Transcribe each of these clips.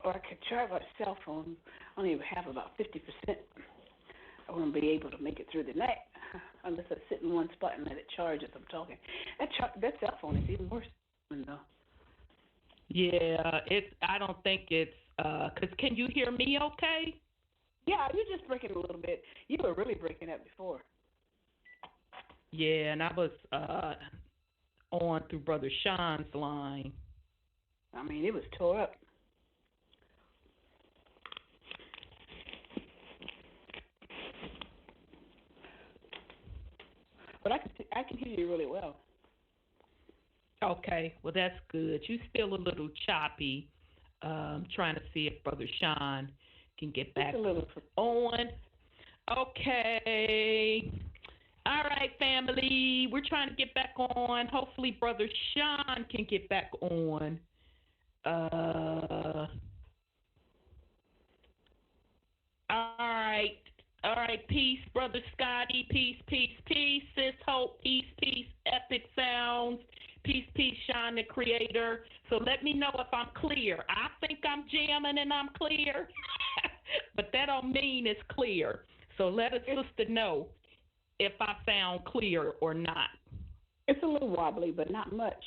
Or I could charge my cell phone. I only have about 50%. I wouldn't be able to make it through the night unless I sit in one spot and let it charge as I'm talking. That cell phone is even worse, though. Yeah, I don't think it's. 'Cause can you hear me? Okay. Yeah, you're just breaking a little bit. You were really breaking up before. Yeah, and I was on through Brother Sean's line. I mean, it was tore up. But I can hear you really well. Okay, well that's good. You still a little choppy. Trying to see if Brother Sean can get back on. Okay. All right, family. We're trying to get back on. Hopefully, Brother Sean can get back on. All right. All right. Peace, Brother Scotty. Peace, peace, peace. Sis Hope. Peace, peace. Epic Sounds. Peace, peace, Sean, the creator. So let me know if I'm clear. I think I'm jamming and I'm clear, but that don't mean it's clear. So let a sister know if I sound clear or not. It's a little wobbly, but not much.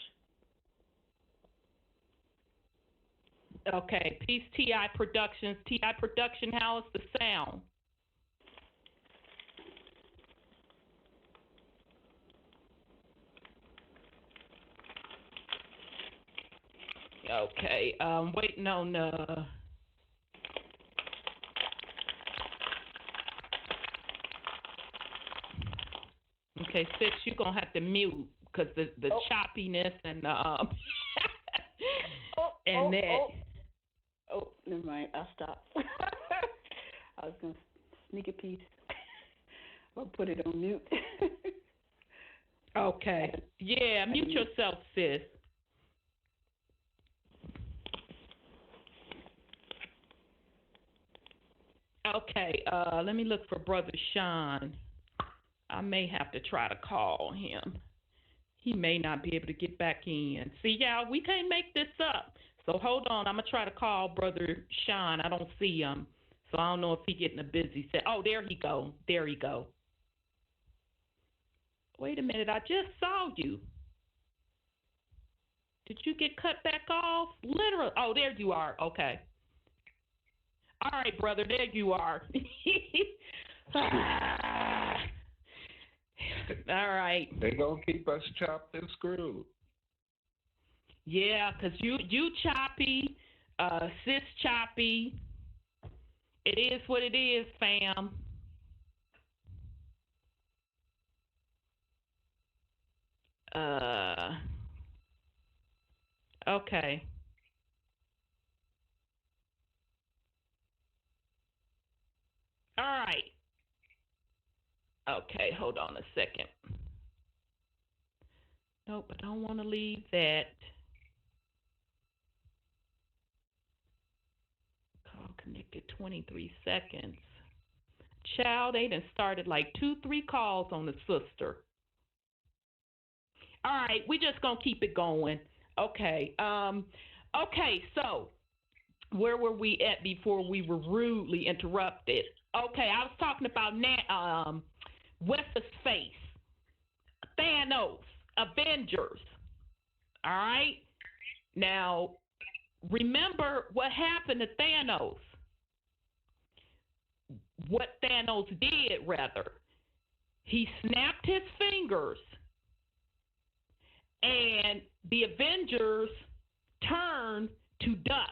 Okay. Peace, TI Productions. TI Production, how is the sound? Okay, waiting on okay, sis, you're gonna have to mute because the choppiness and never mind. I'll stop. I was gonna sneak a piece. I'll put it on mute. Okay. Yeah, mute yourself, sis. Okay, let me look for Brother Sean. I may have to try to call him. He may not be able to get back in. See, y'all, we can't make this up. So hold on, I'm going to try to call Brother Sean. I don't see him, so I don't know if he's getting a busy set. Oh, there he go. There he go. Wait a minute, I just saw you. Did you get cut back off? Literally. Oh, there you are. Okay. All right, brother, there you are. All right. They gonna keep us chopped and screwed. Yeah, because you choppy, sis choppy. It is what it is, fam. Okay. All right. Okay, hold on a second. Nope, I don't want to leave that. Call connected 23 seconds. Child, they done started like 2-3 calls on the sister. All right, we just going to keep it going. Okay. Okay, so where were we at before we were rudely interrupted? Okay, I was talking about what's his face? Thanos, Avengers. All right? Now, remember what happened to Thanos. What Thanos did, rather. He snapped his fingers, and the Avengers turned to dust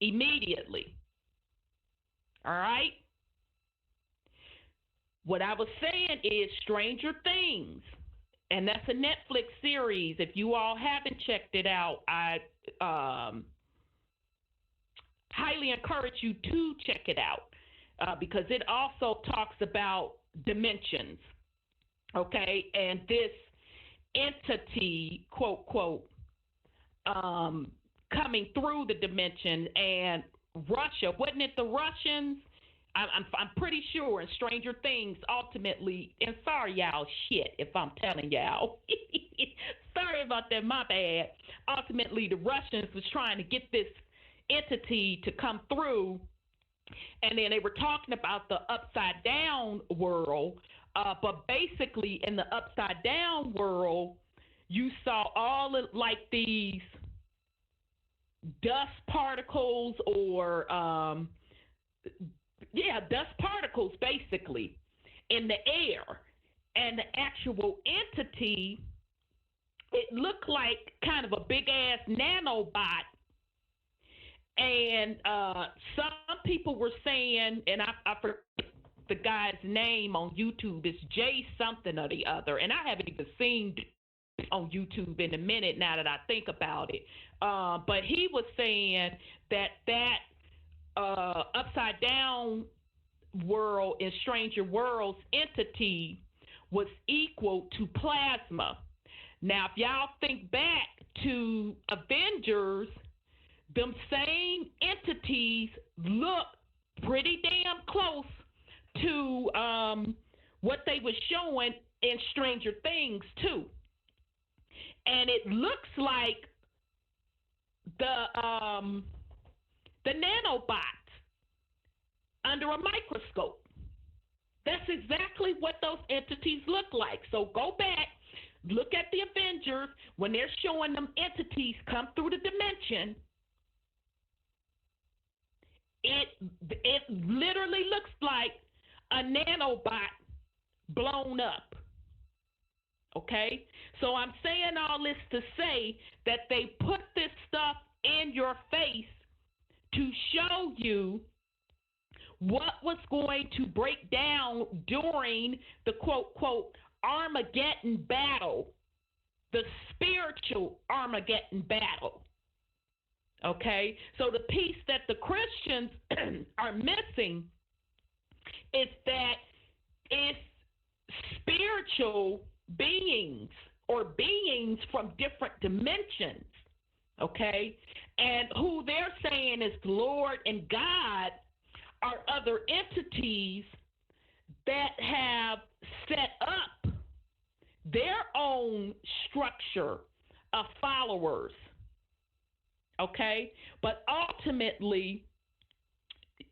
immediately. All right? What I was saying is Stranger Things, and that's a Netflix series. If you all haven't checked it out, I highly encourage you to check it out because it also talks about dimensions, okay? And this entity, quote, quote, coming through the dimension, and Russia, wasn't it the Russians? I'm pretty sure in Stranger Things ultimately, and sorry y'all, shit, if I'm telling y'all. Sorry about that, my bad. ultimately the Russians was trying to get this entity to come through, and then they were talking about the upside down world. But basically, in the upside down world, you saw all of like these dust particles, or dust particles basically in the air, and the actual entity, it looked like kind of a big ass nanobot. And some people were saying, and I forget the guy's name on YouTube, it's Jay something or the other, and I haven't even seen on YouTube in a minute now that I think about it. But he was saying that upside down world in Stranger Worlds entity was equal to plasma. Now, if y'all think back to Avengers, them same entities look pretty damn close to what they were showing in Stranger Things too. And it looks like the nanobots under a microscope. That's exactly what those entities look like. So go back, look at the Avengers when they're showing them entities come through the dimension. It literally looks like a nanobot blown up. Okay? So I'm saying all this to say that they put this stuff in your face to show you what was going to break down during the quote Armageddon battle, the spiritual Armageddon battle. Okay, so the piece that the Christians are missing is that it's spiritual beings or beings from different dimensions, okay? And who they're saying is Lord and God are other entities that have set up their own structure of followers. Okay, but ultimately,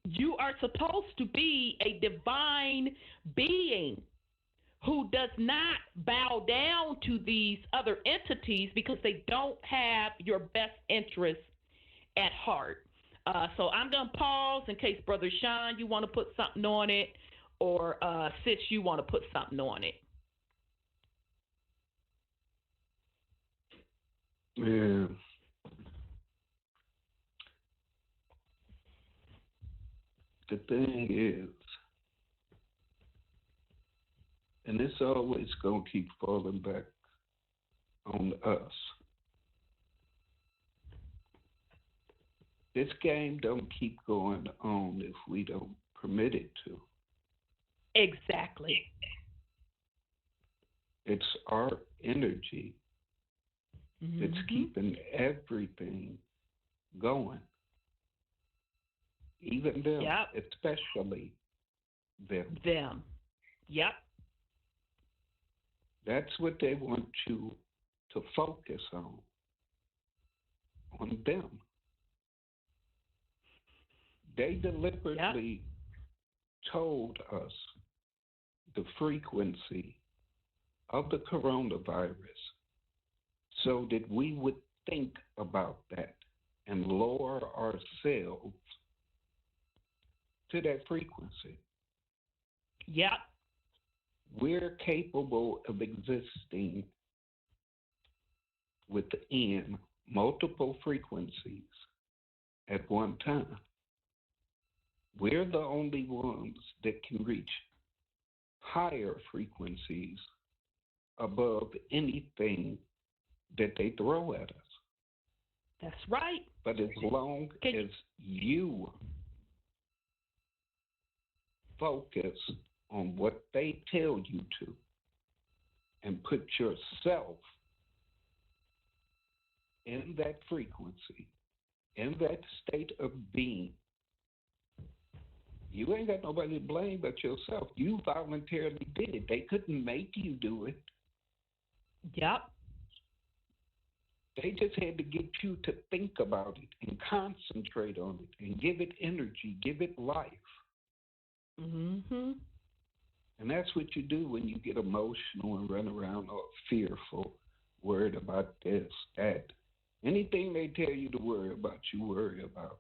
you are supposed to be a divine being who does not bow down to these other entities because they don't have your best interest at heart. So I'm going to pause in case Brother Sean, you want to put something on it, or Sis, you want to put something on it. Yeah. The thing is, and it's always going to keep falling back on us. This game don't keep going on if we don't permit it to. Exactly. It's our energy that's keeping everything going. Even them, especially them. Them. Yep. That's what they want you to focus on them. They deliberately told us the frequency of the coronavirus so that we would think about that and lower ourselves to that frequency. Yep. We're capable of existing within multiple frequencies at one time. We're the only ones that can reach higher frequencies above anything that they throw at us. That's right. But as long as you focus on what they tell you to and put yourself in that frequency, in that state of being, you ain't got nobody to blame but yourself. You voluntarily did it. They couldn't make you do it. Yep. They just had to get you to think about it and concentrate on it and give it energy, give it life. Mm-hmm. And that's what you do when you get emotional and run around all fearful, worried about this, that. Anything they tell you to worry about, you worry about.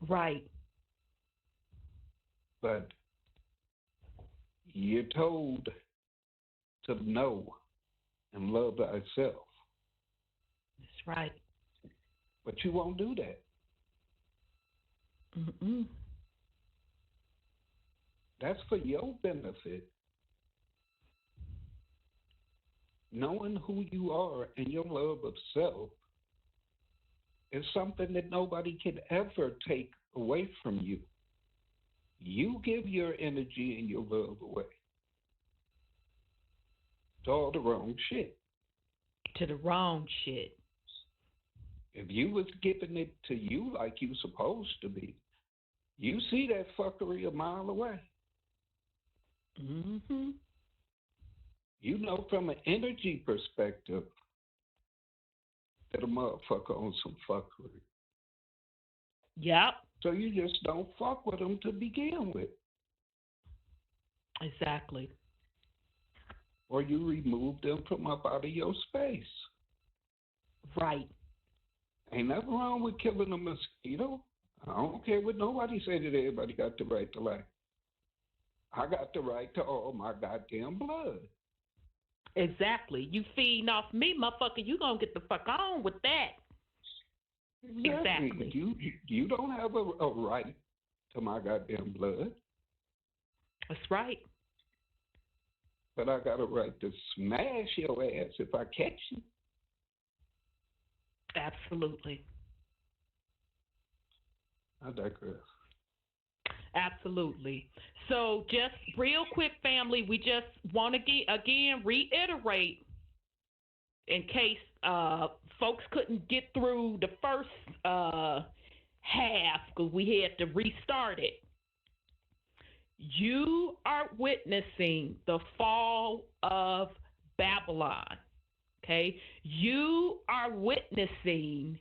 Right. But you're told to know and love thyself. That's right. But you won't do that. Mm-mm. That's for your benefit. Knowing who you are and your love of self is something that nobody can ever take away from you. You give your energy and your love away to all the wrong shit. To the wrong shit. If you was giving it to you like you supposed to be, you see that fuckery a mile away. Mm-hmm. You know from an energy perspective that a motherfucker on some fuckery. Yep. So you just don't fuck with them to begin with. Exactly. Or you remove them from up out of your space. Right. Ain't nothing wrong with killing a mosquito. I don't care what nobody say that everybody got the right to life. I got the right to all my goddamn blood. Exactly. You feeding off me, motherfucker, you gonna get the fuck on with that. Exactly. You don't have a right to my goddamn blood. That's right. But I got a right to smash your ass if I catch you. Absolutely. I digress. Absolutely. So just real quick, family, we just want to again reiterate in case folks couldn't get through the first half because we had to restart it. You are witnessing the fall of Babylon. Okay? You are witnessing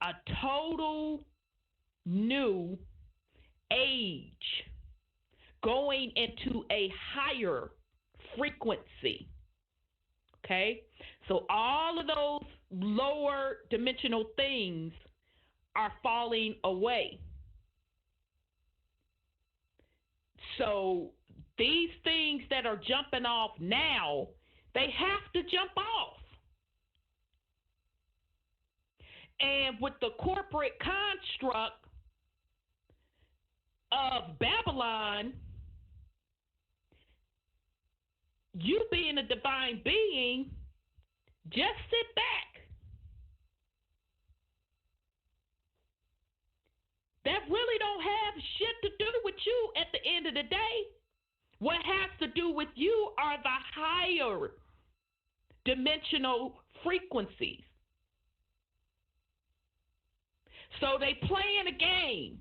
a total new age going into a higher frequency. Okay? So all of those lower dimensional things are falling away. So these things that are jumping off now, they have to jump off. And with the corporate construct of Babylon, you being a divine being, just sit back. That really don't have shit to do with you at the end of the day. What has to do with you are the higher dimensional frequencies. So they playing a game,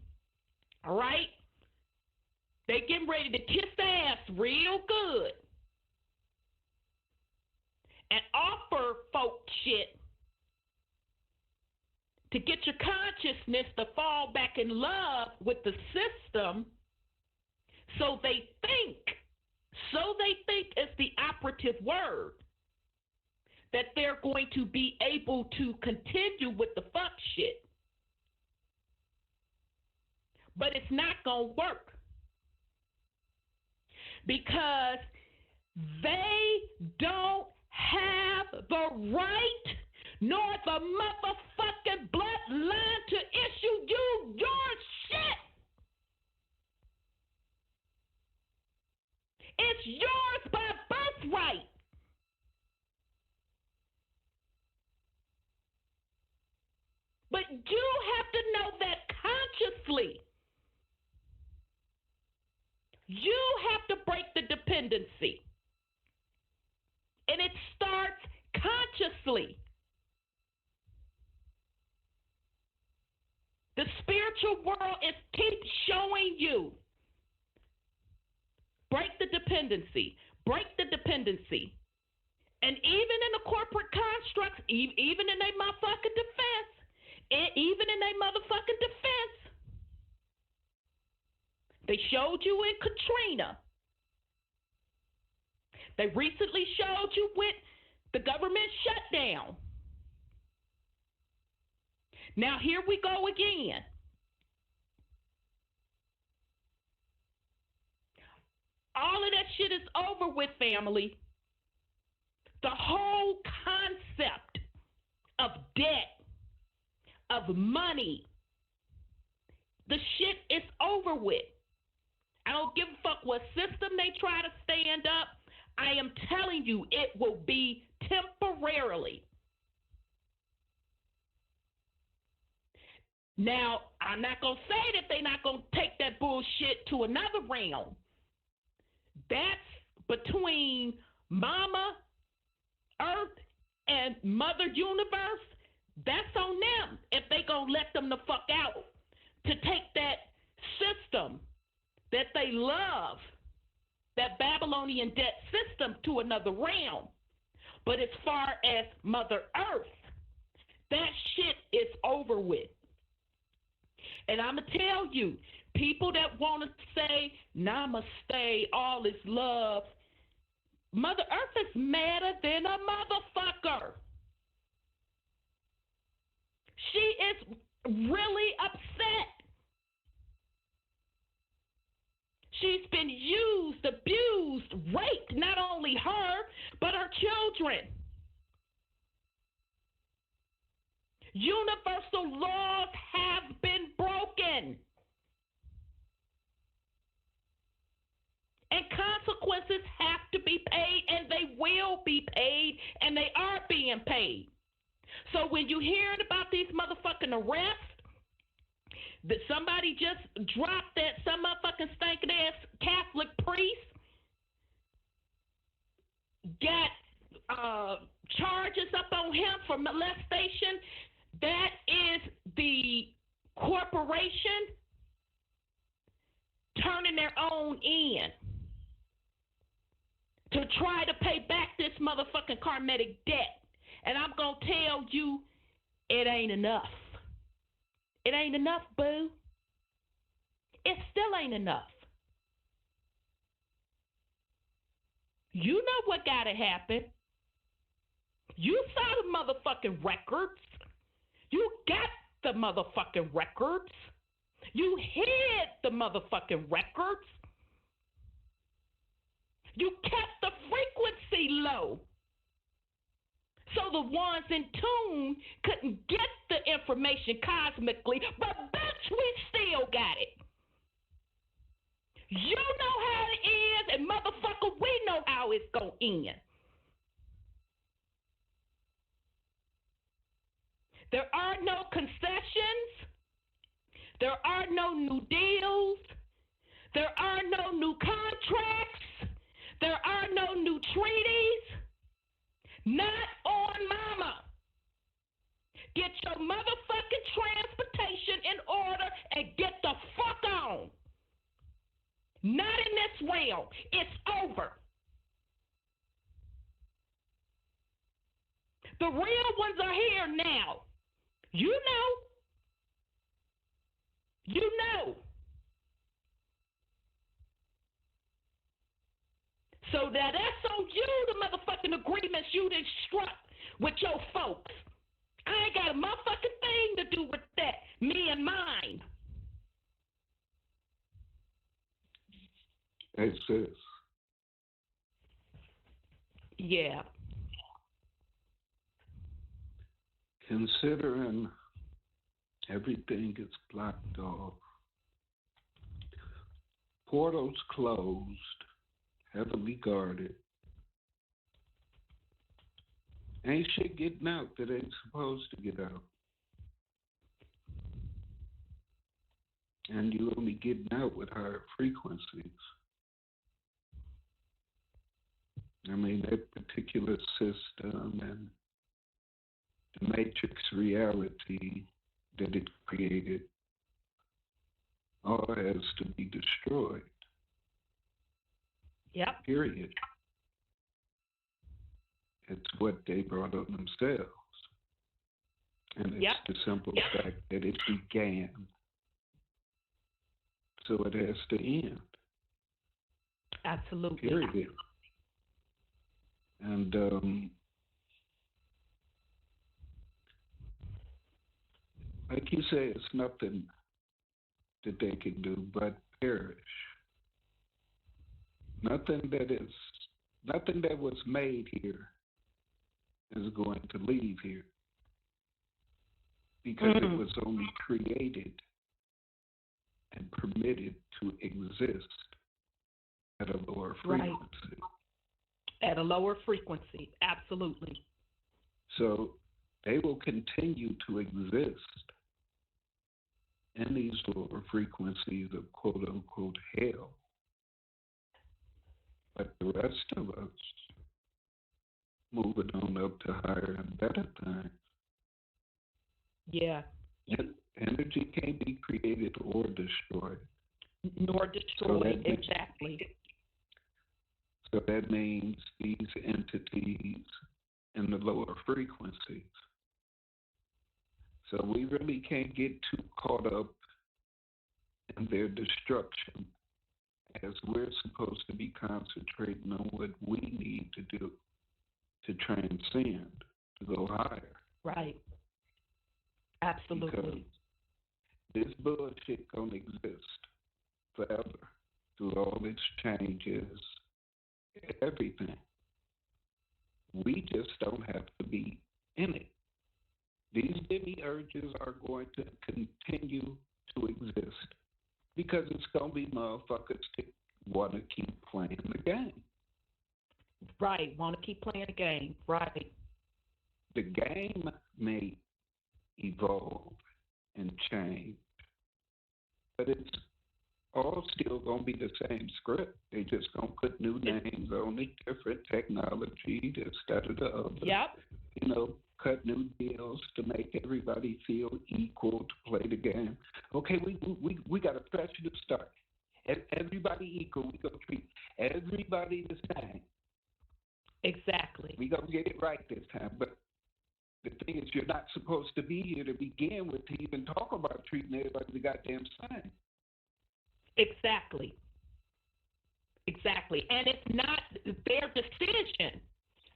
all right? They getting ready to kiss the ass real good and offer folk shit to get your consciousness to fall back in love with the system. So they think is the operative word, that they're going to be able to continue with the fuck shit. But it's not going to work because they don't have the right nor the motherfucking bloodline to issue you your shit. It's yours by birthright. But you have to know that consciously. You have to break the dependency. And it starts consciously. The spiritual world is keep showing you. Break the dependency. Break the dependency. And even in the corporate constructs, even in their motherfucking defense, even in their motherfucking defense, they showed you in Katrina. They recently showed you with the government shutdown. Now here we go again. All of that shit is over with, family. The whole concept of debt, of money, the shit is over with. I don't give a fuck what system they try to stand up. I am telling you, it will be temporarily. Now, I'm not going to say that they're not going to take that bullshit to another realm. That's between Mama Earth and Mother Universe. That's on them if they going to let them the fuck out to take that system that they love, that Babylonian debt system, to another realm. But as far as Mother Earth, that shit is over with. And I'm going to tell you, people that want to say, namaste, all is love, Mother Earth is madder than a motherfucker. She is really upset. She's been used, abused, raped, not only her, but her children. Universal laws have been broken. And consequences have to be paid, and they will be paid, and they are being paid. So when you hearing about these motherfucking arrests, that somebody just dropped that some motherfucking stinking ass Catholic priest got charges up on him for molestation, that is the corporation turning their own in to try to pay back this motherfucking karmic debt. And I'm going to tell you, it ain't enough. It ain't enough, boo. It still ain't enough. You know what got to happen. You saw the motherfucking records. You got the motherfucking records. You hid the motherfucking records. You kept the frequency low, so the ones in tune couldn't get the information cosmically, but bitch, we still got it. You know how it is, and motherfucker, we know how it's gonna end. There are no concessions. There are no new deals. There are no new contracts. There are no new treaties. Not on mama. Get your motherfucking transportation in order and get the fuck on. Not in this realm. It's over. The real ones are here now. You know. You know. So that that's on you, the motherfucking agreements you done struck with your folks. I ain't got a motherfucking thing to do with that. Me and mine. Hey, sis. Yeah. Considering everything is blocked off, portals closed, heavily guarded, ain't shit getting out that ain't supposed to get out. And you only getting out with higher frequencies. I mean, that particular system and the matrix reality that it created all has to be destroyed. Yep. Period. It's what they brought on themselves. And it's the simple fact that it began. So it has to end. Absolutely. Period. And like you say, it's nothing that they can do but perish. Nothing that was made here is going to leave here, because it was only created and permitted to exist at a lower frequency. Right. At a lower frequency, absolutely. So they will continue to exist in these lower frequencies of quote unquote hell. But the rest of us, moving on up to higher and better times. Yeah. Energy can't be created or destroyed. Nor destroyed, exactly. So that means these entities in the lower frequencies. So we really can't get too caught up in their destruction, as we're supposed to be concentrating on what we need to do to transcend, to go higher. Right. Absolutely. Because this bullshit gonna exist forever through all its changes, everything. We just don't have to be in it. These demiurges are going to continue to exist because it's going to be motherfuckers that want to keep playing the game. Right, want to keep playing the game, right. The game may evolve and change, but it's all still going to be the same script. They just going to put new names on it, different technology, this, that, or the other. Yep. You know, cut new deals to make everybody feel equal to play the game. Okay, we got a fresh new start. Everybody equal. We gonna treat everybody the same. Exactly. We gonna get it right this time. But the thing is, you're not supposed to be here to begin with to even talk about treating everybody the goddamn same. Exactly. Exactly. And it's not their decision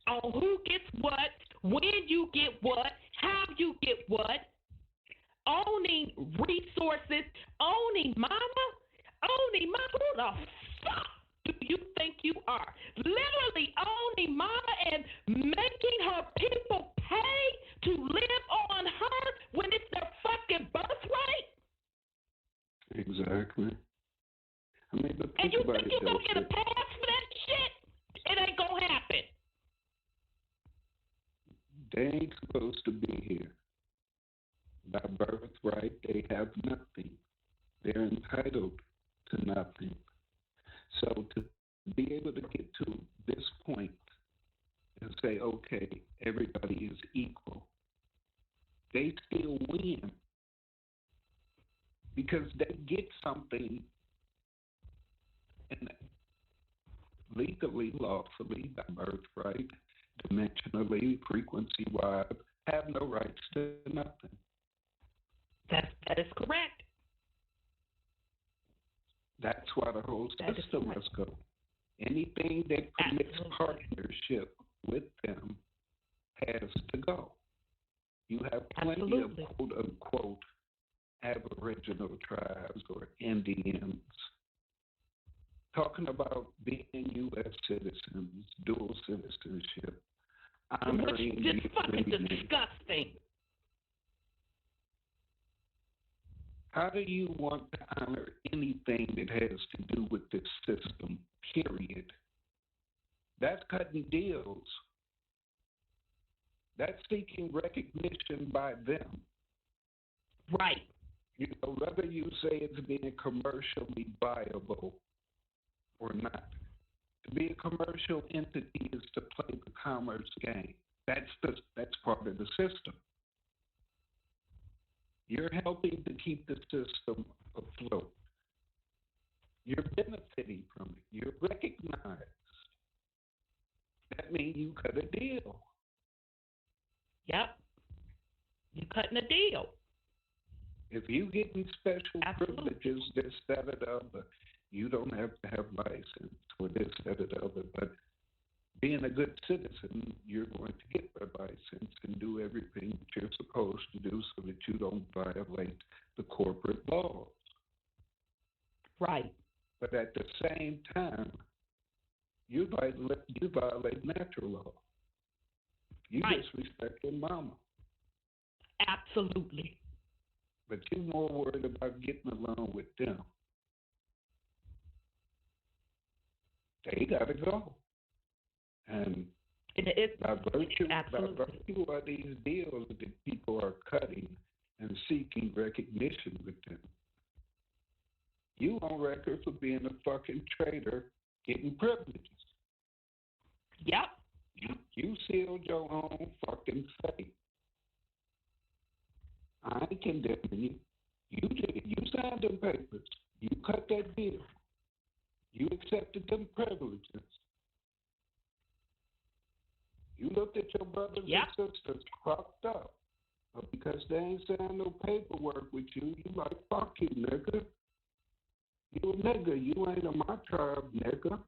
on who gets what, when you get what, how you get what, owning resources, owning mama, who the fuck do you think you are? Literally owning mama and making her people pay to live on her when it's their fucking birthright? Exactly. I mean, but and you think you're going to get a pass for that shit? It ain't going to happen. They ain't supposed to be here. By birthright, they have nothing. They're entitled to nothing. So to be able to get to this point and say, okay, everybody is equal, they still win because they get something and legally, lawfully, by birthright, dimensionally, frequency-wise, have no rights to nothing. That is correct. That's why the whole system must go. Anything that permits partnership with them has to go. You have plenty of quote-unquote Aboriginal tribes or Indians talking about being U.S. citizens, dual citizenship, honoring which is fucking disgusting. How do you want to honor anything that has to do with this system, period? That's cutting deals. That's seeking recognition by them. Right. You know, whether you say it's being commercially viable or not. To be a commercial entity is to play the commerce game. That's part of the system. You're helping to keep the system afloat. You're benefiting from it. You're recognized. That means you cut a deal. Yep. You're cutting a deal. If you getting special Absolutely. privileges, this, that, or the other, you don't have to have license for this, that, or the other. But being a good citizen, you're going to get a license and do everything that you're supposed to do so that you don't violate the corporate laws. Right. But at the same time, you violate natural law. You Right. disrespect your mama. Absolutely. But you're more worried about getting along with them. They got to go. And by virtue of these deals that people are cutting and seeking recognition with them, you on record for being a fucking traitor getting privileges. Yep. You sealed your own fucking fate. I ain't condemning you. You did it. You signed them papers. You cut that deal. You accepted them privileges. You looked at your brothers and sisters cropped up. But because they ain't signed no paperwork with you, you like, fuck you, nigga. You a nigga. You ain't of my tribe, nigga.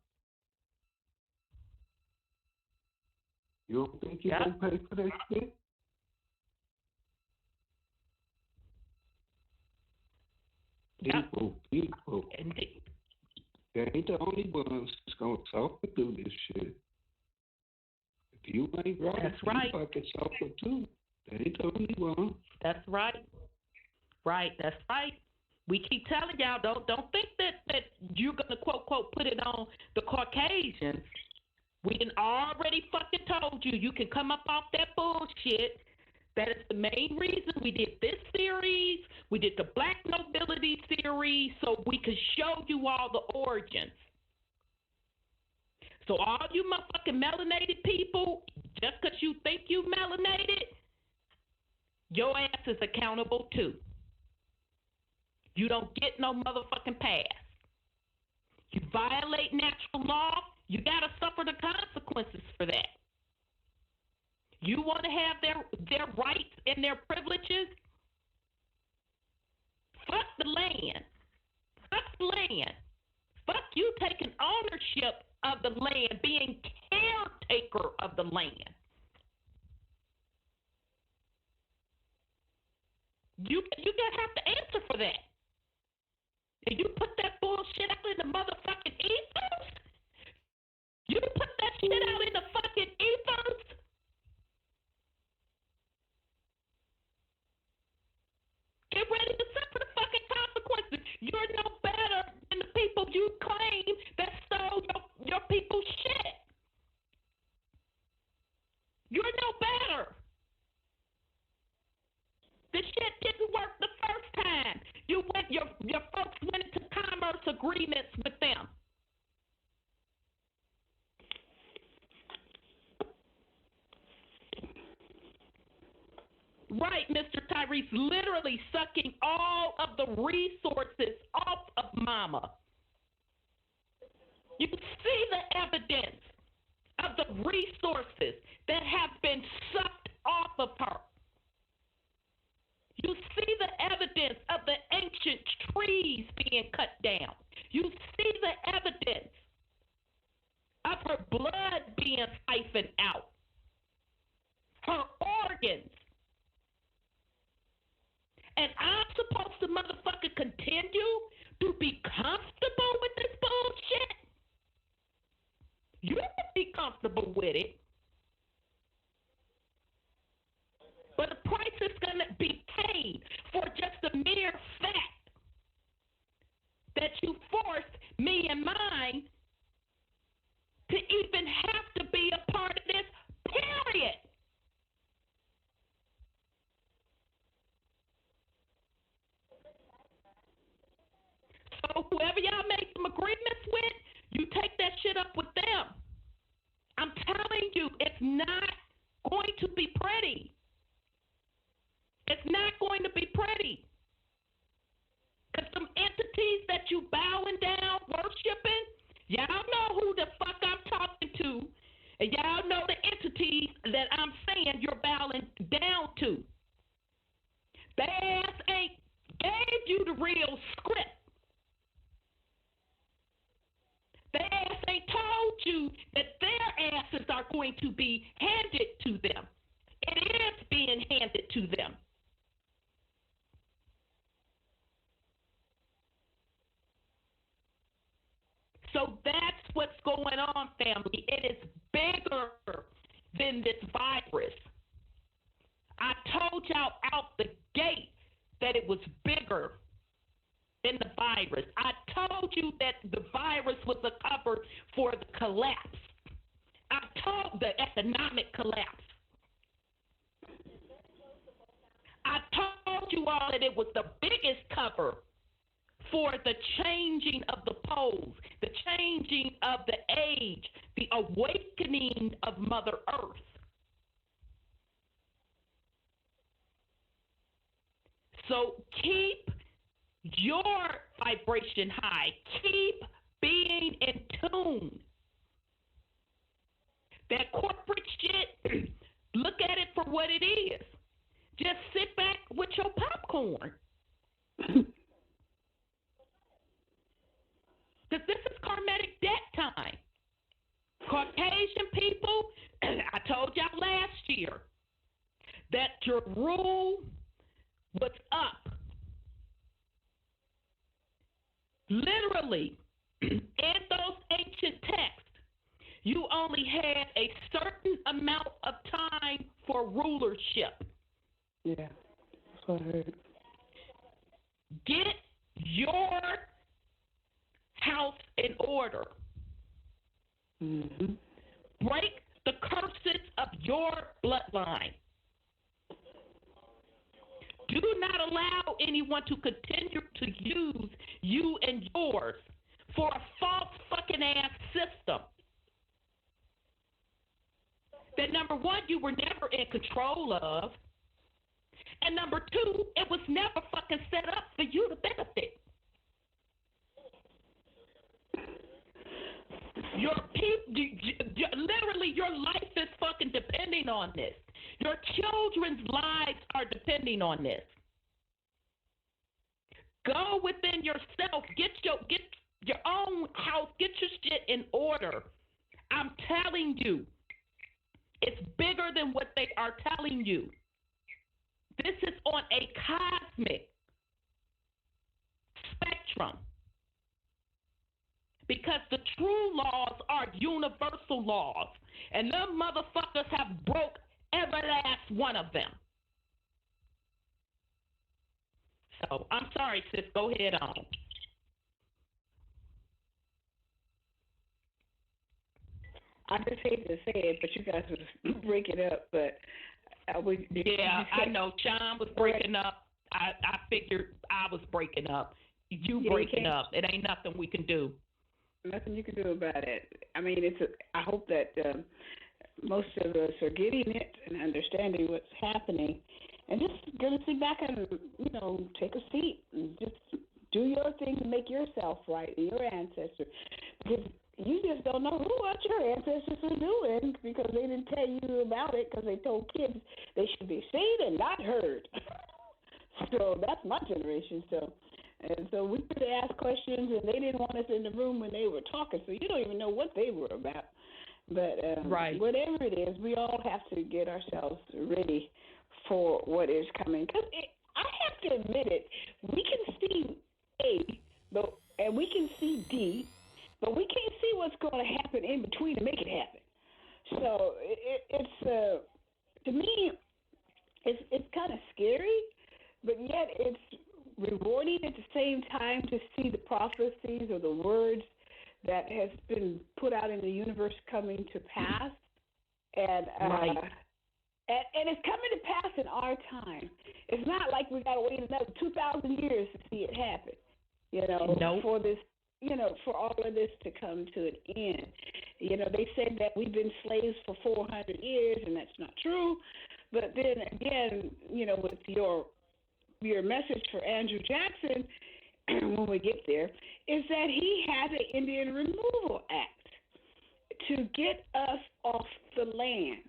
You don't think you gonna pay for that shit? People. Indeed. They ain't the only ones that's gonna suffer through this shit. If you ain't right, that's right. You fucking suffer too. They ain't the only one. That's right. Right, that's right. We keep telling y'all, don't think that you're gonna quote put it on the Caucasians. We done already fucking told you. You can come up off that bullshit. That is the main reason we did this series. We did the Black Nobility series so we could show you all the origins. So all you motherfucking melanated people, just because you think you melanated, your ass is accountable too. You don't get no motherfucking pass. You violate natural law, you got to suffer the consequences for that. You want to have their rights and their privileges? Fuck the land. Fuck the land. Fuck you taking ownership of the land, being caretaker of the land. You gonna have to answer for that. And you put that bullshit out in the motherfucking ethos? You put that shit out in the fucking ethos? Get ready to suffer the fucking consequences. You're no better than the people you claim that stole your people's shit. You're no better. The shit didn't work the first time. Your folks went into commerce agreements with them. Right, Mr. Tyrese, literally sucking all of the resources off of Mama. You see the evidence of the resources that have been sucked off of her. You see the evidence of the ancient trees being cut down. You see the evidence of her blood being siphoned out, her organs. And I'm supposed to motherfucker continue to be comfortable with this bullshit? You can be comfortable with it. But the price is going to be paid for just the mere fact that you forced me and mine to even have to be a part of this, period. So whoever y'all make some agreements with, you take that shit up with them. I'm telling you, it's not going to be pretty. It's not going to be pretty. Because some entities that you bowing down, worshiping, y'all know who the fuck I'm talking to. And y'all know the entities that I'm saying you're bowing down to. Their ass ain't gave you the real script. Their ass ain't told you that their asses are going to be handed to them. It is being handed to them. So that's what's going on, family. It is bigger than this virus. I told y'all out the gate that it was bigger than the virus. I told you that the virus was a cover for the collapse. I told the economic collapse. I told you all that it was the biggest cover for the changing of the poles, the changing of the age, the awakening of Mother Earth. So keep your vibration high. Keep being in tune. That corporate shit, look at it for what it is. Just sit back with your popcorn. Because this is karmatic debt time. Caucasian people, I told y'all last year that your rule was up. Literally, in those ancient texts, you only had a certain amount of time for rulership. Yeah, that's what I heard. Get your house in order. Mm-hmm. Break the curses of your bloodline. Do not allow anyone to continue to use you and yours for a false fucking ass system. That number one, you were never in control of. And number two, it was never fucking set up for you to benefit. Your people, literally, your life is fucking depending on this. Your children's lives are depending on this. Go within yourself. Get your own house. Get your shit in order. I'm telling you, it's bigger than what they are telling you. This is on a cosmic spectrum. Because the true laws are universal laws. And them motherfuckers have broke every last one of them. So, I'm sorry, sis. Go ahead on. I just hate to say it, but you guys would break it up. But yeah, I know. John was breaking up. I figured I was breaking up. You breaking up. It ain't nothing we can do. Nothing you can do about it. I mean, I hope that most of us are getting it and understanding what's happening, and just gonna sit back and take a seat and just do your thing to make yourself right and your ancestors, because you just don't know what your ancestors are doing because they didn't tell you about it because they told kids they should be seen and not heard. So that's my generation. So we could ask questions, and they didn't want us in the room when they were talking, so you don't even know what they were about. But right. Whatever it is, we all have to get ourselves ready for what is coming. Because I have to admit it, we can see A, and we can see D, but we can't see what's going to happen in between to make it happen. So it's to me, it's kind of scary, but yet it's rewarding at the same time to see the prophecies or the words that has been put out in the universe coming to pass, and right. And it's coming to pass in our time. It's not like we got to wait another 2,000 years to see it happen. Nope. For this, for all of this to come to an end. They said that we've been slaves for 400 years, and that's not true. But then again, with your message for Andrew Jackson, when we get there, is that he had an Indian Removal Act to get us off the land.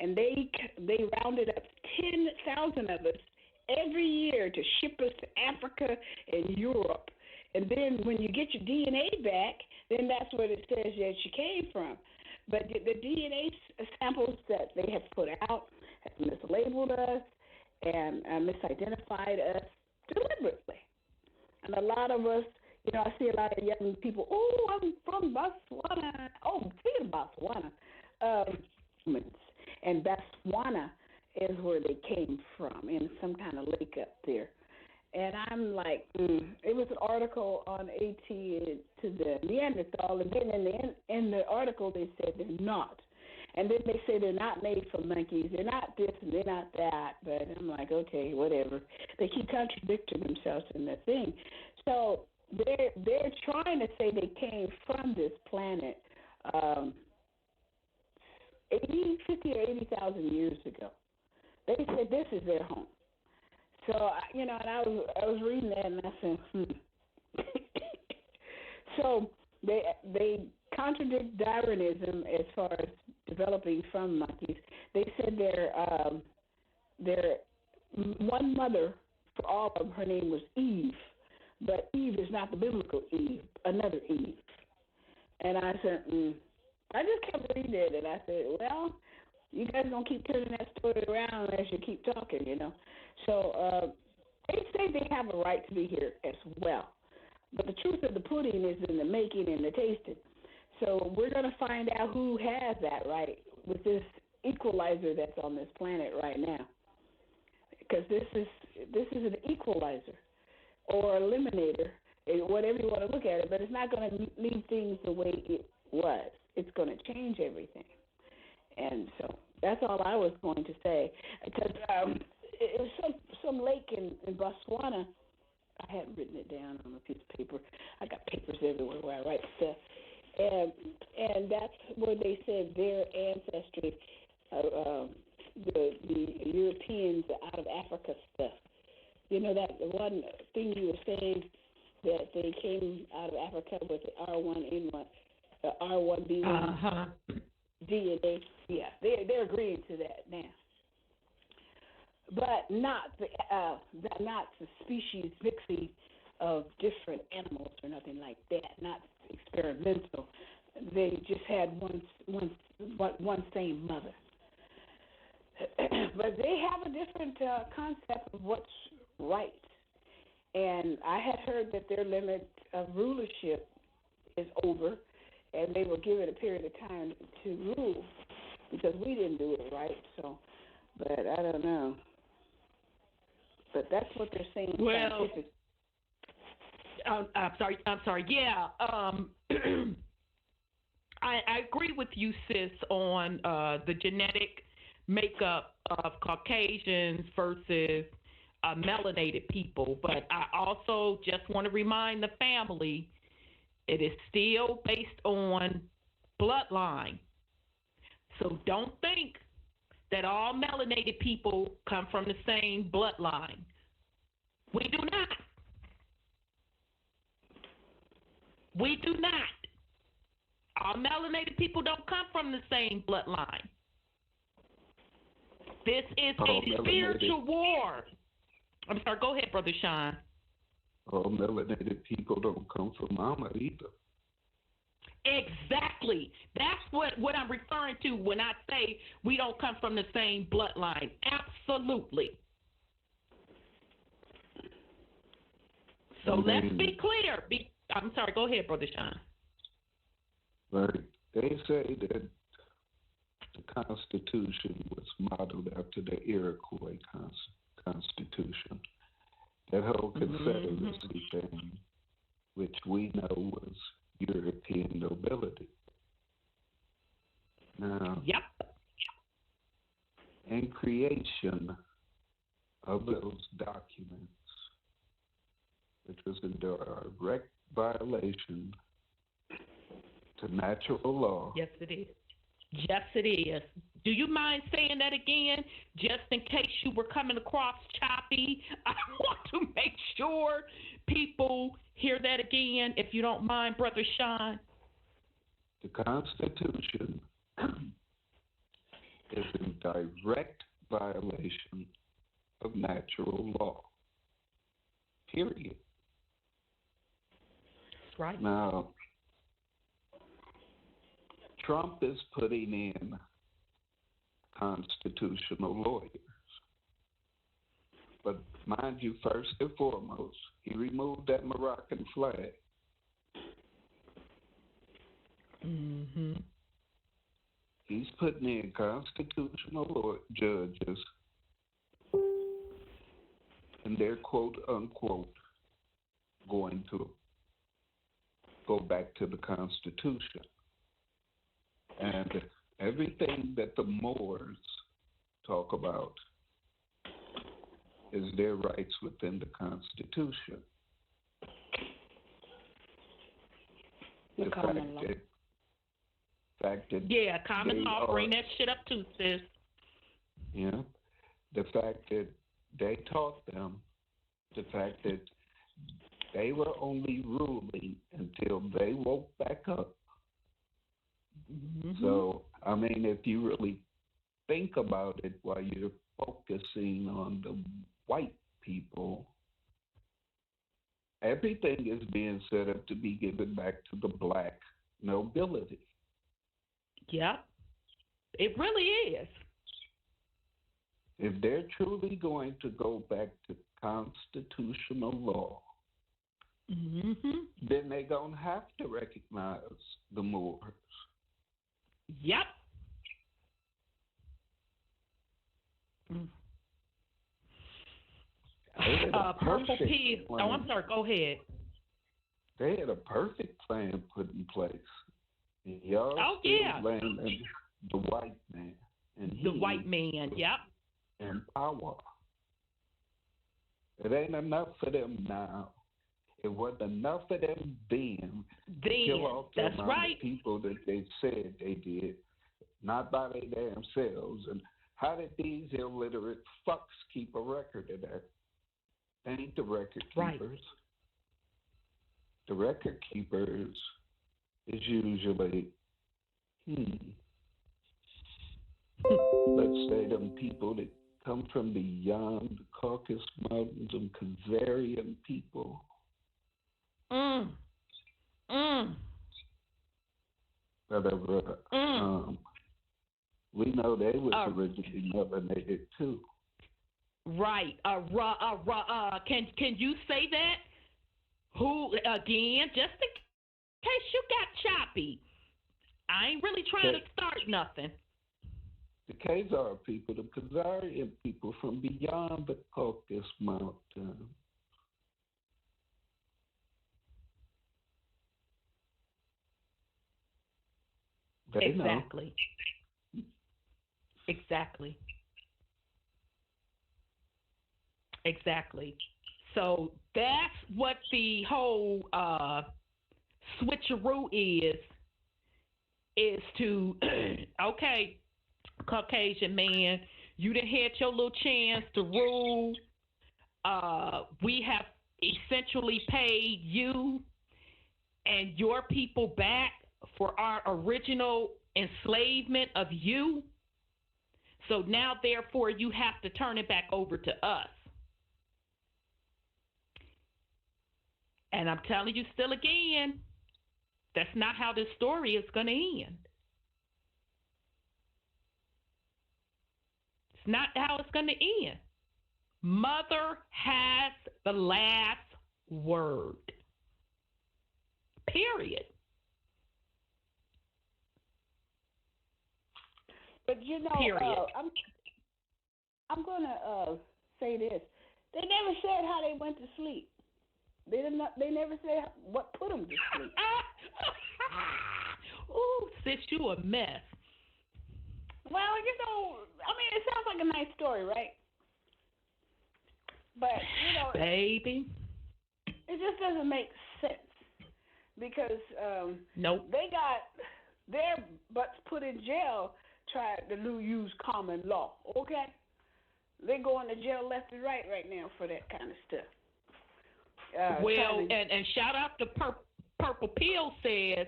And they rounded up 10,000 of us every year to ship us to Africa and Europe. And then when you get your DNA back, then that's what it says that you came from. But the DNA samples that they have put out have mislabeled us and misidentified us deliberately. And a lot of us, I see a lot of young people, oh, I'm from Botswana. Oh, speaking of Botswana, and Botswana is where they came from, in some kind of lake up there. And I'm like, it was an article on AT to the Neanderthal, and then in the article they said they're not. And then they say they're not made from monkeys, they're not this and they're not that. But I'm like, okay, whatever. They keep contradicting themselves in the thing. So they're trying to say they came from this planet 50 or 80,000 years ago. They said this is their home. So, and I was reading that, and I said, So they contradict Darwinism as far as developing from monkeys. They said their one mother for all of them, her name was Eve, but Eve is not the biblical Eve, another Eve. And I said, I just kept reading it, and I said, well, you guys gonna keep turning that story around as you keep talking, So they say they have a right to be here as well. But the truth of the pudding is in the making and the tasting. So we're going to find out who has that right with this equalizer that's on this planet right now. Because this is an equalizer or eliminator, whatever you want to look at it, but it's not going to leave things the way it was. It's going to change everything. And so that's all I was going to say. Because it was some lake in Botswana. I hadn't written it down on a piece of paper. I got papers everywhere where I write stuff. And that's where they said their ancestry, the Europeans out of Africa stuff. That one thing you were saying, that they came out of Africa with the R1N1, the R1B1 DNA. Yeah, they're agreeing to that now. But not the species mixing of different animals or nothing like that. Not experimental. They just had one same mother. But they have a different concept of what's right. And I had heard that their limit of rulership is over, and they were given a period of time to rule because we didn't do it right. So, but I don't know. But that's what they're saying. Well, I'm sorry. Yeah, I agree with you, sis, on the genetic makeup of Caucasians versus melanated people. But I also just want to remind the family, it is still based on bloodline. So don't think that all melanated people come from the same bloodline. We do not. We do not. All melanated people don't come from the same bloodline. This is a spiritual war. I'm sorry, go ahead, Brother Sean. All melanated people don't come from mama either. Exactly. That's what I'm referring to when I say we don't come from the same bloodline. Absolutely. So let's be clear. I'm sorry, go ahead, Brother Sean. Right. They say that the Constitution was modeled after the Iroquois Constitution. That whole Confederacy thing, which we know was European nobility. Now, in creation of those documents, which was a direct violation to natural law. Yes, it is. Yes, it is. Do you mind saying that again, just in case you were coming across choppy? I want to make sure people hear that again, if you don't mind, Brother Sean. The Constitution is in direct violation of natural law. Period. That's right. Now, Trump is putting in constitutional lawyers. But mind you, first and foremost, he removed that Moroccan flag. Mm-hmm. He's putting in constitutional judges, and they're quote unquote going to go back to the Constitution. And everything that the Moors talk about is their rights within the Constitution. The common law. Fact that Yeah, common law. Bring that shit up too, sis. Yeah. The fact that they taught them, the fact that they were only ruling until they woke back up. Mm-hmm. So, I mean, if you really think about it while you're focusing on the white people, everything is being set up to be given back to the black nobility. Yep. It really is. If they're truly going to go back to constitutional law, mm-hmm. then they're going to have to recognize the Moors. Yep. Purple Pea. Oh, I'm sorry. Go ahead. They had a perfect plan put in place. And y'all blaming the white man. And the white man, yep. And power. It ain't enough for them now. It wasn't enough for them then to kill off the amount of people that they said they did, not by their damn selves. And how did these illiterate fucks keep a record of that? They ain't the record keepers. Right. The record keepers is usually, let's say them people that come from beyond the Caucasus Mountains and Khazarian people. We know they was originally melanated too. Right. Can you say that? Who again? Just in case you got choppy. I ain't really trying to start nothing. The Khazar people, the Khazarian people from beyond the Caucasus Mountains. Exactly. Know. Exactly. So that's what the whole switcheroo is to, okay, Caucasian man, you done had your little chance to rule. We have essentially paid you and your people back for our original enslavement of you. So now, therefore, you have to turn it back over to us. And I'm telling you still again, that's not how this story is going to end. It's not how it's going to end. Mother has the last word. Period. But you know, I'm going to say this. They never said how they went to sleep. They never said what put them to sleep. Ooh, sis, you a mess. Well, you know, I mean, it sounds like a nice story, right? But, you know, baby, it just doesn't make sense because nope. They got their butts put in jail trying to use common law, okay? They going to jail left and right now for that kind of stuff. And shout out to Purple Pill says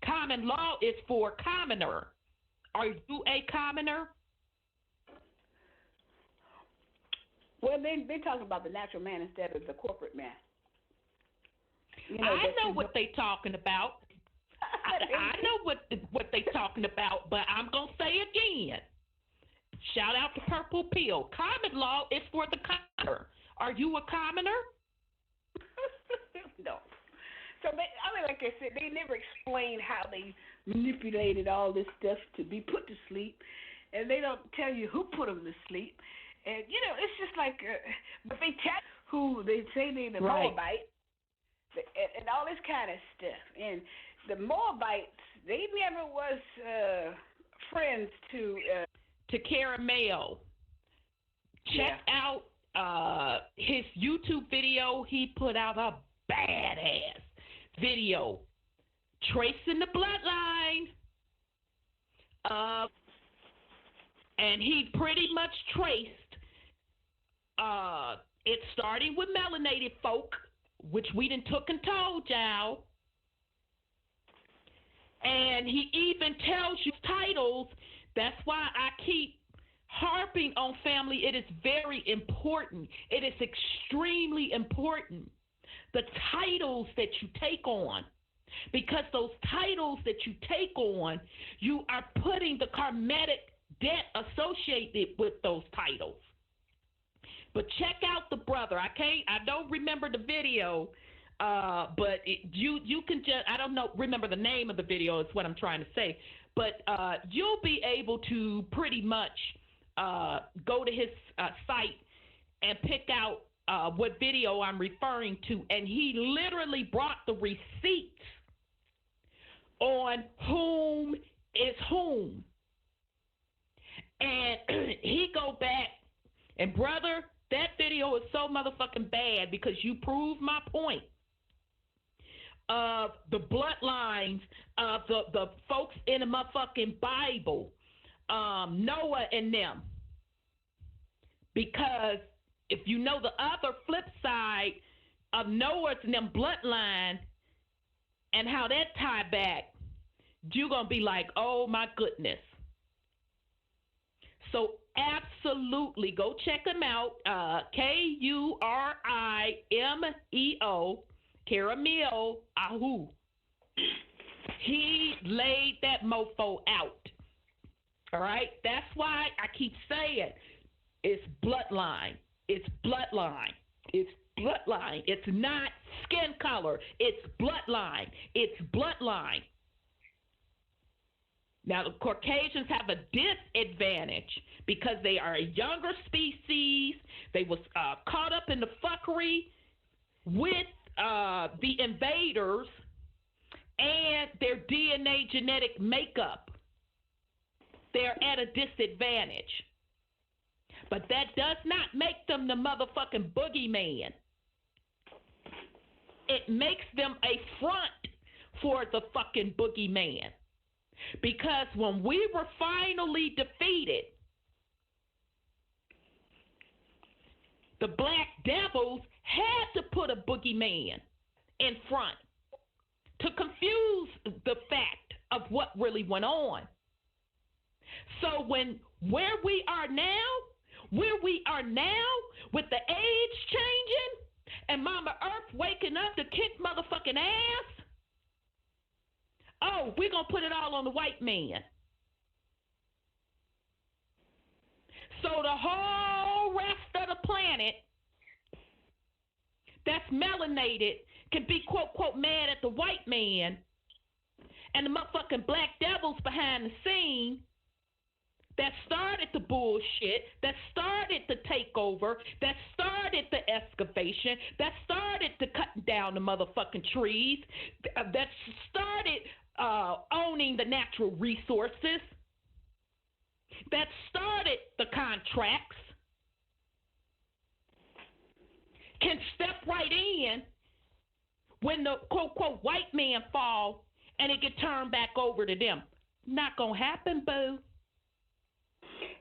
common law is for commoner. Are you a commoner? Well, they talk about the natural man instead of the corporate man. I know what they talking about. I know what they talking about, but I'm gonna say again. Shout out to Purple Pill. Common law is for the commoner. Are you a commoner? No. So like I said, they never explain how they manipulated all this stuff to be put to sleep, and they don't tell you who put them to sleep. And it's just like, but they tell who they say they're the Moabite, and all this kind of stuff. And the Moabites, they never was friends to Caramel. Check out his YouTube video. He put out a badass video tracing the bloodline. And he pretty much traced it starting with melanated folk, which we done took and told y'all. And he even tells you titles. That's why I keep harping on family. It is very important. It is extremely important. The titles that you take on. Because those titles that you take on, you are putting the karmatic debt associated with those titles. But check out the brother. I don't remember the video, but you can just, I don't remember the name of the video is what I'm trying to say. But you'll be able to pretty much go to his site and pick out what video I'm referring to. And he literally brought the receipts on whom is whom. And he go back, and brother, that video is so motherfucking bad because you prove my point of the bloodlines of the folks in the motherfucking Bible, Noah and them. Because if you know the other flip side of Noah's and them bloodline and how that tie back, you're going to be like, oh my goodness. So absolutely go check him out. Kurimeo, Caramel Ahu. He laid that mofo out. All right? That's why I keep saying it's bloodline. It's bloodline. It's bloodline. It's not skin color. It's bloodline. It's bloodline. Now, the Caucasians have a disadvantage because they are a younger species. They was caught up in the fuckery with the invaders and their DNA genetic makeup. They're at a disadvantage. But that does not make them the motherfucking boogeyman. It makes them a front for the fucking boogeyman. Because when we were finally defeated, the black devils had to put a boogeyman in front to confuse the fact of what really went on. So where we are now with the age changing and Mama Earth waking up to kick motherfucking ass, oh, we're going to put it all on the white man. So the whole rest of the planet that's melanated can be, quote, quote, mad at the white man, and the motherfucking black devils behind the scene that started the bullshit, that started the takeover, that started the excavation, that started the cutting down the motherfucking trees, that started owning the natural resources, that started the contracts, can step right in when the quote-quote white man fall and it get turned back over to them. Not gonna happen, boo.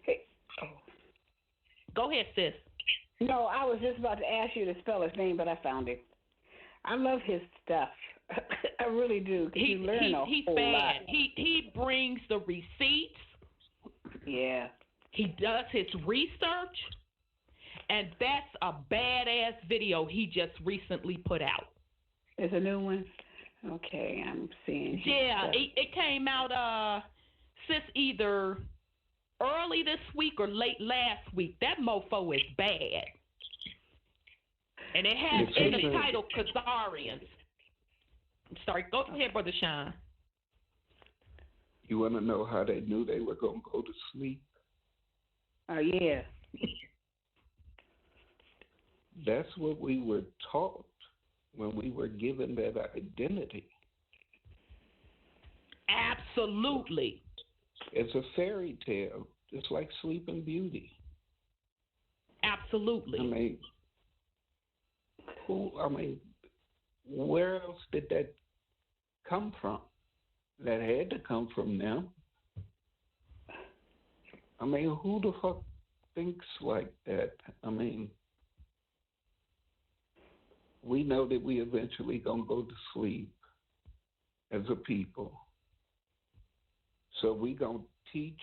Hey, Go ahead, sis. no, I was just about to ask you to spell his name, but I found it. I love his stuff. I really do. He's bad. Lot. He brings the receipts. Yeah. He does his research, And that's a badass video he just recently put out. There's a new one? Okay, I'm seeing. Yeah, it came out since either early this week or late last week. That mofo is bad. And it has in the title Khazarians. I'm sorry, go ahead, Brother Sean. You want to know how they knew they were going to go to sleep? Oh, yeah. That's what we were taught when we were given that identity. Absolutely. It's a fairy tale, just like Sleeping Beauty. Absolutely. Where else did that come from? That had to come from them. Who the fuck thinks like that? We know that we eventually gonna go to sleep as a people. So we gonna teach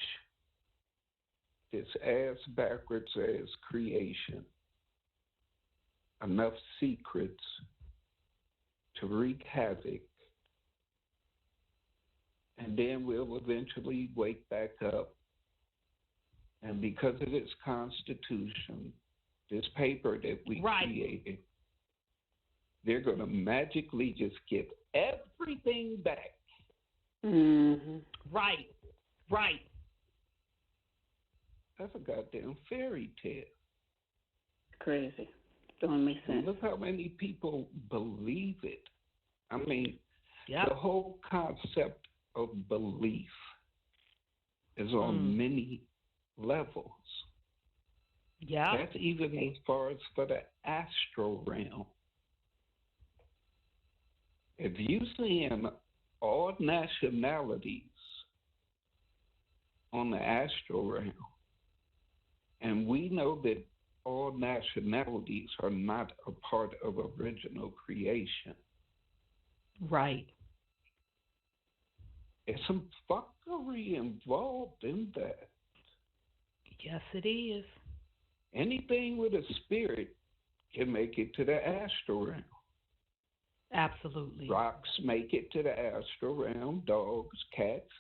this ass backwards as creation enough secrets to wreak havoc, and then we'll eventually wake back up. And because of this Constitution, this paper that we created, they're going to magically just get everything back. Mm-hmm. Right. That's a goddamn fairy tale. Crazy. Don't make sense. Look how many people believe it. Yep. The whole concept of belief is on many levels. Yeah. That's even as far as for the astral realm. If you see all nationalities on the astral realm, and we know that all nationalities are not a part of original creation. Right. There's some fuckery involved in that. Yes, it is. Anything with a spirit can make it to the astral realm. Absolutely. Rocks make it to the astral realm, dogs, cats.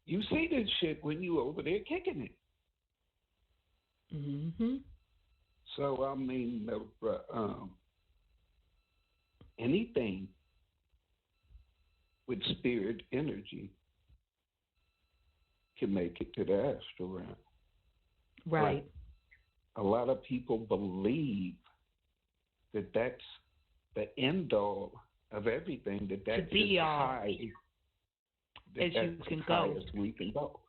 You see this shit when you over there kicking it. Mm-hmm. So, anything with spirit energy can make it to the astral realm. Right. But a lot of people believe that that's the end all of everything, that's as high as you can go. As we can go.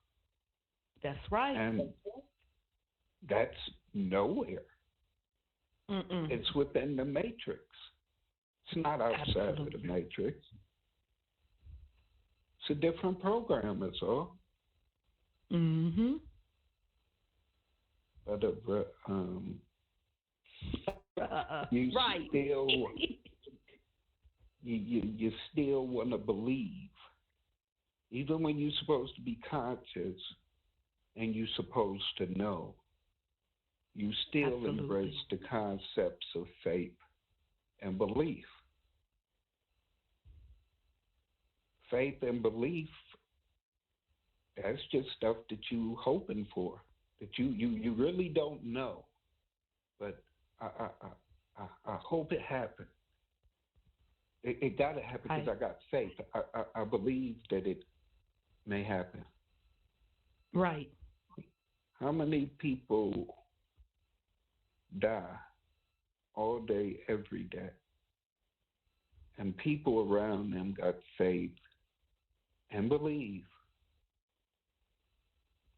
That's right. And that's nowhere. Mm-mm. It's within the matrix. It's not outside of the matrix. It's a different program, that's all. Mm-hmm. But you right. still you still want to believe, even when you're supposed to be conscious and you're supposed to know. You still embrace the concepts of faith and belief. Faith and belief, that's just stuff that you hoping for, that you really don't know. But I hope it happened. It got to happen because I got faith. I believe that it may happen. Right. How many people die all day, every day, and people around them got faith and believe,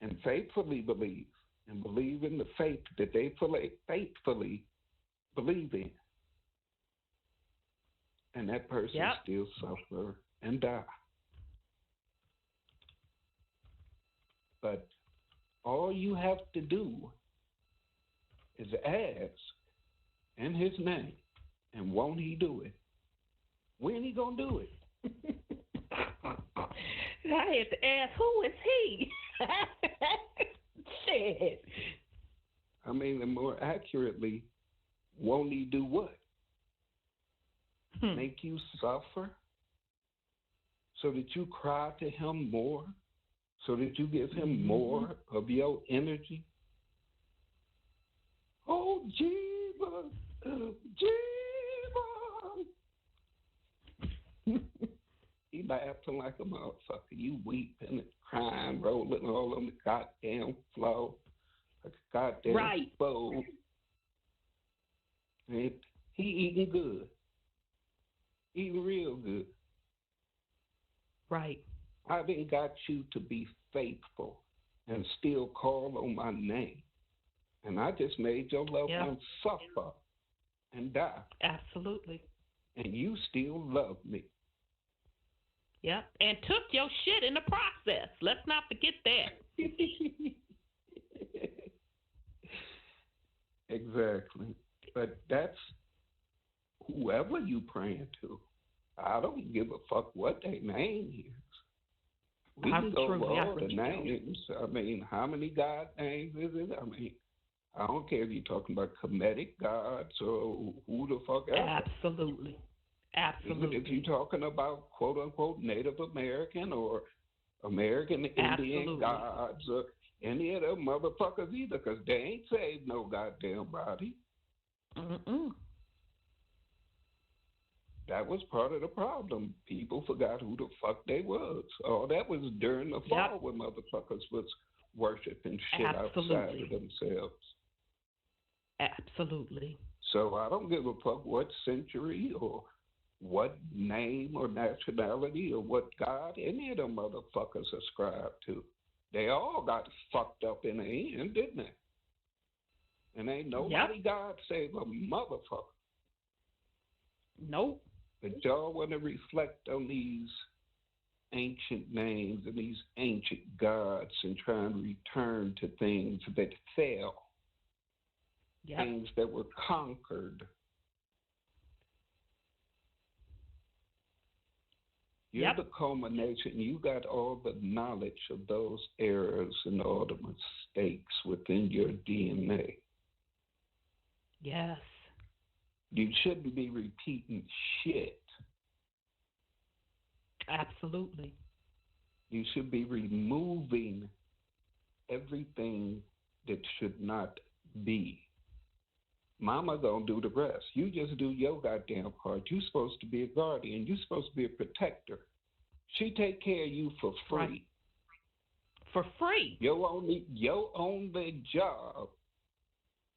and faithfully believe, and believe in the faith that they faithfully believe in, and that person still suffer and die. But all you have to do is ask in his name, and won't he do it? When he gonna do it? I had to ask, who is he? Shit. And more accurately, won't he do what? Hmm. Make you suffer so that you cry to him more, so that you give him more of your energy? Oh, Jesus, Jesus. He laughing like a motherfucker. You weeping and crying, rolling all on the goddamn floor, like a goddamn fool. And he eating good. Eating real good. Right. I done got you to be faithful and still call on my name. And I just made your loved one suffer and die. Absolutely. And you still love me. Yep. And took your shit in the process. Let's not forget that. Exactly. But that's whoever you praying to. I don't give a fuck what their name is. We can go over all the names. I mean, how many God names is it? I mean, I don't care if you're talking about Kemetic gods or who the fuck else. Absolutely. Absolutely. Even if you're talking about quote-unquote Native American or American Indian gods or any of them motherfuckers either, because they ain't saved no goddamn body. That was part of the problem. People forgot who the fuck they was. Oh, that was during the fall when motherfuckers was worshiping shit outside of themselves. Absolutely. So I don't give a fuck what century or what name or nationality or what God any of them motherfuckers ascribe to. They all got fucked up in the end, didn't they? And ain't nobody God save a motherfucker. Nope. But y'all want to reflect on these ancient names and these ancient gods and try and return to things that fell, things that were conquered. You're the culmination. You got all the knowledge of those errors and all the mistakes within your DNA. Yes. You shouldn't be repeating shit. Absolutely. You should be removing everything that should not be. Mama gonna do the rest. You just do your goddamn part. You're supposed to be a guardian. You're supposed to be a protector. She take care of you for free. Right. For free. Your only job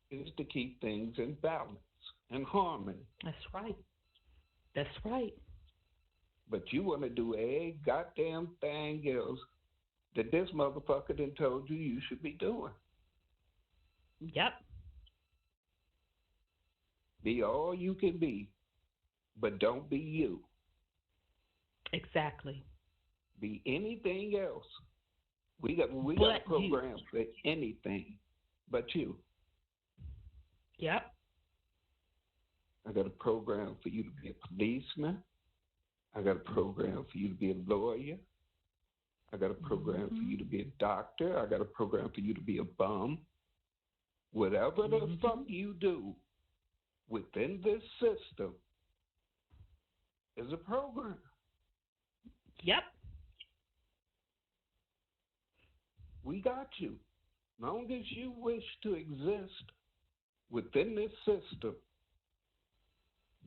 is to keep things in balance and harmony. That's right. That's right. But you want to do a goddamn thing else that this motherfucker done told you should be doing. Yep. Be all you can be, but don't be you. Exactly. Be anything else. We got a program for anything but you. Yep. I got a program for you to be a policeman. I got a program for you to be a lawyer. I got a program for you to be a doctor. I got a program for you to be a bum. Whatever the fuck you do within this system is a program. Yep. We got you. As long as you wish to exist within this system,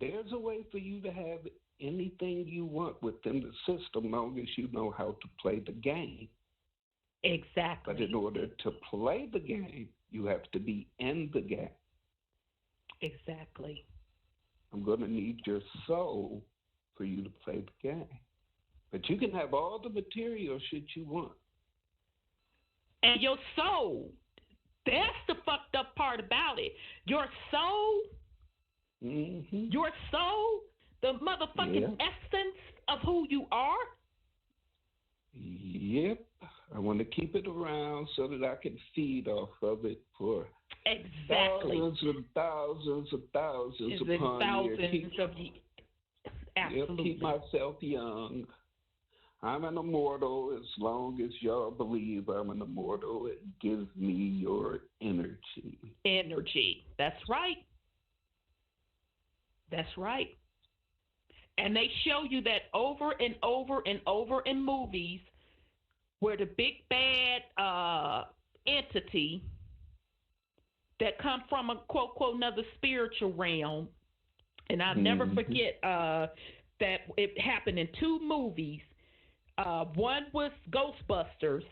there's a way for you to have anything you want within the system, as long as you know how to play the game. Exactly. But in order to play the game, you have to be in the game. Exactly. I'm going to need your soul for you to play the game. But you can have all the material shit you want. And your soul, that's the fucked up part about it. Your soul, your soul, the motherfucking essence of who you are. Yep. I want to keep it around so that I can feed off of it for thousands and thousands and thousands upon years. Absolutely. Keep myself young. I'm an immortal. As long as y'all believe I'm an immortal, it gives me your energy. Energy. That's right. That's right. And they show you that over and over and over in movies where the big bad entity that come from a quote quote another spiritual realm, and I'll never forget that it happened in two movies. One was Ghostbusters,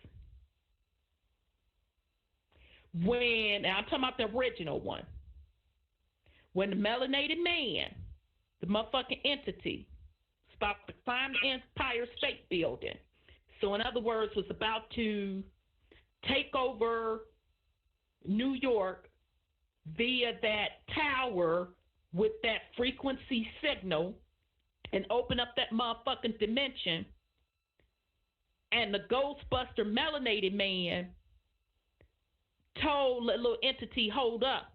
when, and I'm talking about the original one, when the melanated man, the motherfucking entity, was about to climb the Empire State Building. So in other words, was about to take over New York via that tower with that frequency signal and open up that motherfucking dimension. And the Ghostbuster melanated man told the little entity, hold up.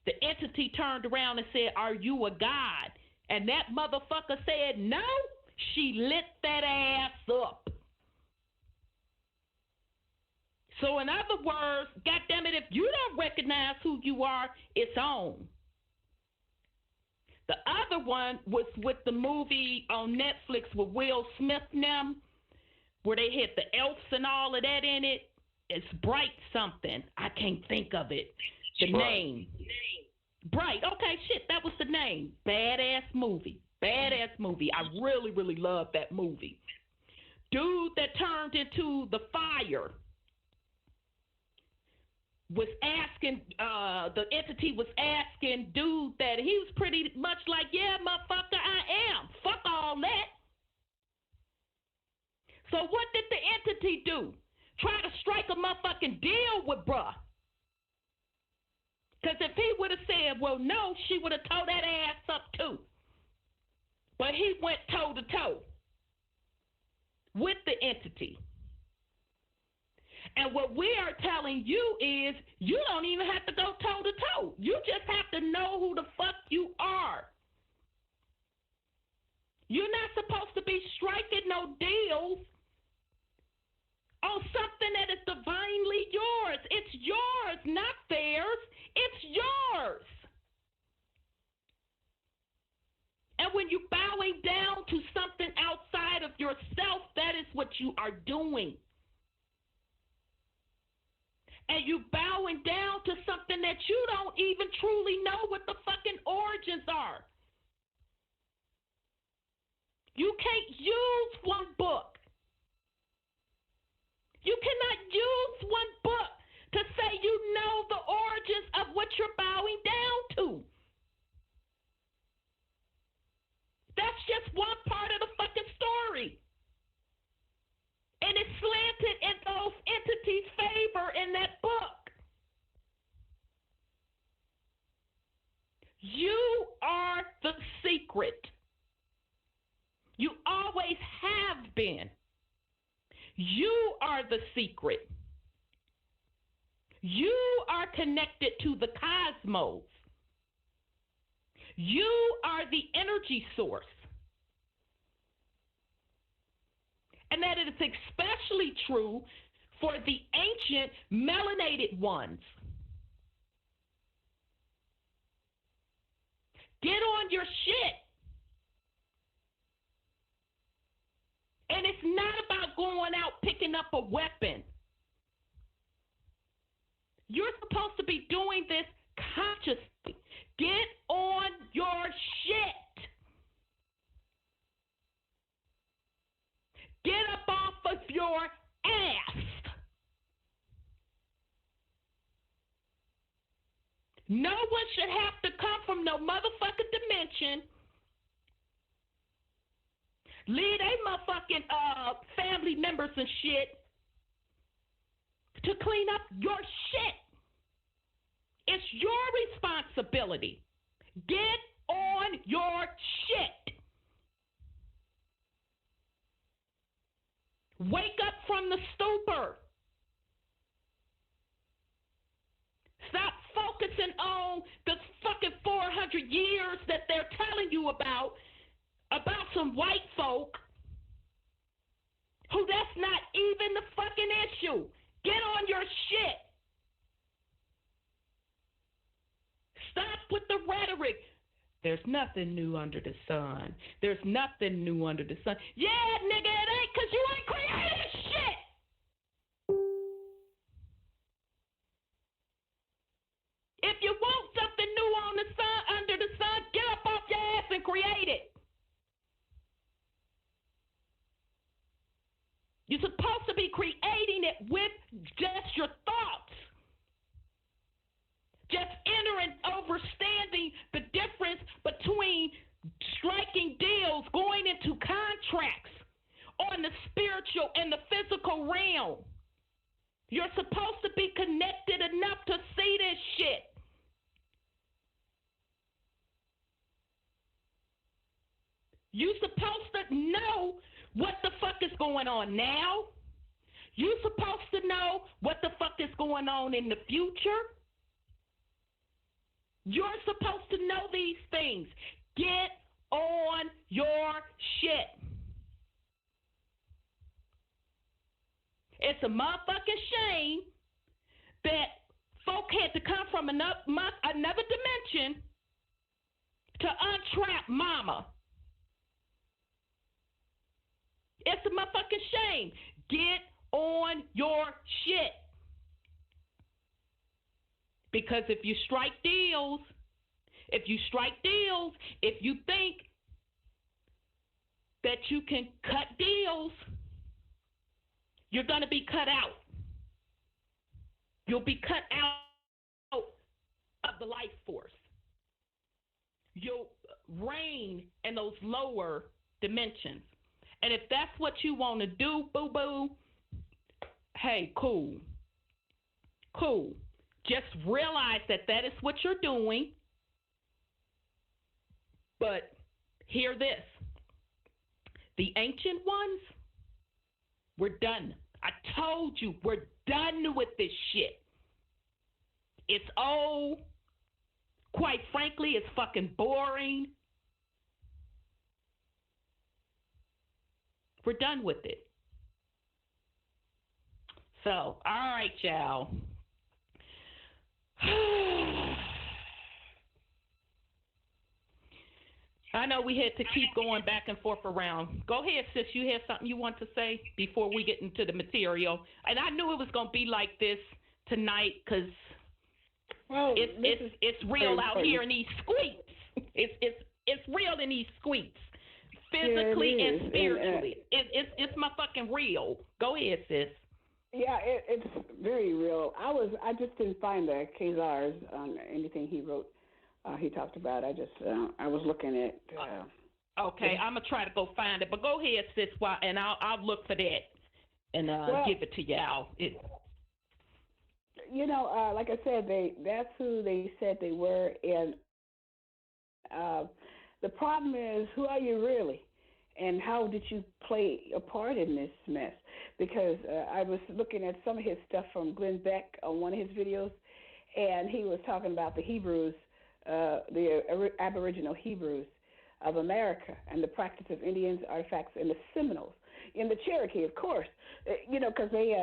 The entity turned around and said, are you a god? And that motherfucker said, no. She lit that ass up. So in other words, goddammit, if you don't recognize who you are, it's on. The other one was with the movie on Netflix with Will Smith and them, where they had the elves and all of that in it. It's Bright something. I can't think of it. The name. Bright. Okay, shit, that was the name. Badass movie. Badass movie. I really, really love that movie. Dude that turned into the fire was asking, the entity was asking dude that he was pretty much like, yeah, motherfucker, I am. Fuck all that. So what did the entity do? Try to strike a motherfucking deal with bruh. Because if he would have said, well, no, she would have towed that ass up too. But he went toe to toe with the entity. And what we are telling you is you don't even have to go toe to toe. You just have to know who the fuck you are. You're not supposed to be striking no deals on something that is divinely yours. It's yours, not theirs. It's yours. And when you're bowing down to something outside of yourself, that is what you are doing. And you bowing down to something that you don't even truly know what the fucking origins are. You can't use one book. You cannot use one book to say you know the origins of what you're bowing down to. That's just one part of the fucking story. And it's slanted in those entities' favor in that book. You are the secret. You always have been. You are the secret. You are connected to the cosmos. You are the energy source. And that it is especially true for the ancient melanated ones. Get on your shit. And it's not about going out picking up a weapon. You're supposed to be doing this consciously. Get on your shit. Get up off of your ass. No one should have to come from no motherfucking dimension, leave they motherfucking family members and shit to clean up your shit. It's your responsibility. Get on your shit. Wake up from the stupor. Stop focusing on the fucking 400 years that they're telling you about some white folk who that's not even the fucking issue. Get on your shit. Stop with the rhetoric. There's nothing new under the sun. There's nothing new under the sun. Yeah, nigga, it ain't because you ain't created shit. If you want something new on the sun, under the sun, get up off your ass and create it. You're supposed to be creating it with just your thoughts. Just entering, understanding the difference between striking deals, going into contracts on the spiritual and the physical realm. You're supposed to be connected enough to see this shit. You're supposed to know what the fuck is going on now. You're supposed to know what the fuck is going on in the future. You're supposed to know these things. Get on your shit. It's a motherfucking shame that folk had to come from another dimension to untrap mama. It's a motherfucking shame. Get on your shit. Because if you strike deals, if you think that you can cut deals, you're going to be cut out. You'll be cut out of the life force. You'll reign in those lower dimensions. And if that's what you want to do, boo-boo, hey, cool. Just realize that is what you're doing. But hear this. The ancient ones, we're done. I told you, we're done with this shit. It's old. Quite frankly, it's fucking boring. We're done with it. So, all right, y'all. I know we had to keep going back and forth around. Go ahead, sis. You have something you want to say before we get into the material? And I knew it was going to be like this tonight because it's real out here in these squeaks. It's real in these squeaks, physically and spiritually. It's my fucking real. Go ahead, sis. Yeah, it's very real. I just didn't find the Khazars on anything he wrote. He talked about. I was looking at. Okay, I'm gonna try to go find it, but go ahead, sis. And I'll look for that and give it to y'all. Like I said, that's who they said they were, and the problem is, who are you really? And how did you play a part in this mess? Because I was looking at some of his stuff from Glenn Beck on one of his videos, and he was talking about the Hebrews, the Aboriginal Hebrews of America, and the practice of Indians, artifacts, and the Seminoles. In the Cherokee, of course, because they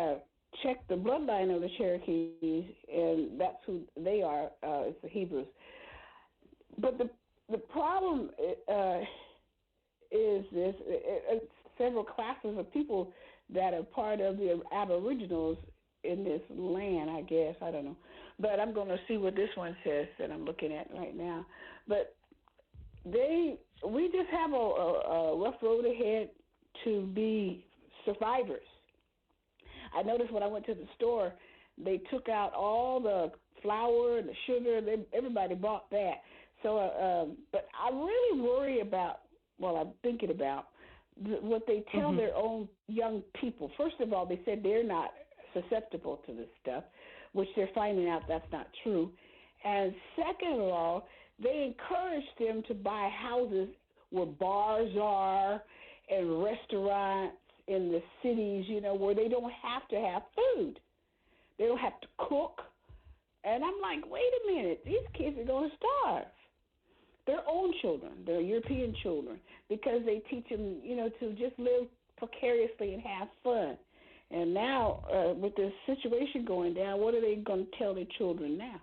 checked the bloodline of the Cherokees, and that's who they are, it's the Hebrews. But the problem is this, several classes of people that are part of the Aboriginals in this land, I guess. I don't know. But I'm going to see what this one says that I'm looking at right now. But we just have a rough road ahead to be survivors. I noticed when I went to the store, they took out all the flour and the sugar. Everybody bought that. So, but I really worry about, I'm thinking about what they tell their own young people. First of all, they said they're not susceptible to this stuff, which they're finding out that's not true. And second of all, they encourage them to buy houses where bars are and restaurants in the cities, where they don't have to have food. They don't have to cook. And I'm like, wait a minute, these kids are going to starve. Their own children, their European children, because they teach them, to just live precariously and have fun. And now, with this situation going down, what are they going to tell their children now?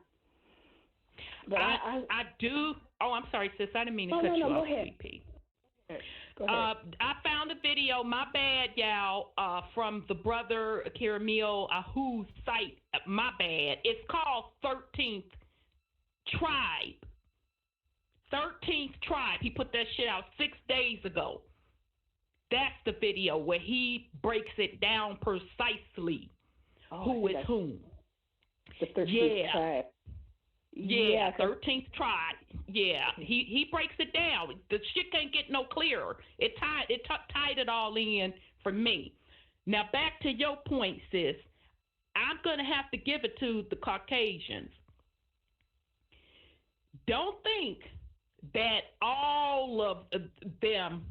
But I do Oh, I'm sorry, sis. I didn't mean to No, cut no, you no, off, go ahead. VP. Go ahead. I found a video, my bad, y'all, from the brother Karamil Ahu's site. My bad. It's called 13th Tribe. 13th Tribe. He put that shit out 6 days ago. That's the video where he breaks it down precisely. Who is whom. The 13th Tribe. Yeah, 13th Tribe. Yeah, he breaks it down. The shit can't get no clearer. It tied it all in for me. Now back to your point, sis. I'm gonna have to give it to the Caucasians. Don't think that all of them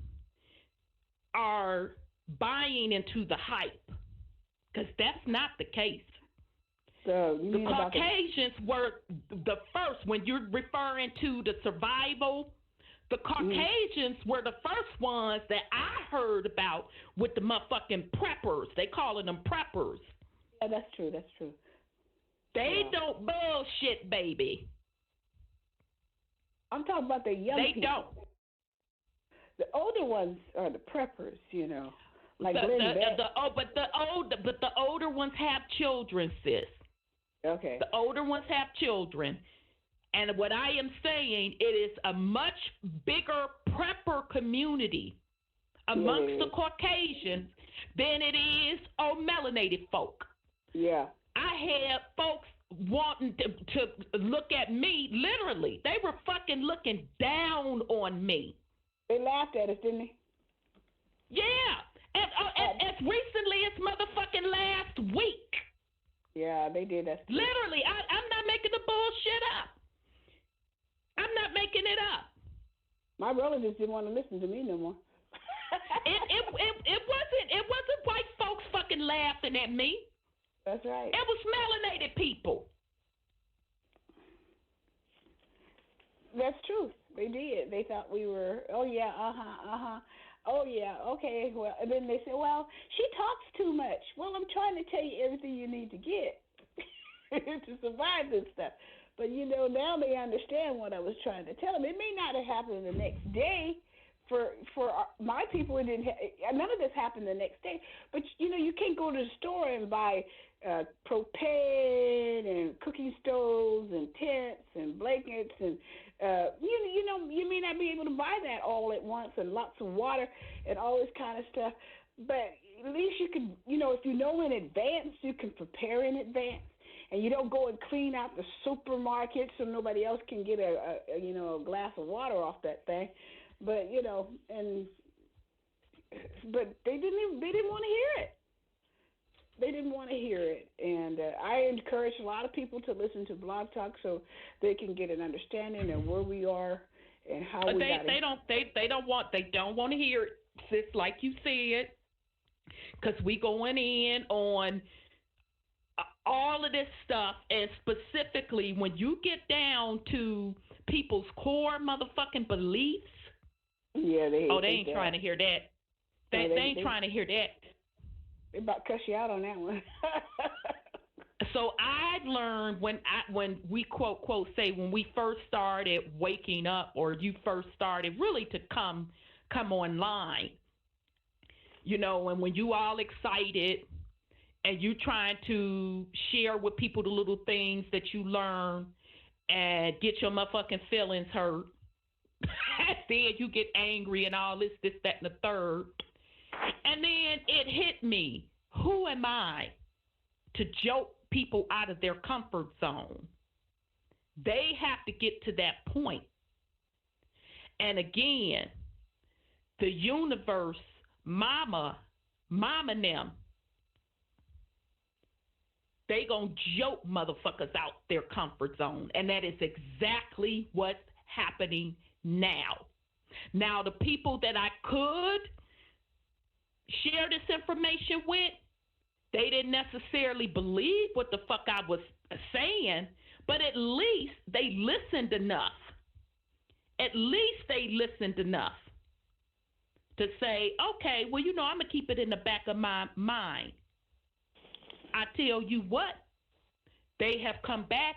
are buying into the hype, because that's not the case. So the Caucasians were the first, when you're referring to the survival, the Caucasians were the first ones that I heard about with the motherfucking preppers. They calling them preppers. Yeah, that's true. That's true. They don't bullshit, baby. I'm talking about the young people. They don't. The older ones are the preppers, you know. Like but the older ones have children, sis. Okay. The older ones have children. And what I am saying, it is a much bigger prepper community amongst the Caucasians than it is melanated folk. Yeah. I had folks wanting to look at me, literally. They were fucking looking down on me. They laughed at us, didn't they? Yeah. As recently as motherfucking last week. Yeah, they did that. Literally, I'm not making the bullshit up. I'm not making it up. My relatives didn't want to listen to me no more. It wasn't white folks fucking laughing at me. That's right. It was melanated people. That's true. They did. They thought we were, oh yeah, oh yeah, okay. Well, and then they said, well, she talks too much. Well, I'm trying to tell you everything you need to get to survive this stuff. But, you know, now they understand what I was trying to tell them. It may not have happened the next day. For my people, it didn't. None of this happened the next day. But, you know, you can't go to the store and buy propane and cooking stoves and tents and blankets and you may not be able to buy that all at once, and lots of water and all this kind of stuff. But at least you can, you know, if you know in advance, you can prepare in advance, and you don't go and clean out the supermarket so nobody else can get a glass of water off that thing. But you know, but they didn't want to hear it. They didn't want to hear it, and I encourage a lot of people to listen to Blog Talk so they can get an understanding of where we are and how we got it. They don't want to hear it, sis, like you said, because we going in on all of this stuff, and specifically when you get down to people's core motherfucking beliefs. Yeah, they ain't trying to hear that. They ain't trying to hear that. They about cuss you out on that one. So I learned when we quote say when we first started waking up, or you first started really to come online, you know, and when you all excited and you trying to share with people the little things that you learn and get your motherfucking feelings hurt, then you get angry and all this, that, and the third. And then it hit me. Who am I to joke people out of their comfort zone? They have to get to that point. And again, the universe, mama and them, they gonna joke motherfuckers out their comfort zone. And that is exactly what's happening now. Now, the people that I could share this information with, they didn't necessarily believe what the fuck I was saying, but at least they listened enough. At least they listened enough to say, okay, well, you know, I'm going to keep it in the back of my mind. I tell you what, they have come back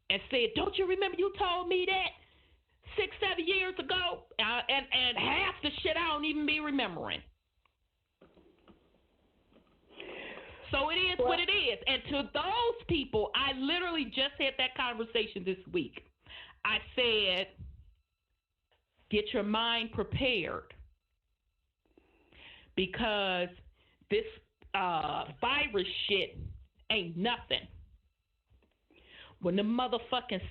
and said, don't you remember you told me that 7 years ago, and half the shit I don't even be remembering. So it is what it is. And to those people, I literally just had that conversation this week. I said, get your mind prepared, because this virus shit ain't nothing. When that motherfucking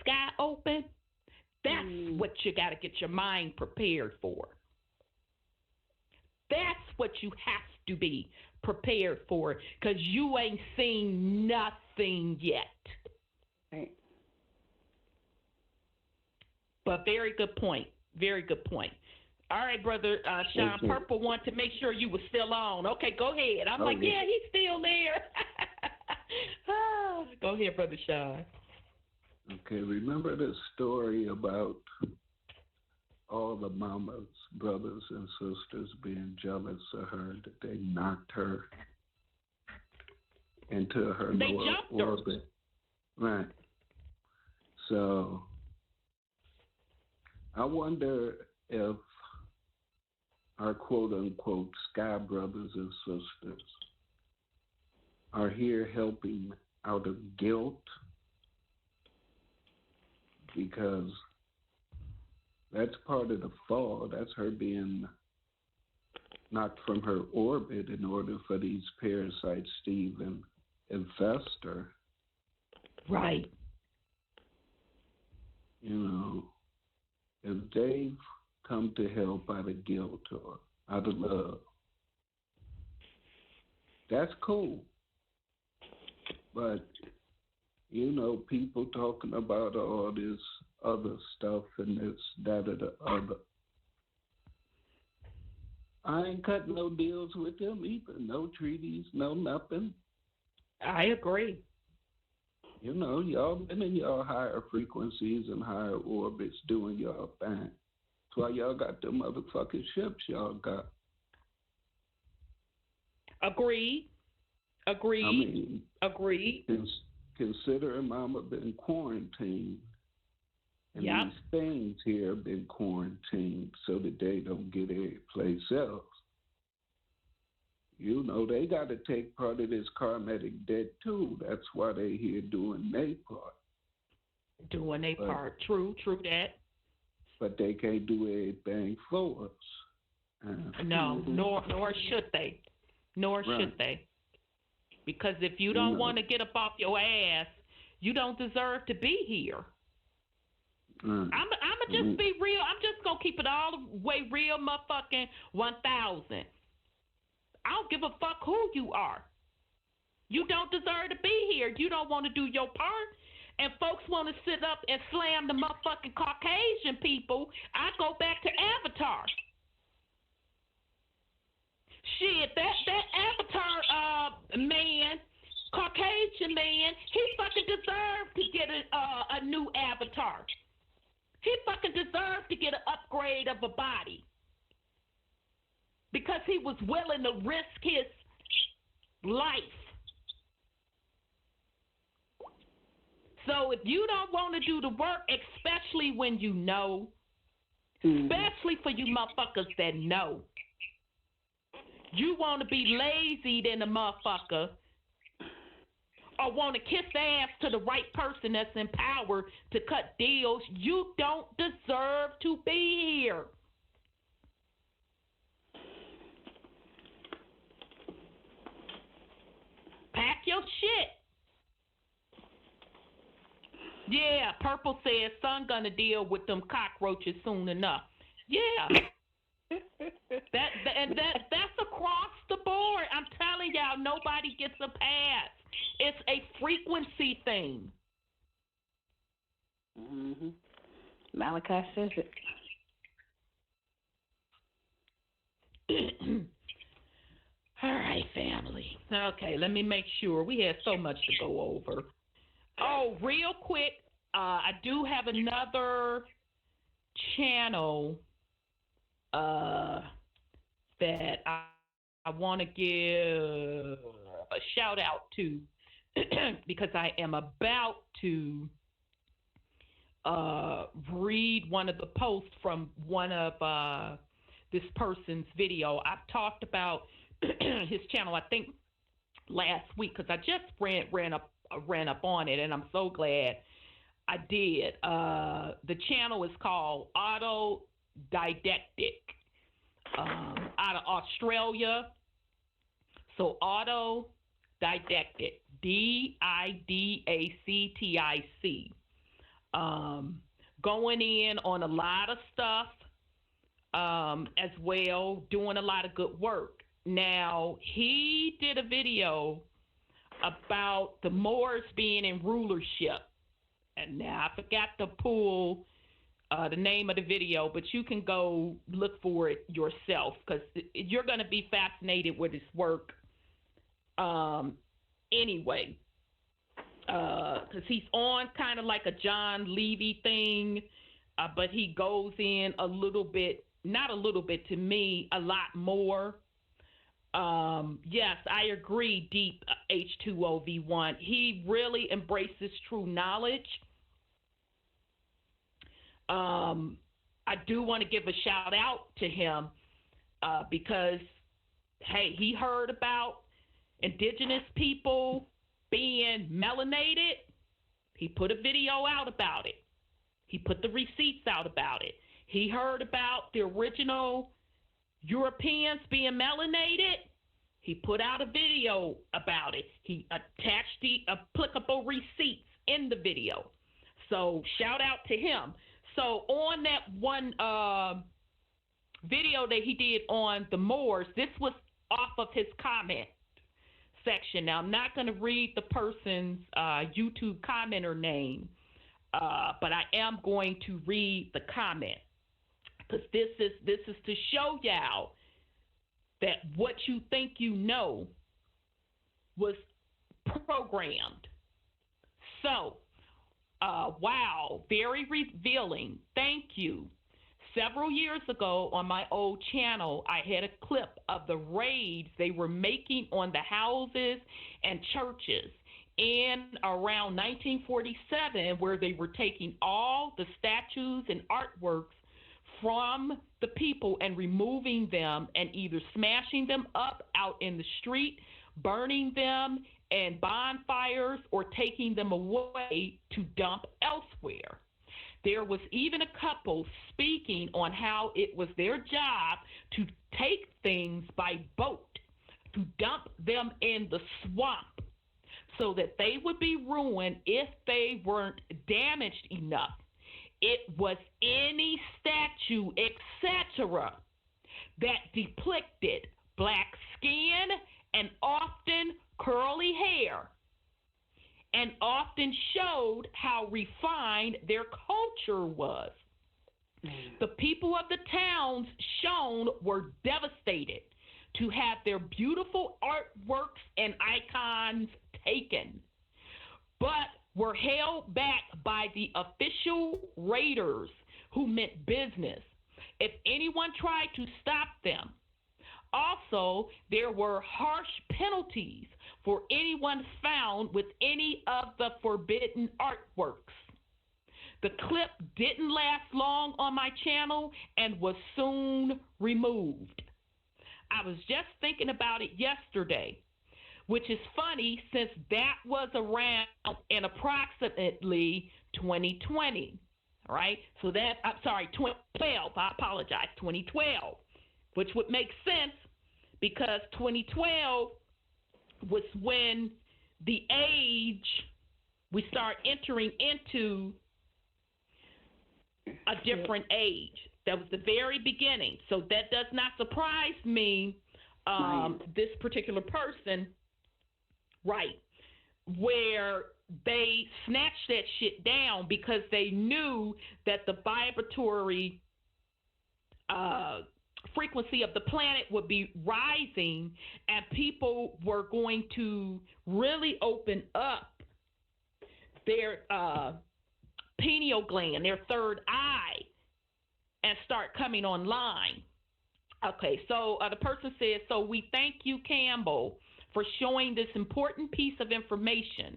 sky open, that's what you got to get your mind prepared for. That's what you have to be prepared for, because you ain't seen nothing yet. Right. But very good point. Very good point. All right, brother Sean. Purple wanted to make sure you were still on. Okay, go ahead. I'm like, yeah, he's still there. Go ahead, brother Sean. Okay, remember the story about all the mamas, brothers, and sisters being jealous of her, that they knocked her into her lower orbit? Right. So I wonder if our quote-unquote sky brothers and sisters are here helping out of guilt, because that's part of the fall. That's her being knocked from her orbit in order for these parasites to even infest her. Right. You know, if they've come to help out of guilt or out of love, that's cool. But, you know, people talking about all this other stuff and this, that, or the other. I ain't cut no deals with them either. No treaties, no nothing. I agree. You know, y'all been in y'all higher frequencies and higher orbits doing y'all thing. That's why y'all got them motherfucking ships y'all got. Agreed. Agreed. I mean, agreed. Considering Mama been quarantined, and these things here have been quarantined so that they don't get anyplace else. You know, they got to take part of this karmatic debt too. That's why they here doing their part. Doing their part. True that. But they can't do anything for us. No, nor should they. Should they. Because if you don't want to get up off your ass, you don't deserve to be here. I'm just be real. I'm just going to keep it all the way real, motherfucking 1,000. I don't give a fuck who you are. You don't deserve to be here. You don't want to do your part. And folks want to sit up and slam the motherfucking Caucasian people. I go back to Avatar. Shit, that Avatar man, Caucasian man, he fucking deserved to get a new avatar. He fucking deserved to get an upgrade of a body. Because he was willing to risk his life. So if you don't want to do the work, especially when you know, especially for you motherfuckers that know, you want to be lazy than a motherfucker or want to kiss ass to the right person that's in power to cut deals, you don't deserve to be here. Pack your shit. Yeah, Purple says son gonna deal with them cockroaches soon enough. Yeah. That's across the board. I'm telling y'all, nobody gets a pass. It's a frequency thing. Mm-hmm. Malachi says it. All right, family. Okay, let me make sure. We had so much to go over. Oh, real quick, I do have another channel that I want to give a shout out to because I am about to read one of the posts from one of this person's video. I've talked about his channel, I think, last week because I just ran up on it, and I'm so glad I did. The channel is called Autodidactic, out of Australia. So Autodidactic, Didactic. Going in on a lot of stuff as well, doing a lot of good work. Now, he did a video about the Moors being in rulership. And now I forgot to pull the name of the video, but you can go look for it yourself because you're going to be fascinated with his work anyway. Because he's on kind of like a John Levy thing, but he goes in a little bit, not a little bit, to me, a lot more. Yes, I agree, Deep H2OV1. He really embraces true knowledge. I do want to give a shout out to him because, hey, he heard about indigenous people being melanated. He put a video out about it. He put the receipts out about it. He heard about the original Europeans being melanated. He put out a video about it. He attached the applicable receipts in the video. So shout out to him. So on that one video that he did on the Moors, this was off of his comment section. Now, I'm not going to read the person's YouTube commenter name, but I am going to read the comment because this is to show y'all that what you think you know was programmed. So, wow, very revealing. Thank you. Several years ago on my old channel, I had a clip of the raids they were making on the houses and churches in around 1947, where they were taking all the statues and artworks from the people and removing them and either smashing them up out in the street, burning them in bonfires, or taking them away to dump elsewhere. There was even a couple speaking on how it was their job to take things by boat, to dump them in the swamp so that they would be ruined if they weren't damaged enough. It was any statue, etc., that depicted black skin and often curly hair, and often showed how refined their culture was. The people of the towns shown were devastated to have their beautiful artworks and icons taken, but were held back by the official raiders who meant business if anyone tried to stop them. Also, there were harsh penalties for anyone found with any of the forbidden artworks. The clip didn't last long on my channel and was soon removed. I was just thinking about it yesterday, which is funny since that was around in approximately 2020, all right? So that, I'm sorry, 2012, I apologize, 2012, which would make sense because 2012 was when the age, we start entering into a different age. That was the very beginning. So that does not surprise me, this particular person, right, where they snatched that shit down because they knew that the vibratory frequency of the planet would be rising and people were going to really open up their pineal gland, their third eye, and start coming online. Okay, so the person says, so we thank you, Campbell, for showing this important piece of information,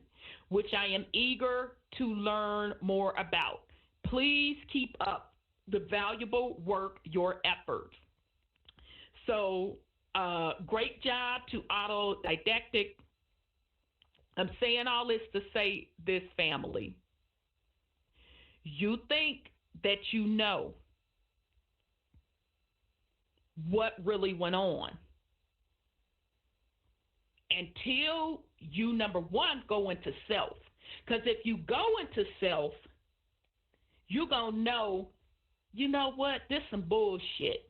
which I am eager to learn more about. Please keep up the valuable work, your efforts. So, great job to autodidactic. I'm saying all this to say this, family. You think that you know what really went on until you, number one, go into self. Because if you go into self, you're going to know, you know what, this some bullshit.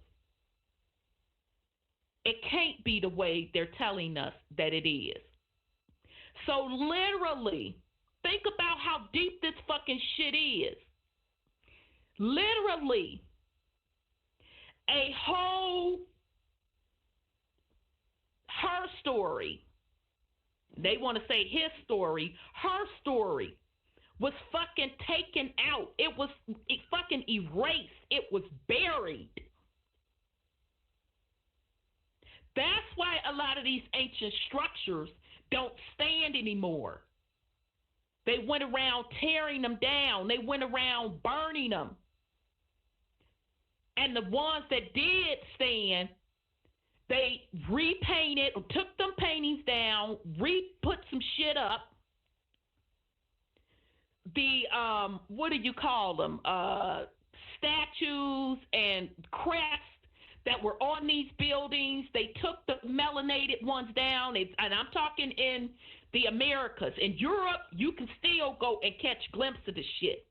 It can't be the way they're telling us that it is. So literally, think about how deep this fucking shit is. Literally, a whole her story. They want to say his story. Her story was fucking taken out. It fucking erased. It was buried. That's why a lot of these ancient structures don't stand anymore. They went around tearing them down. They went around burning them. And the ones that did stand, they repainted, took them paintings down, put some shit up. The, what do you call them? Statues and crests that were on these buildings. They took the melanated ones down. And I'm talking in the Americas. In Europe, you can still go and catch glimpses of the shit.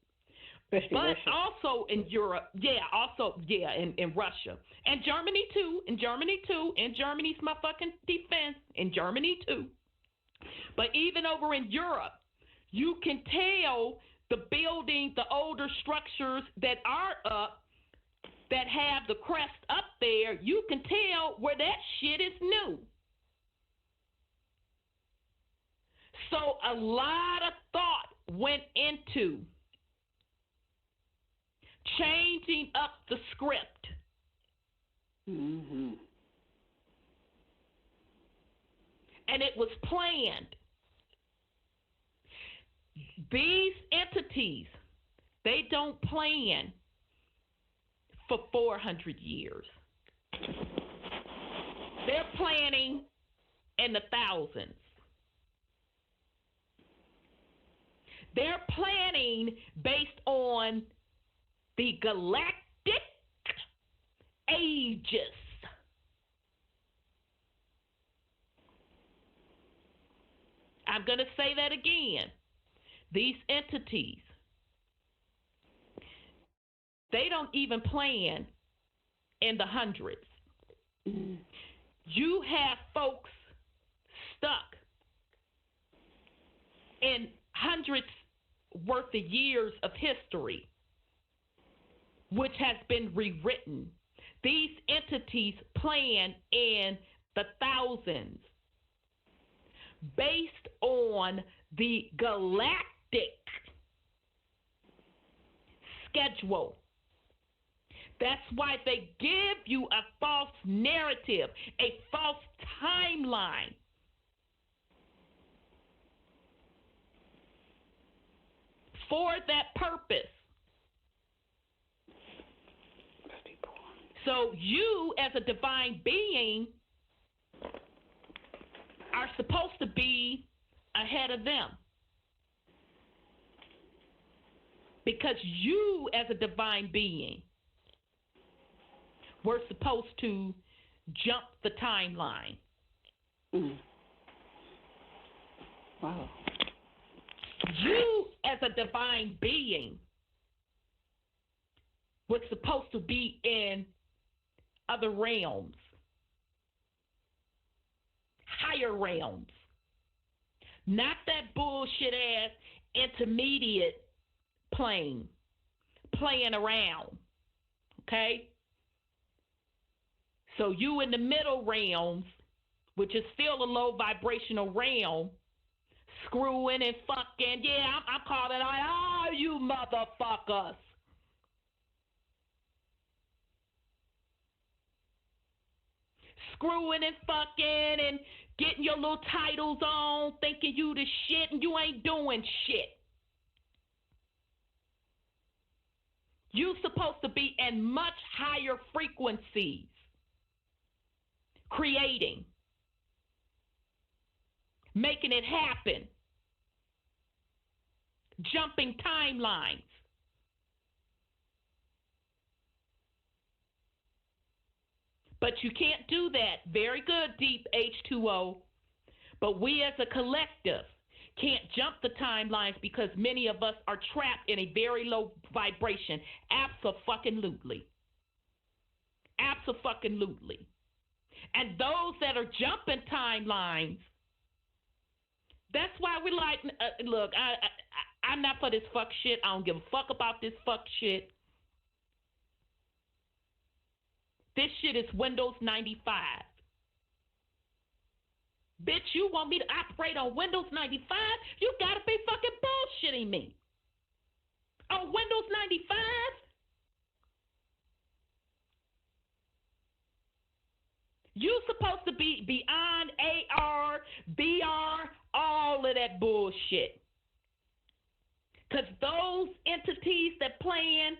Especially but Russia. Also in Europe, in Russia. And Germany too. In Germany's motherfucking defense. In Germany too. But even over in Europe, you can tell the buildings, the older structures that are up, that have the crest up there, you can tell where that shit is new. So a lot of thought went into changing up the script. Mm-hmm. And it was planned. These entities, they don't plan for 400 years. They're planning in the thousands. They're planning based on the galactic ages. I'm going to say that again. These entities, they don't even plan in the hundreds. Mm. You have folks stuck in hundreds worth of years of history, which has been rewritten. These entities plan in the thousands based on the galactic schedule. That's why they give you a false narrative, a false timeline. For that purpose. So you, as a divine being, are supposed to be ahead of them. Because you, as a divine being, were supposed to jump the timeline. Mm. Wow. You, as a divine being, was supposed to be in other realms, higher realms, not that bullshit ass intermediate plane playing around. Okay? So you in the middle realms, which is still a low vibrational realm, screwing and fucking, I'm calling out all you motherfuckers. Screwing and fucking and getting your little titles on, thinking you the shit, and you ain't doing shit. You're supposed to be in much higher frequencies, creating, making it happen, jumping timelines. But you can't do that. Very good, Deep H2O. But we as a collective can't jump the timelines because many of us are trapped in a very low vibration. Abso-fucking-lutely. Abso-fucking-lutely. And those that are jumping timelines, that's why we like, look, I'm not for this fuck shit. I don't give a fuck about this fuck shit. This shit is Windows 95. Bitch, you want me to operate on Windows 95? You gotta be fucking bullshitting me. On Windows 95? You supposed to be beyond AR, VR, all of that bullshit. Because those entities that plan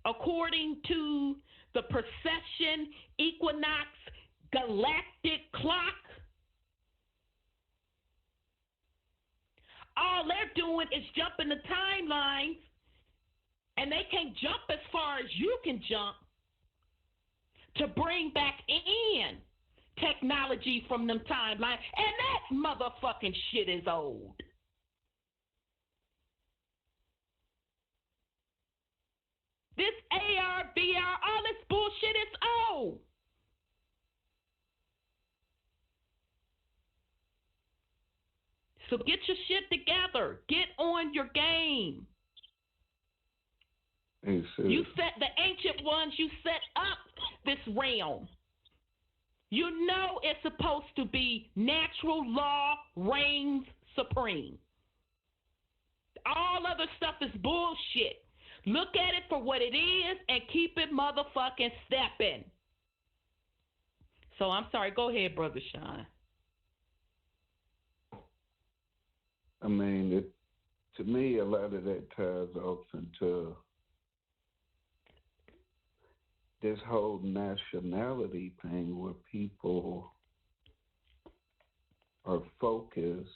according to the precession, equinox, galactic clock, all they're doing is jumping the timelines, and they can't jump as far as you can jump to bring back in technology from them timelines, and that motherfucking shit is old. This AR, VR, all this bullshit is old. So get your shit together. Get on your game. Hey, you set the ancient ones, you set up this realm. You know it's supposed to be natural law reigns supreme. All other stuff is bullshit. Look at it for what it is and keep it motherfucking stepping. So I'm sorry. Go ahead, Brother Sean. I mean, to me, a lot of that ties off into this whole nationality thing where people are focused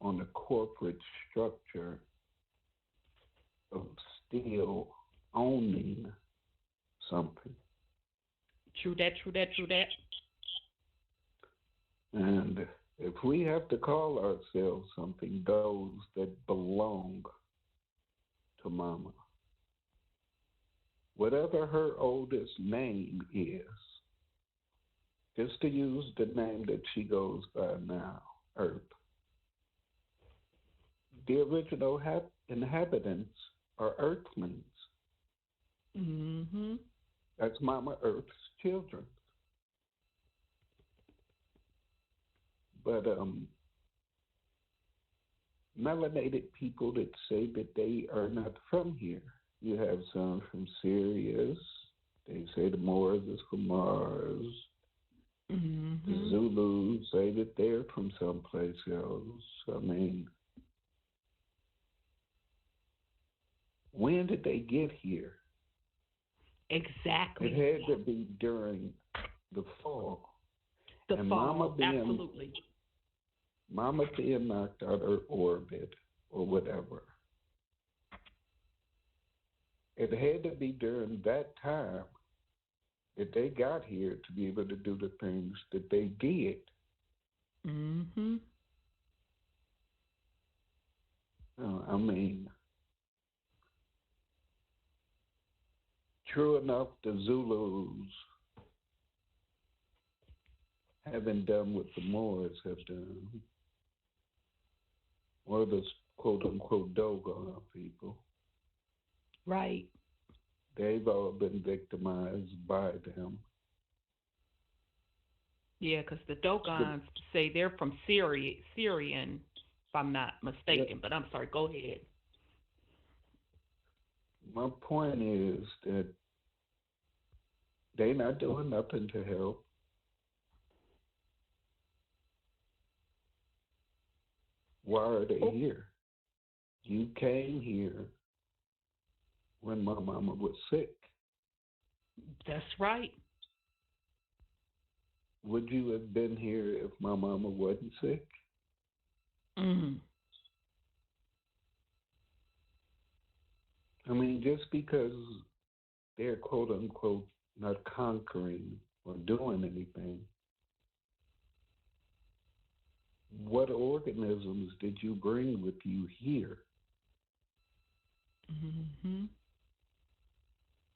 on the corporate structure of still owning something. True that. And if we have to call ourselves something, those that belong to Mama, whatever her oldest name is, just to use the name that she goes by now, Earth, the original inhabitants are Earthlings. Mm-hmm. That's Mama Earth's children. But melanated people that say that they are not from here. You have some from Sirius. They say the Moors is from Mars. Mm-hmm. The Zulus say that they're from someplace else. I mean, when did they get here? Exactly. It had to be during the fall. Absolutely. Mama being knocked out her orbit or whatever. It had to be during that time that they got here to be able to do the things that they did. Mm-hmm. I mean, true enough, the Zulus haven't done what the Moors have done, or the quote-unquote Dogon people. Right. They've all been victimized by them. Yeah, because the Dogons say they're from Syrian, if I'm not mistaken. Yeah. But I'm sorry, go ahead. My point is that they're not doing nothing to help. Why are they here? You came here when my mama was sick. That's right. Would you have been here if my mama wasn't sick? Mm. I mean, just because they're quote unquote not conquering or doing anything, what organisms did you bring with you here? Mm-hmm.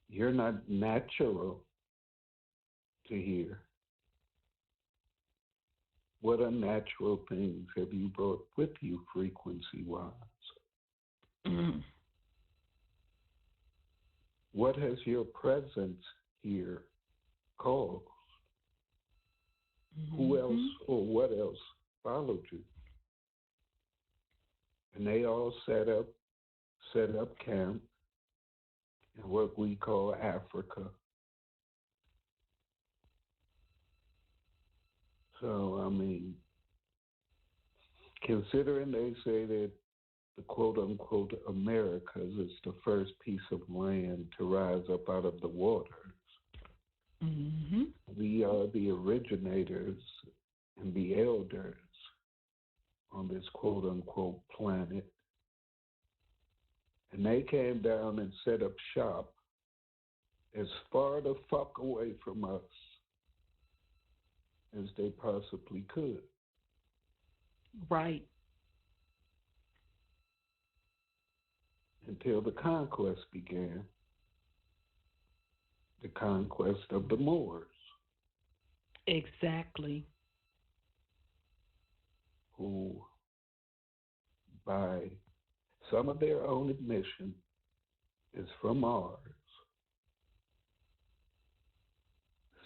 You're not natural to here. What unnatural things have you brought with you frequency-wise? Mm. What has your presence here caused? Mm-hmm. Who else or what else followed you? And they all set up camp in what we call Africa. So, I mean, considering they say that the quote-unquote Americas is the first piece of land to rise up out of the waters, Mm-hmm. we are the originators and the elders on this quote-unquote planet. And they came down and set up shop as far the fuck away from us as they possibly could. Right. Until the conquest began, the conquest of the Moors, Exactly. who, by some of their own admission, is from Mars.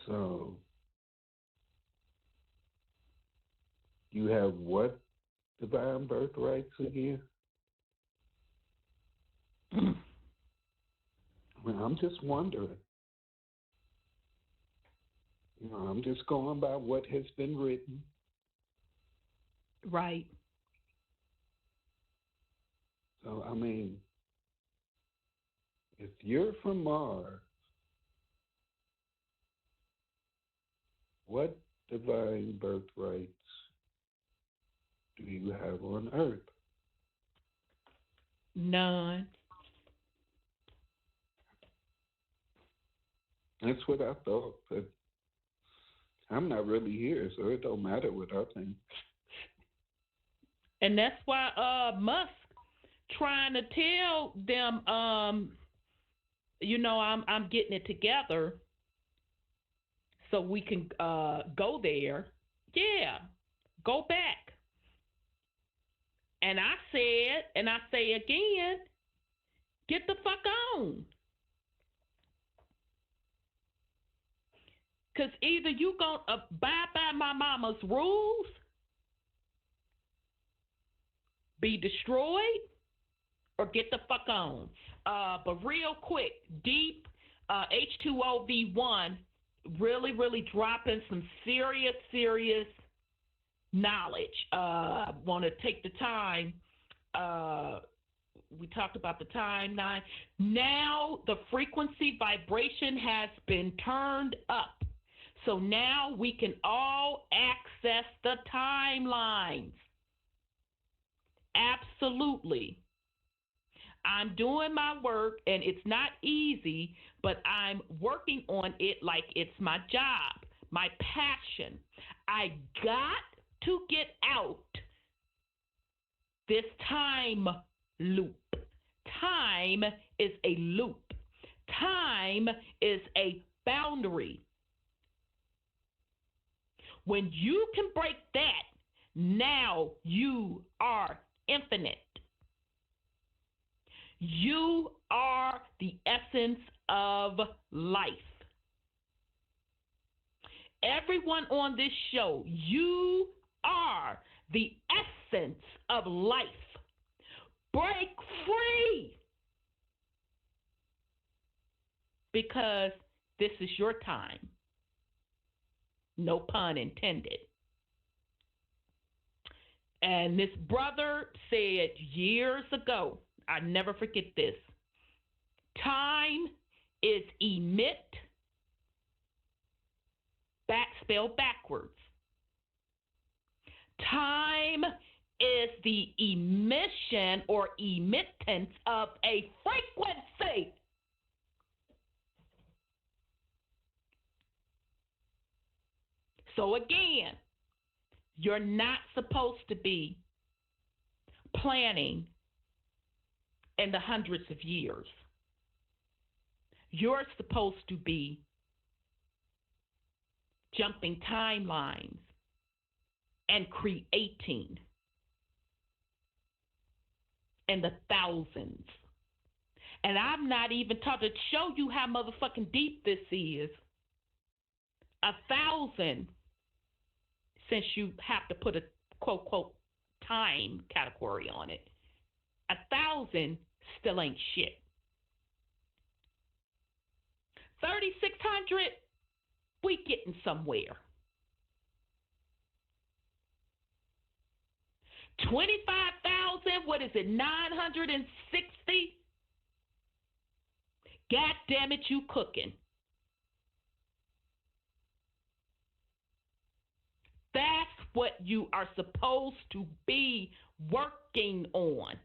So, you have what divine birthrights again? Mm. I mean, I'm just wondering. You know, I'm just going by what has been written. Right. So, I mean, if you're from Mars, what divine birthrights do you have on Earth? None. That's what I thought, but I'm not really here, so it don't matter what I think. And that's why Musk trying to tell them, I'm getting it together so we can go there. Yeah, go back. And I said, and I say again, get the fuck on. Because either you going to abide by my mama's rules, be destroyed, or get the fuck on. But real quick, deep H2OV1, really, really dropping some serious knowledge. Want to take the time. We talked about the time 9. Now the frequency vibration has been turned up. So now we can all access the timelines. Absolutely. I'm doing my work, and it's not easy, but I'm working on it like it's my job, my passion. I got to get out this time loop. Time is a loop. Time is a boundary. When you can break that, now you are infinite. You are the essence of life. Everyone on this show, you are the essence of life. Break free. Because this is your time. No pun intended. And this brother said years ago, I never forget this. Time is emit, spelled backwards. Time is the emission or emittance of a frequency. So again, you're not supposed to be planning in the hundreds of years. You're supposed to be jumping timelines and creating in the thousands. And I'm not even talking to show you how motherfucking deep this is. 1,000, since you have to put a quote, quote, time category on it, 1,000 still ain't shit. 3,600, we getting somewhere. 25,000, what is it, 960? God damn it, you cooking. That's what you are supposed to be working on.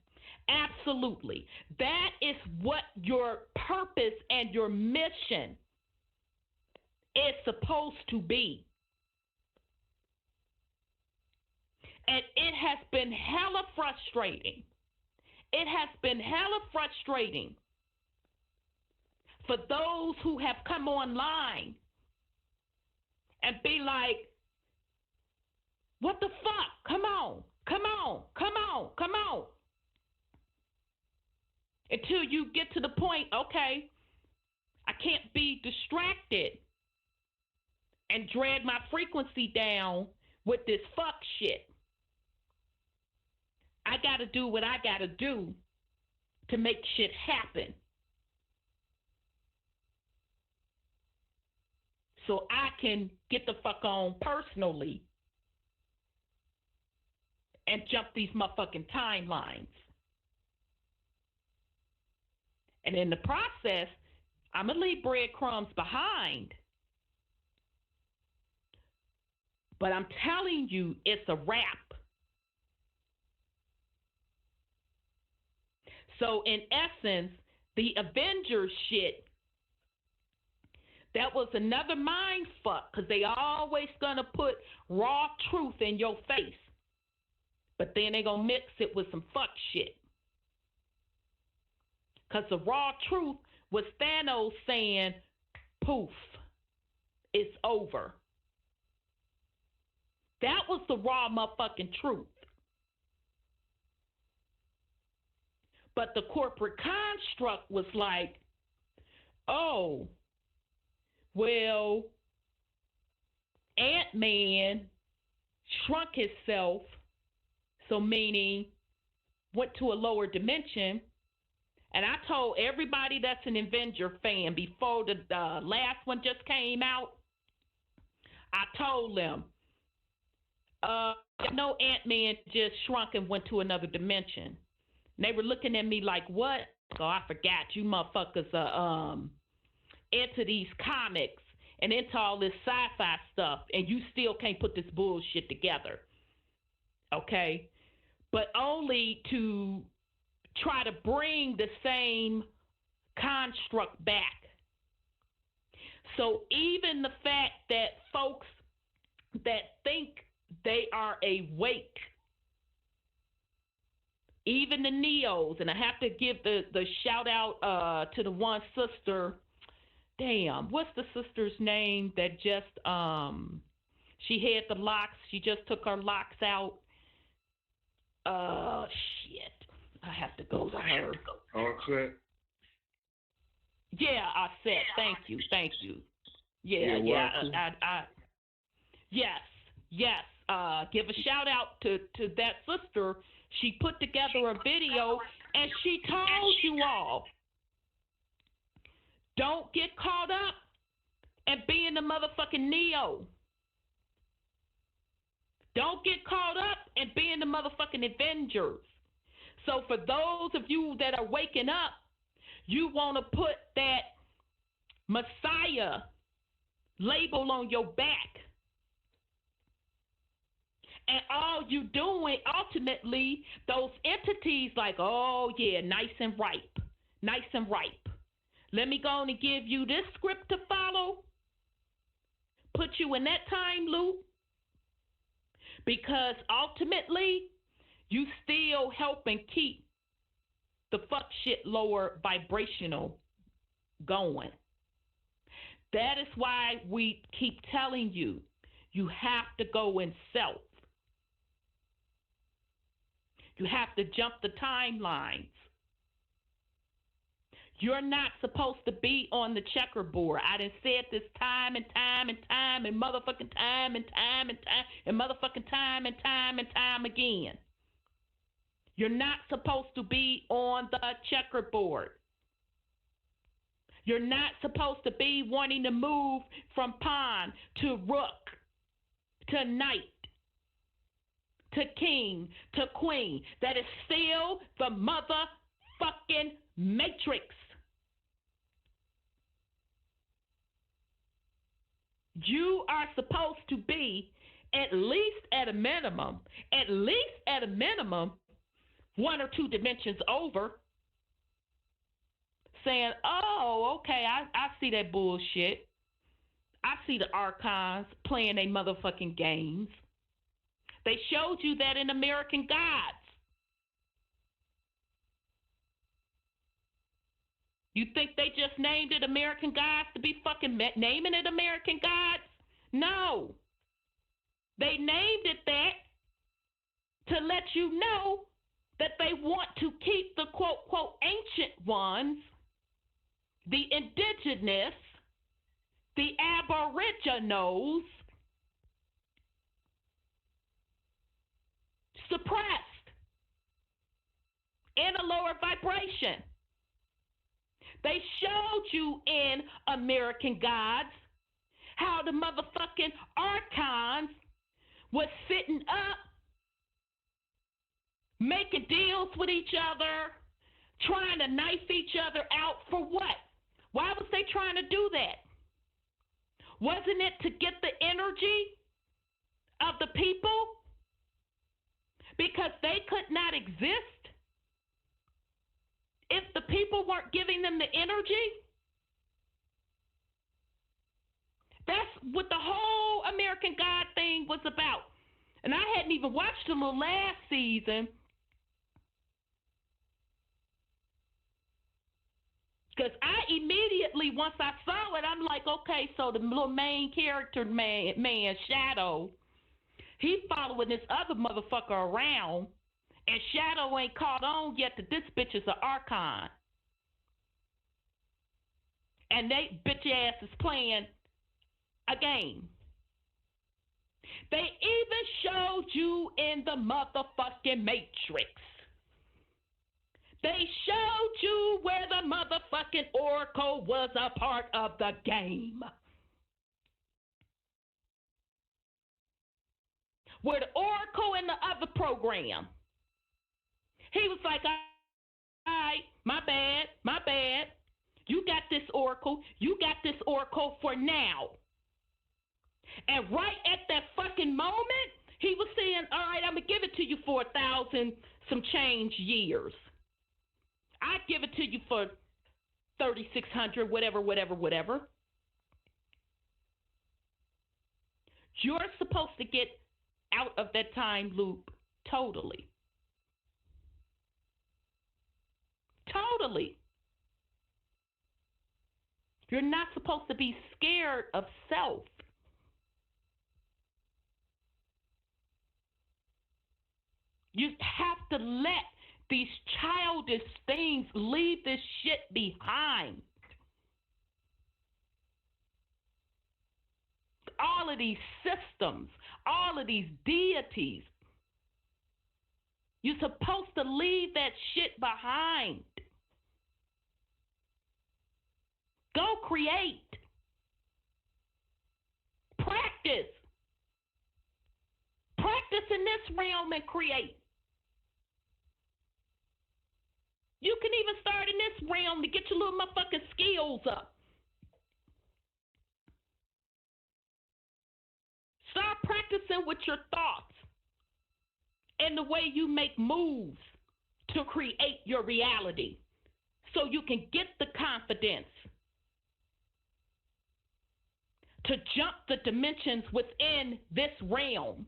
Absolutely. That is what your purpose and your mission is supposed to be. And it has been hella frustrating. It has been hella frustrating for those who have come online and be like, what the fuck? Come on, come on, come on, come on. Until you get to the point, okay, I can't be distracted and drag my frequency down with this fuck shit. I got to do what I got to do to make shit happen. So I can get the fuck on personally and jump these motherfucking timelines. And in the process, I'm going to leave breadcrumbs behind. But I'm telling you, it's a wrap. So in essence, the Avengers shit, that was another mind fuck, because they always going to put raw truth in your face. But then they're going to mix it with some fuck shit. Because the raw truth was Thanos saying, poof, it's over. That was the raw motherfucking truth. But the corporate construct was like, oh, well, Ant-Man shrunk himself, so meaning went to a lower dimension. And I told everybody that's an Avenger fan before the last one just came out, I told them, I know Ant-Man just shrunk and went to another dimension. And they were looking at me like, what? Oh, I forgot you motherfuckers are into these comics and into all this sci-fi stuff, and you still can't put this bullshit together. Okay? But only to try to bring the same construct back. So even the fact that folks that think they are awake, even the Neos, and I have to give the shout out to the one sister, damn, what's the sister's name that just, she had the locks, she just took her locks out. Shit. I have to go to her. Offset. Yeah, I said, thank you. Yeah. Yes. Give a shout out to that sister. She put together a video and she told you all, don't get caught up and being the motherfucking Neo. Don't get caught up and being the motherfucking Avengers. So for those of you that are waking up, You want to put that Messiah label on your back. And all you doing, ultimately, those entities like, oh, yeah, nice and ripe. Nice and ripe. Let me go on and give you this script to follow. Put you in that time loop. Because ultimately, you still helping keep the fuck shit lower vibrational going. That is why we keep telling you, you have to go in self. You have to jump the timelines. You're not supposed to be on the checkerboard. I done said this time and time and time and motherfucking time and time and time and motherfucking time and time and time again. You're not supposed to be on the checkerboard. You're not supposed to be wanting to move from pawn to rook to knight to king to queen. That is still the motherfucking matrix. You are supposed to be, at least at a minimum, one or two dimensions over, saying, oh, okay, I see that bullshit. I see the archons playing their motherfucking games. They showed you that in American Gods. You think they just named it American Gods to be fucking naming it American Gods? No. They named it that to let you know that they want to keep the quote, quote, ancient ones, the indigenous, the aboriginals, suppressed in a lower vibration. They showed you in American Gods how the motherfucking archons was sitting up, making deals with each other, trying to knife each other out for what? Why was they trying to do that? Wasn't it to get the energy of the people? Because they could not exist if the people weren't giving them the energy. That's what the whole American God thing was about. And I hadn't even watched them the last season because I immediately, once I saw it, I'm like, okay, so the little main character man Shadow, he's following this other motherfucker around, and Shadow ain't caught on yet that this bitch is an archon. And they bitch ass is playing a game. They even showed you in the motherfucking Matrix. They showed you where the motherfucking Oracle was a part of the game. Where the Oracle in the other program, he was like, all right, my bad. You got this Oracle for now. And right at that fucking moment, he was saying, all right, I'm going to give it to you for 1,000 some change years. I'd give it to you for 3,600, whatever. You're supposed to get out of that time loop totally. Totally. You're not supposed to be scared of self. You have to let these childish things leave this shit behind. All of these systems, all of these deities, you're supposed to leave that shit behind. Go create. Practice. Practice in this realm and create. You can even start in this realm to get your little motherfucking skills up. Start practicing with your thoughts and the way you make moves to create your reality so you can get the confidence to jump the dimensions within this realm.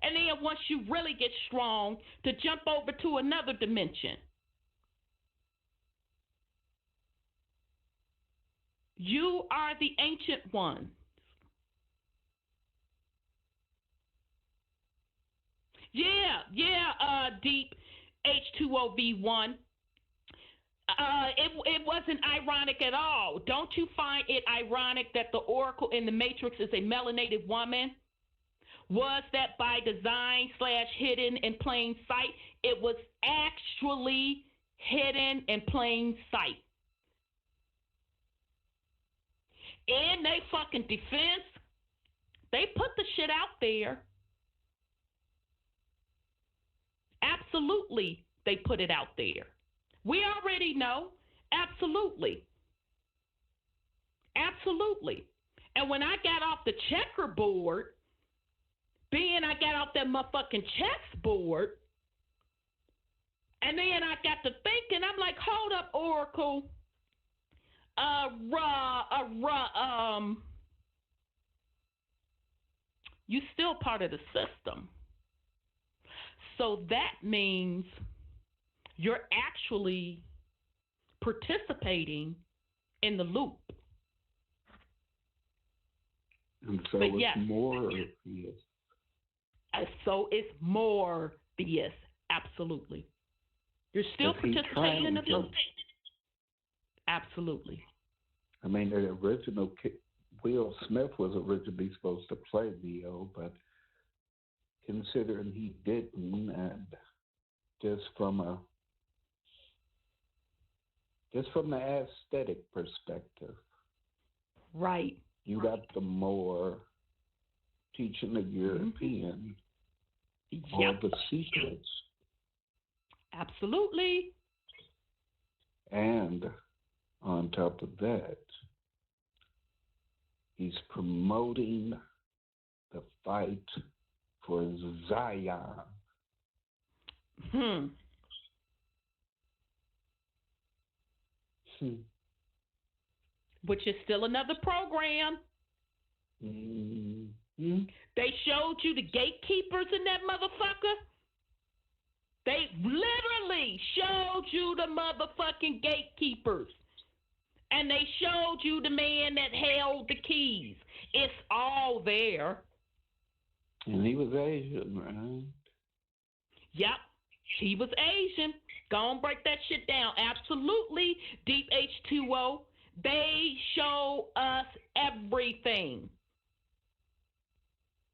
And then once you really get strong, to jump over to another dimension. You are the ancient one. Deep H2OV1. It wasn't ironic at all. Don't you find it ironic that the Oracle in the Matrix is a melanated woman? Was that by design / hidden in plain sight? It was actually hidden in plain sight. In they fucking defense, they put the shit out there. Absolutely, they put it out there. We already know. Absolutely. Absolutely. And when I got off the checkerboard, being I got off that motherfucking chessboard, and then I got to thinking, I'm like, hold up, Oracle. You still part of the system. So that means you're actually participating in the loop. And so but it's yes, more yes. So it's more BS. Absolutely. You're still participating in the loop. Absolutely. I mean, the original Will Smith was originally supposed to play Neo, but considering he didn't, and just from the aesthetic perspective, right? You got the more teaching the European all the secrets. Absolutely. And on top of that, he's promoting the fight for Zion. Which is still another program. They showed you the gatekeepers in that motherfucker. They literally showed you the motherfucking gatekeepers. And they showed you the man that held the keys. It's all there. And he was Asian, right? Yep, he was Asian. Go on, break that shit down. Absolutely. Deep H2O. They show us everything.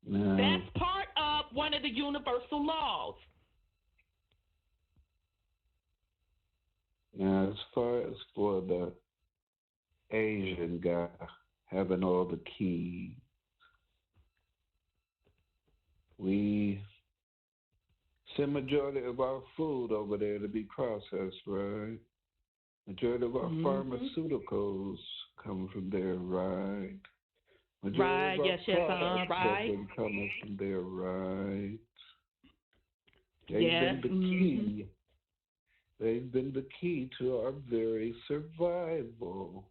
No. That's part of one of the universal laws. Now, as far as for the Asian guy having all the keys, we send majority of our food over there to be processed, right? Majority of our pharmaceuticals come from there, right? Majority right, of our right. Have been coming from there, right? They've yes. been the key. They've been the key to our very survival,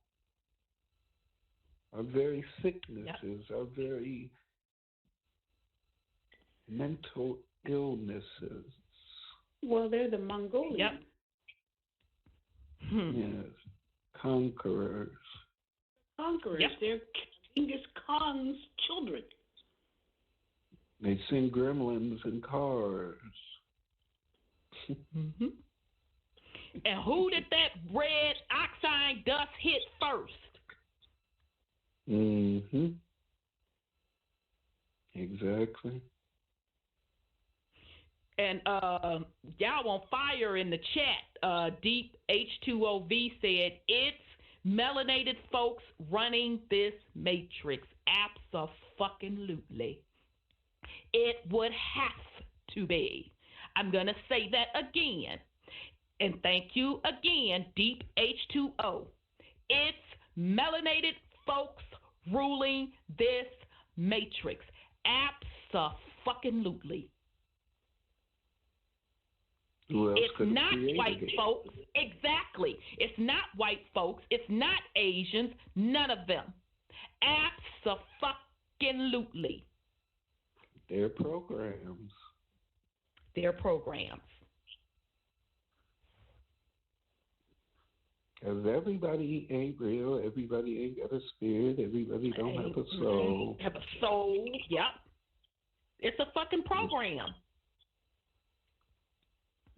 our very sicknesses, our very mental illnesses. Well, they're the Mongolians. Yes, conquerors. Conquerors. Yep. They're Genghis Khan's children. They send gremlins in cars. And who did that red oxide dust hit first? Exactly. And y'all on fire in the chat. Deep H2OV said it's melanated folks running this matrix. Abso-fucking-lutely. It would have to be. I'm gonna say that again. And thank you again, Deep H2O. It's melanated folks ruling this matrix. Abso-fucking-lutely. It's not white folks. Exactly. It's not white folks. It's not Asians. None of them. Abso-fucking-lutely. They're programs. They're programs. Because everybody ain't real. Everybody ain't got a spirit. Everybody don't have a soul. Have a soul. Yep. It's a fucking program.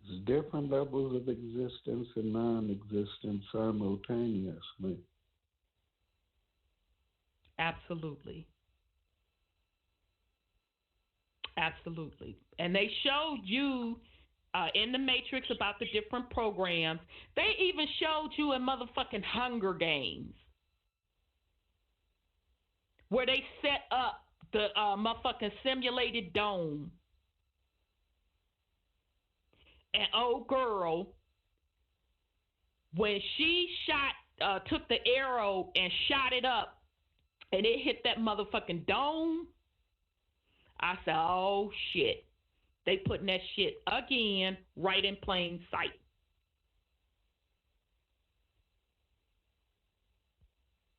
There's different levels of existence and non-existence simultaneously. Absolutely. Absolutely. And they showed you in the Matrix about the different programs. They even showed you in motherfucking Hunger Games where they set up the motherfucking simulated dome. And old girl, when she took the arrow and shot it up, and it hit that motherfucking dome, I said, oh shit. They putting that shit again right in plain sight.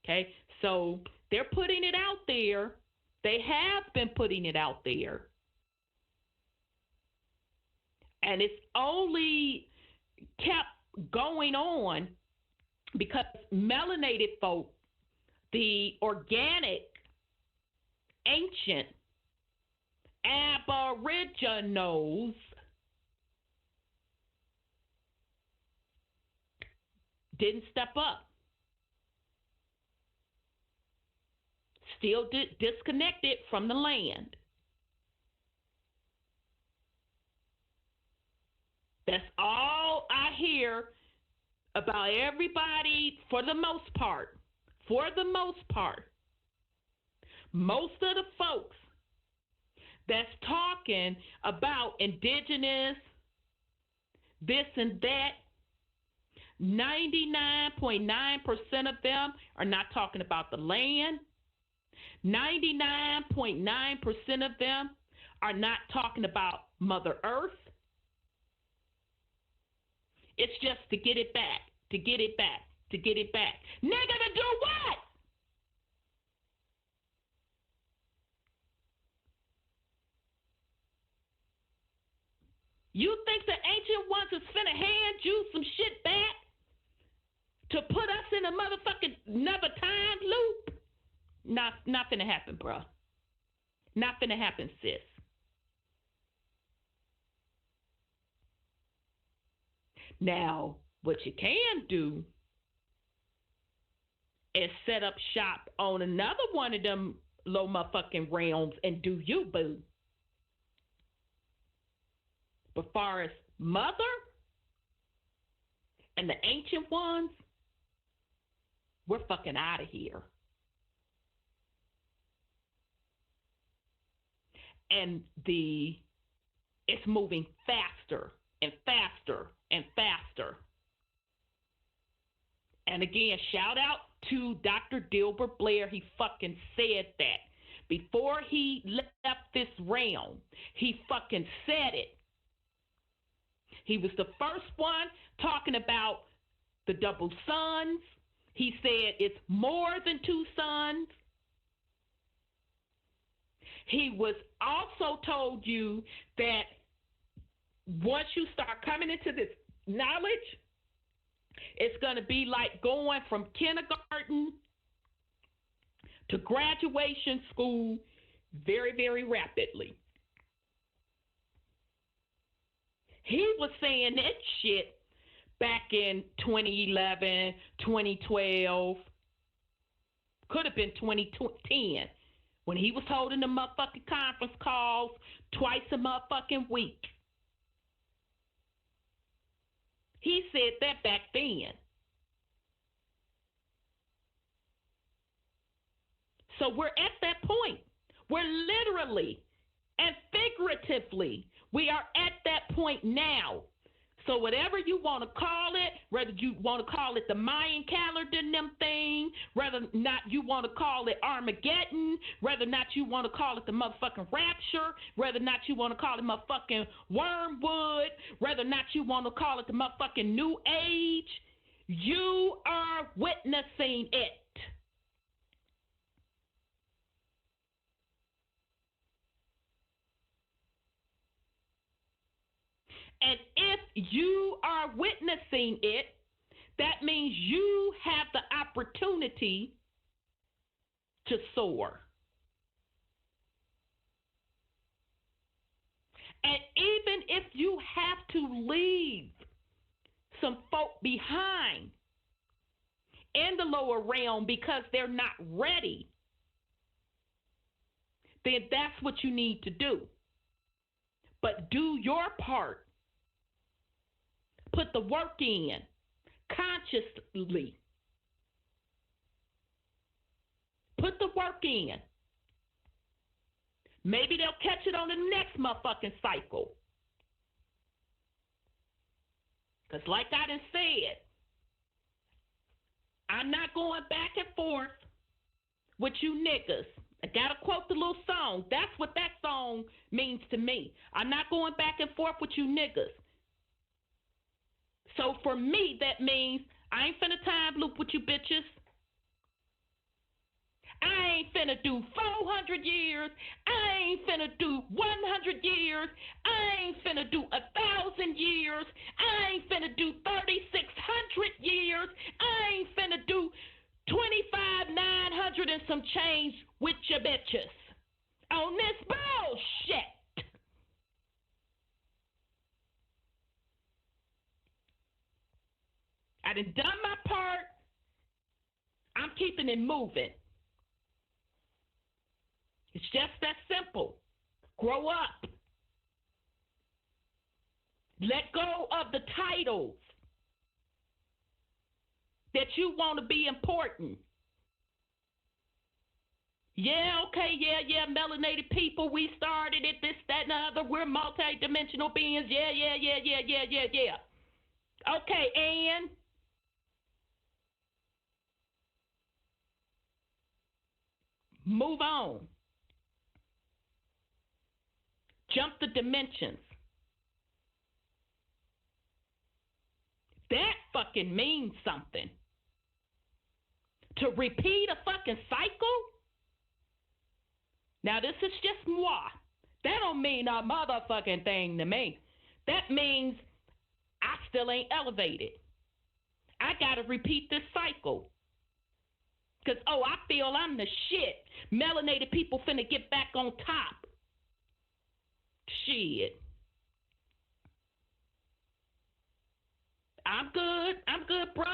Okay, so they're putting it out there. They have been putting it out there. And it's only kept going on because melanated folk, the organic, ancient, aboriginals, didn't step up. Still disconnected from the land. That's all I hear about everybody for the most part. For the most part. Most of the folks that's talking about indigenous, this and that, 99.9% of them are not talking about the land. 99.9% of them are not talking about Mother Earth. It's just to get it back, to get it back, to get it back. Nigga, to do what? You think the ancient ones is finna hand you some shit back to put us in a motherfucking another time loop? Not finna happen, bruh. Not finna happen, sis. Now, what you can do is set up shop on another one of them low motherfucking realms and do you, boo. But far as Mother and the ancient ones, we're fucking out of here. And it's moving faster and faster and faster. And again, shout out to Dr. Dilbert Blair. He fucking said that. Before he left this realm, he fucking said it. He was the first one talking about the double suns. He said it's more than two suns. He was also told you that once you start coming into this knowledge, it's going to be like going from kindergarten to graduation school very, very rapidly. He was saying that shit back in 2011, 2012, could have been 2010, when he was holding the motherfucking conference calls twice a motherfucking week. He said that back then. So we're at that point. We're literally and figuratively, we are at that point now. So whatever you want to call it, whether you want to call it the Mayan calendar and them thing, whether or not you want to call it Armageddon, whether or not you want to call it the motherfucking rapture, whether or not you want to call it motherfucking wormwood, whether or not you want to call it the motherfucking new age, you are witnessing it. And if you are witnessing it, that means you have the opportunity to soar. And even if you have to leave some folk behind in the lower realm because they're not ready, then that's what you need to do. But do your part. Put the work in consciously. Put the work in. Maybe they'll catch it on the next motherfucking cycle. Because like I done said, I'm not going back and forth with you niggas. I gotta quote the little song. That's what that song means to me. I'm not going back and forth with you niggas. So for me, that means I ain't finna time loop with you bitches. I ain't finna do 400 years. I ain't finna do 100 years. I ain't finna do 1,000 years. I ain't finna do 3,600 years. I ain't finna do 25,900 and some change with your bitches on this bullshit. I done my part. I'm keeping it moving. It's just that simple. Grow up. Let go of the titles that you want to be important. Yeah, okay, yeah, melanated people, we started it, this, that, and the other. We're multi-dimensional beings. Yeah. Okay, and move on. Jump the dimensions. That fucking means something. To repeat a fucking cycle? Now, this is just moi. That don't mean a motherfucking thing to me. That means I still ain't elevated. I gotta repeat this cycle. Because, I feel I'm the shit. Melanated people finna get back on top. Shit. I'm good, bruh.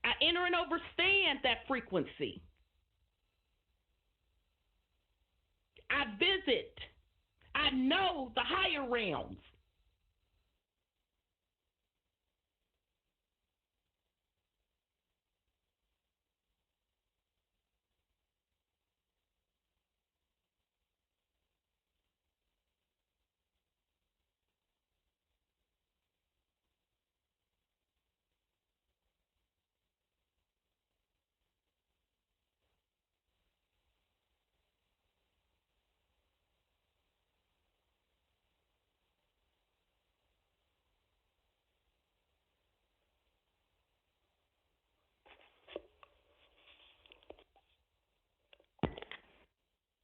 I enter and understand that frequency. I visit. I know the higher realms.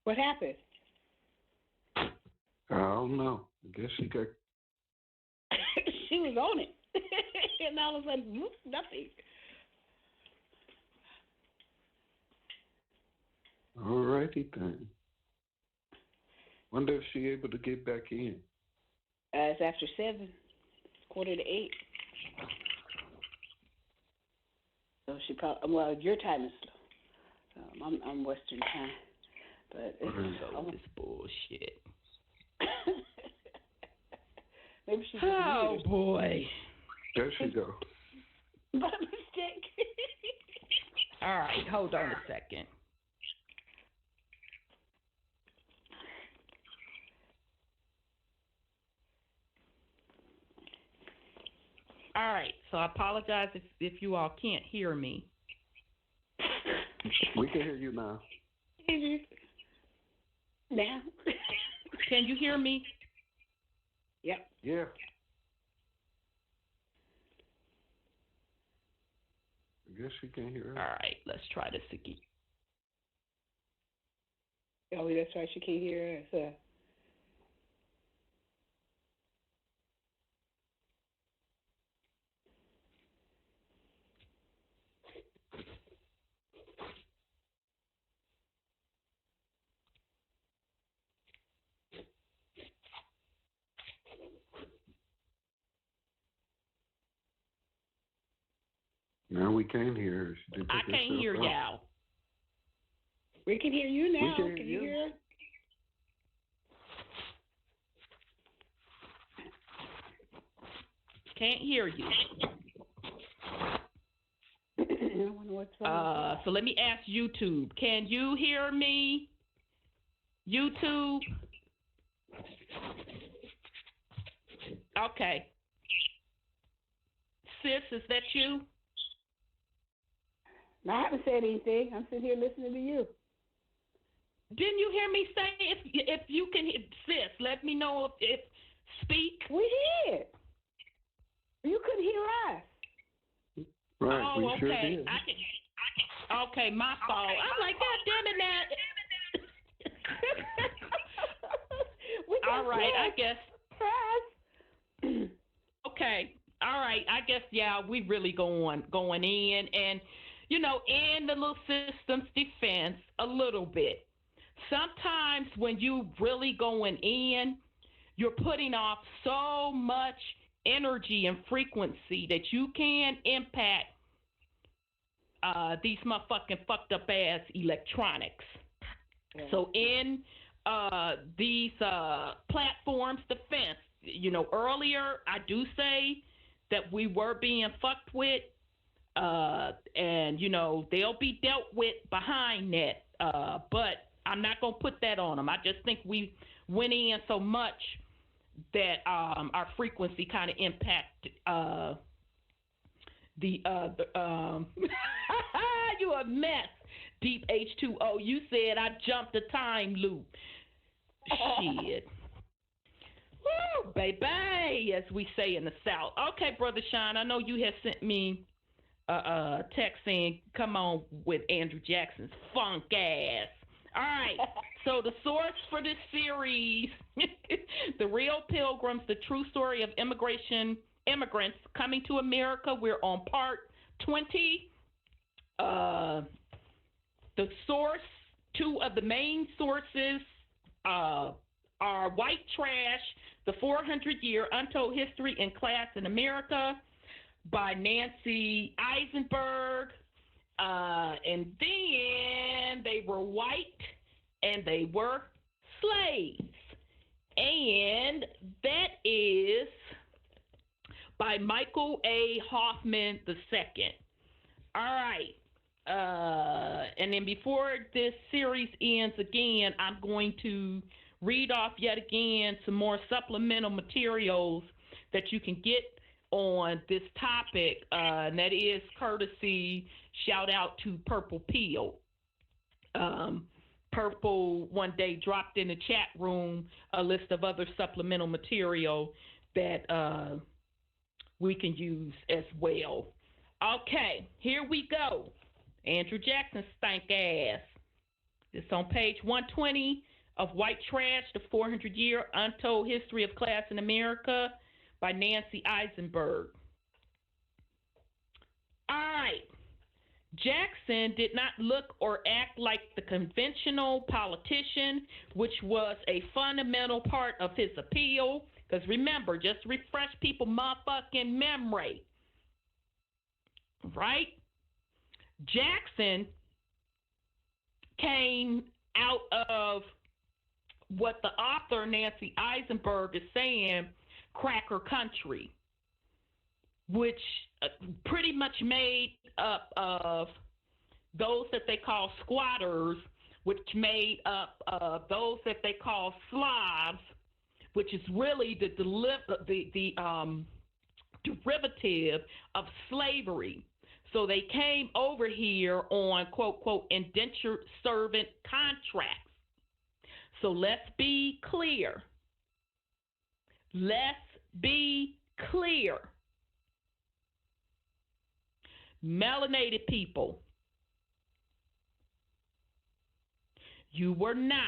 What happened? I don't know. I guess she got. She was on it. And all of a sudden, whoop, nothing. All righty then. Wonder if she able to get back in. It's after 7. It's 7:45. So she probably, well, your time is slow. I'm Western time. But it's this bullshit. Maybe she's boy. There she go. By mistake. All right, hold on a second. All right. So I apologize if you all can't hear me. We can hear you now. Now? Can you hear me? Yep. Yeah. I guess you can hear us. All right. Let's try this again. Oh, that's right. She can't hear us. Now we can hear her. I can't hear y'all. We can hear you now. We can Can hear you hear us? Can't hear you. I wonder what's wrong. So let me ask YouTube. Can you hear me? YouTube? Okay. Sis, is that you? No, I haven't said anything. I'm sitting here listening to you. Didn't you hear me say if you can hear, sis, let me know if speak. We did. You couldn't hear us. Right, Oh, we okay. sure did. Okay, my fault. I'm like, God damn it, now. All right, I guess. Okay. All right, I guess, yeah, we really going in and, you know, in the little system's defense a little bit. Sometimes when you really going in, you're putting off so much energy and frequency that you can impact these motherfucking fucked up ass electronics. Yeah. So in these platforms defense, you know, earlier I do say that we were being fucked with, and you know they'll be dealt with behind that. But I'm not gonna put that on them. I just think we went in so much that our frequency kind of impacted the you a mess, Deep H2O. You said I jumped a time loop. Shit. Woo, baby, as we say in the South. Okay, Brother Sean, I know you had sent me a text saying, come on with Andrew Jackson's funk ass. All right, so the source for this series, The Real Pilgrims, the true story of immigrants coming to America. We're on part 20. The source, two of the main sources are White Trash, The 400-Year Untold History and Class in America by Nancy Eisenberg. And then they were white and they were slaves. And that is by Michael A. Hoffman II. All right. And then before this series ends again, I'm going to read off yet again some more supplemental materials that you can get on this topic, and that is courtesy, shout out to Purple Peel. Purple one day dropped in the chat room a list of other supplemental material that we can use as well. Okay, here we go. Andrew Jackson stank ass. It's on page 120 of White Trash, The 400-Year Untold History of Class in America by Nancy Eisenberg. All right. Jackson did not look or act like the conventional politician, which was a fundamental part of his appeal. Because remember, just refresh people's motherfucking memory. Right? Jackson came out of what the author Nancy Eisenberg is saying, cracker country, which pretty much made up of those that they call squatters, which made up of those that they call Slavs, which is really the derivative of slavery. So they came over here on quote, quote, indentured servant contracts. So let's be clear. Let's be clear. Melanated people, you were not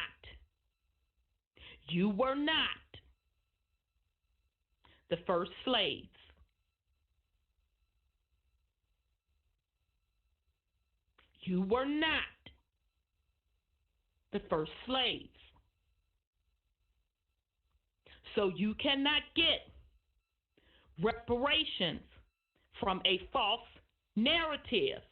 the first slaves. You were not the first slaves. So you cannot get reparations from a false narrative.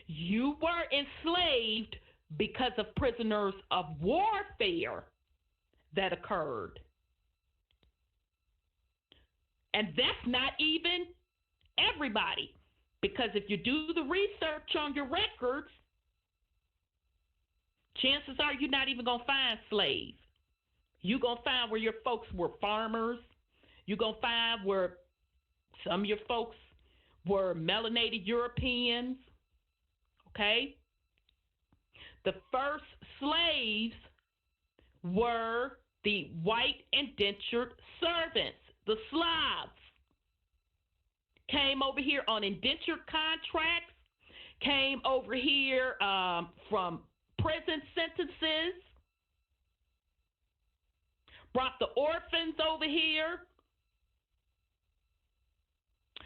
You were enslaved because of prisoners of warfare that occurred. And that's not even everybody, because if you do the research on your records, chances are you're not even going to find slaves. You're going to find where your folks were farmers. You're going to find where some of your folks were melanated Europeans. Okay? The first slaves were the white indentured servants, the Slavs. Came over here on indentured contracts, came over here from prison sentences, brought the orphans over here,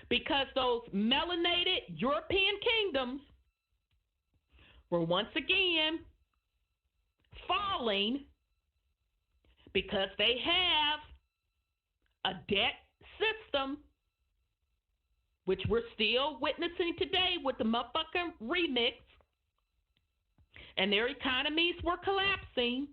because those melanated European kingdoms were once again falling because they have a debt system, which we're still witnessing today with the motherfucking remix, and their economies were collapsing.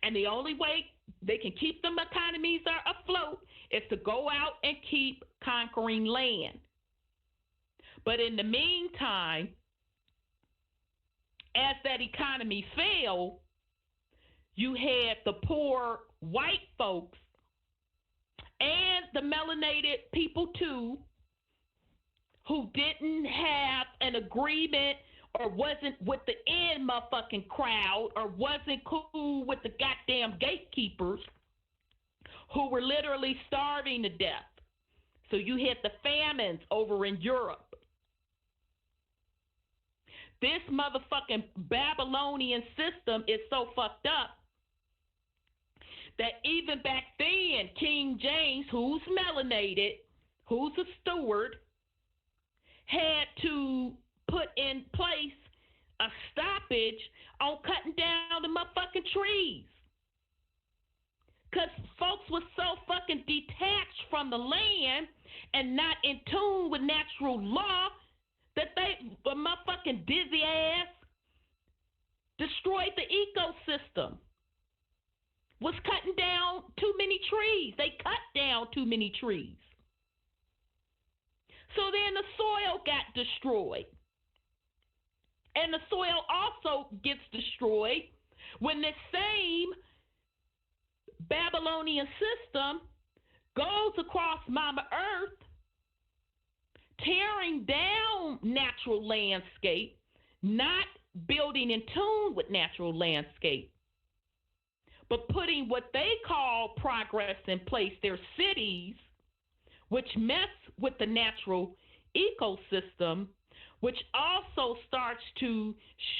And the only way they can keep them economies afloat is to go out and keep conquering land. But in the meantime, as that economy failed, you had the poor white folks and the melanated people too, who didn't have an agreement or wasn't with the in motherfucking crowd or wasn't cool with the goddamn gatekeepers, who were literally starving to death. So you had the famines over in Europe. This motherfucking Babylonian system is so fucked up that even back then, King James, who's melanated, who's a steward, had to put in place a stoppage on cutting down the motherfucking trees. Because folks were so fucking detached from the land and not in tune with natural law that they, the motherfucking dizzy ass, destroyed the ecosystem. Was cutting down too many trees. They cut down too many trees. So then the soil got destroyed. And the soil also gets destroyed when this same Babylonian system goes across Mama Earth, tearing down natural landscape, not building in tune with natural landscape, but putting what they call progress in place, their cities, which mess with the natural ecosystem, which also starts to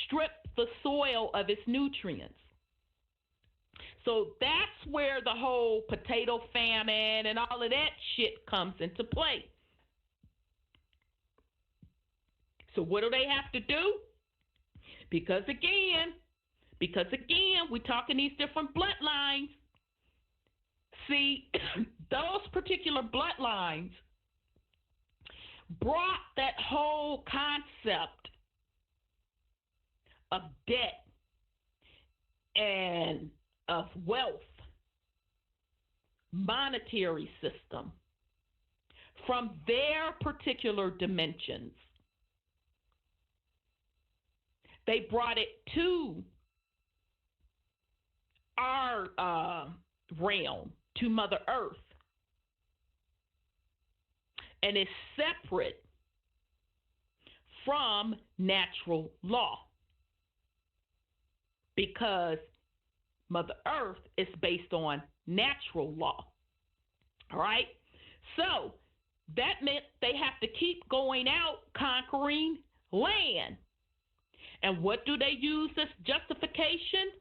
strip the soil of its nutrients. So that's where the whole potato famine and all of that shit comes into play. So what do they have to do? Because again, we're talking these different bloodlines. See, those particular bloodlines brought that whole concept of debt and of wealth, monetary system, from their particular dimensions. They brought it to our realm, to Mother Earth. And it's separate from natural law, because Mother Earth is based on natural law. All right? So that meant they have to keep going out conquering land. And what do they use as justification?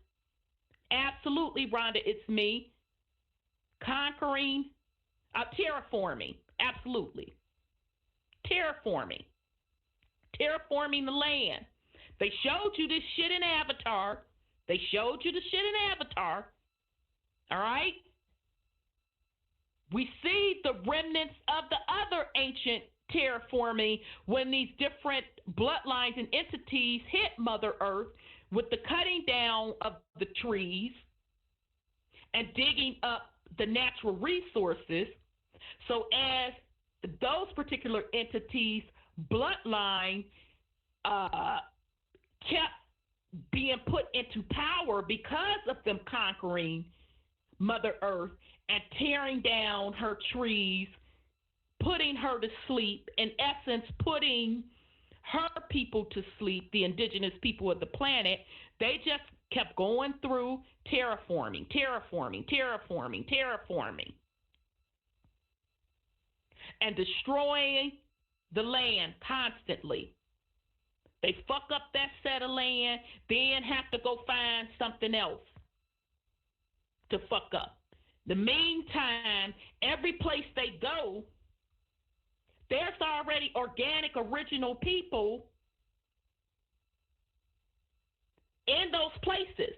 Absolutely, Rhonda, it's me. Conquering, terraforming. Absolutely. Terraforming. Terraforming the land. They showed you this shit in Avatar. They showed you the shit in Avatar. All right? We see the remnants of the other ancient terraforming when these different bloodlines and entities hit Mother Earth with the cutting down of the trees and digging up the natural resources. So as those particular entities' bloodline kept being put into power because of them conquering Mother Earth and tearing down her trees, putting her to sleep, in essence, putting her people to sleep, the indigenous people of the planet, they just kept going through terraforming, and destroying the land constantly. They fuck up that set of land, then have to go find something else to fuck up. The meantime, every place they go, there's already organic, original people in those places.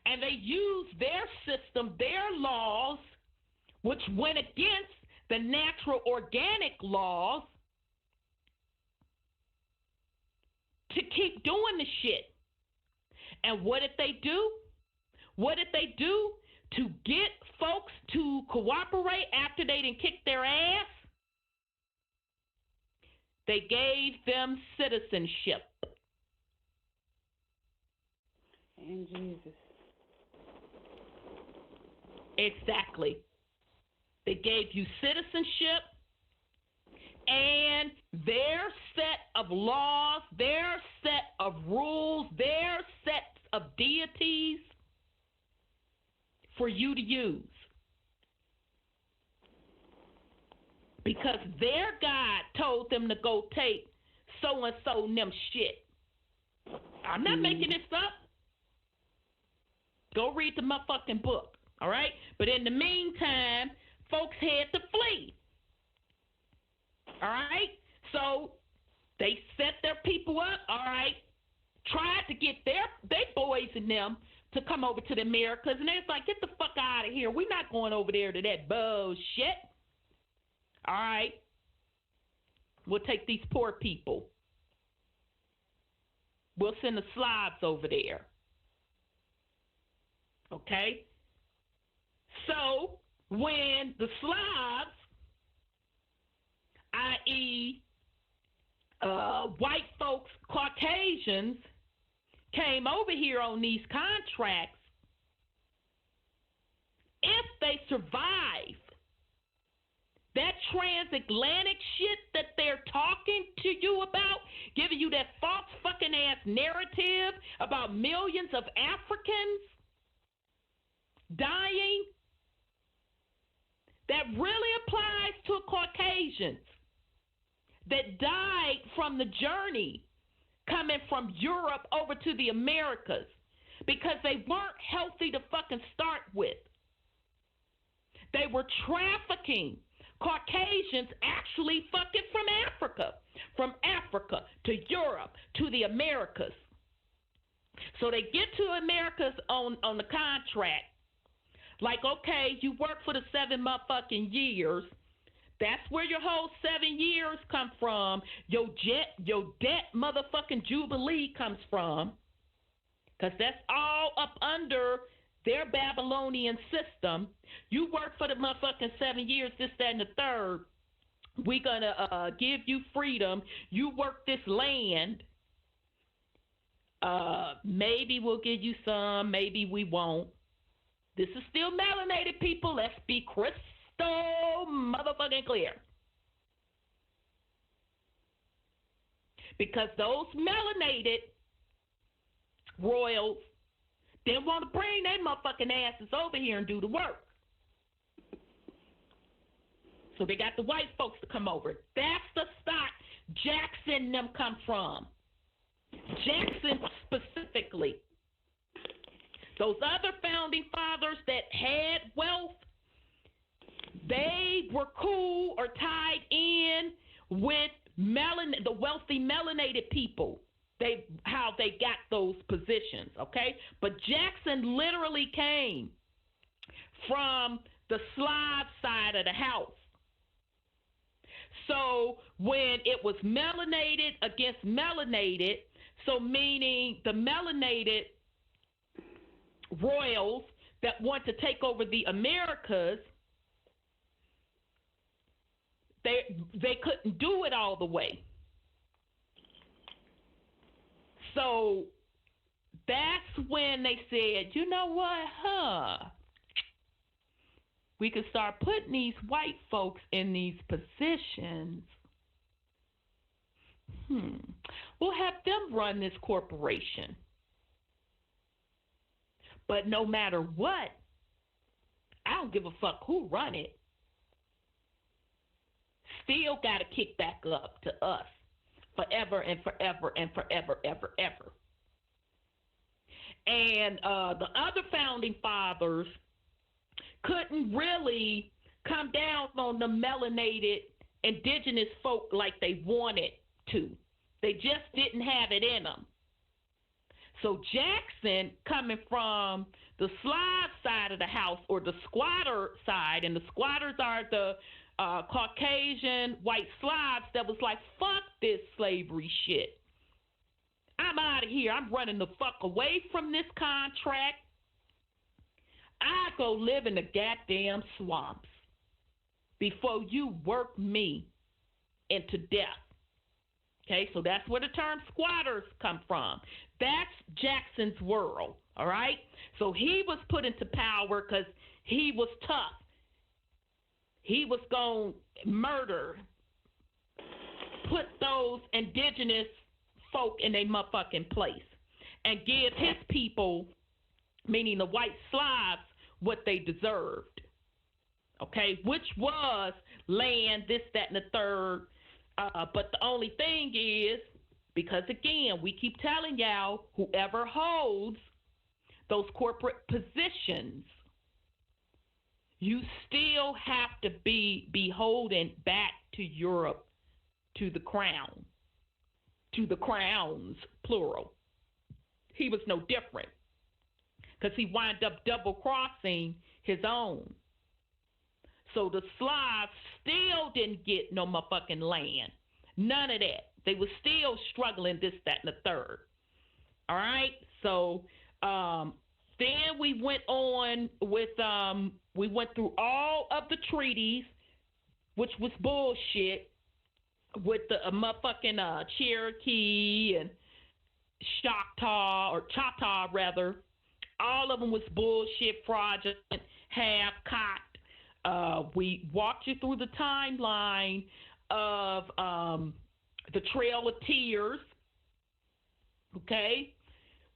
And they use their system, their laws, which went against the natural organic laws, to keep doing the shit. And what did they do? What did they do to get folks to cooperate after they didn't kick their ass? They gave them citizenship. And Jesus. Exactly. They gave you citizenship and their set of laws, their set of rules, their sets of deities for you to use. Because their God told them to go take so-and-so and them shit. I'm not making this up. Go read the motherfucking book, all right? But in the meantime, folks had to flee. All right? So they set their people up, all right? Tried to get their boys and them to come over to the Americas, and they're like, get the fuck out of here. We're not going over there to that bullshit. All right? We'll take these poor people. We'll send the Slavs over there. Okay? So when the Slavs, i.e., white folks, Caucasians, came over here on these contracts, if they survive that transatlantic shit that they're talking to you about, giving you that false fucking ass narrative about millions of Africans dying, that really applies to Caucasians that died from the journey coming from Europe over to the Americas because they weren't healthy to fucking start with. They were trafficking Caucasians actually fucking from Africa to Europe to the Americas. So they get to Americas on the contract. Like, okay, you work for the 7 motherfucking years. That's where your whole 7 years come from. Your debt motherfucking jubilee comes from. Because that's all up under their Babylonian system. You work for the motherfucking 7 years, this, that, and the third. We're going to give you freedom. You work this land. Maybe we'll give you some. Maybe we won't. This is still melanated people. Let's be crystal motherfucking clear. Because those melanated royals didn't want to bring their motherfucking asses over here and do the work. So they got the white folks to come over. That's the stock Jackson and them come from. Jackson specifically. Those other founding fathers that had wealth, they were cool or tied in with the wealthy melanated people. How they got those positions, okay? But Jackson literally came from the Slav side of the house. So when it was melanated against melanated, so meaning the melanated royals that want to take over the Americas, they couldn't do it all the way. So that's when they said, you know what, we could start putting these white folks in these positions. We'll have them run this corporation. But no matter what, I don't give a fuck who run it. Still got to kick back up to us forever and forever and forever, ever, ever. And the other founding fathers couldn't really come down on the melanated indigenous folk like they wanted to. They just didn't have it in them. So Jackson, coming from the Slav side of the house, or the squatter side, and the squatters are the Caucasian white Slavs that was like, fuck this slavery shit. I'm out of here. I'm running the fuck away from this contract. I go live in the goddamn swamps before you work me into death. Okay, so that's where the term squatters come from. That's Jackson's world, all right? So he was put into power because he was tough. He was going to murder, put those indigenous folk in their motherfucking place, and give his people, meaning the white Slavs, what they deserved, okay, which was land, this, that, and the third. But the only thing is, because again, we keep telling y'all, whoever holds those corporate positions, you still have to be beholden back to Europe, to the crown, to the crowns, plural. He was no different, because he wound up double-crossing his own. So the Slavs still didn't get no motherfucking land. None of that. They were still struggling, this, that, and the third. All right? So then we went on with, we went through all of the treaties, which was bullshit, with the motherfucking Cherokee and Choctaw rather. All of them was bullshit, fraudulent, half-cocked. We walked you through the timeline of the Trail of Tears, okay,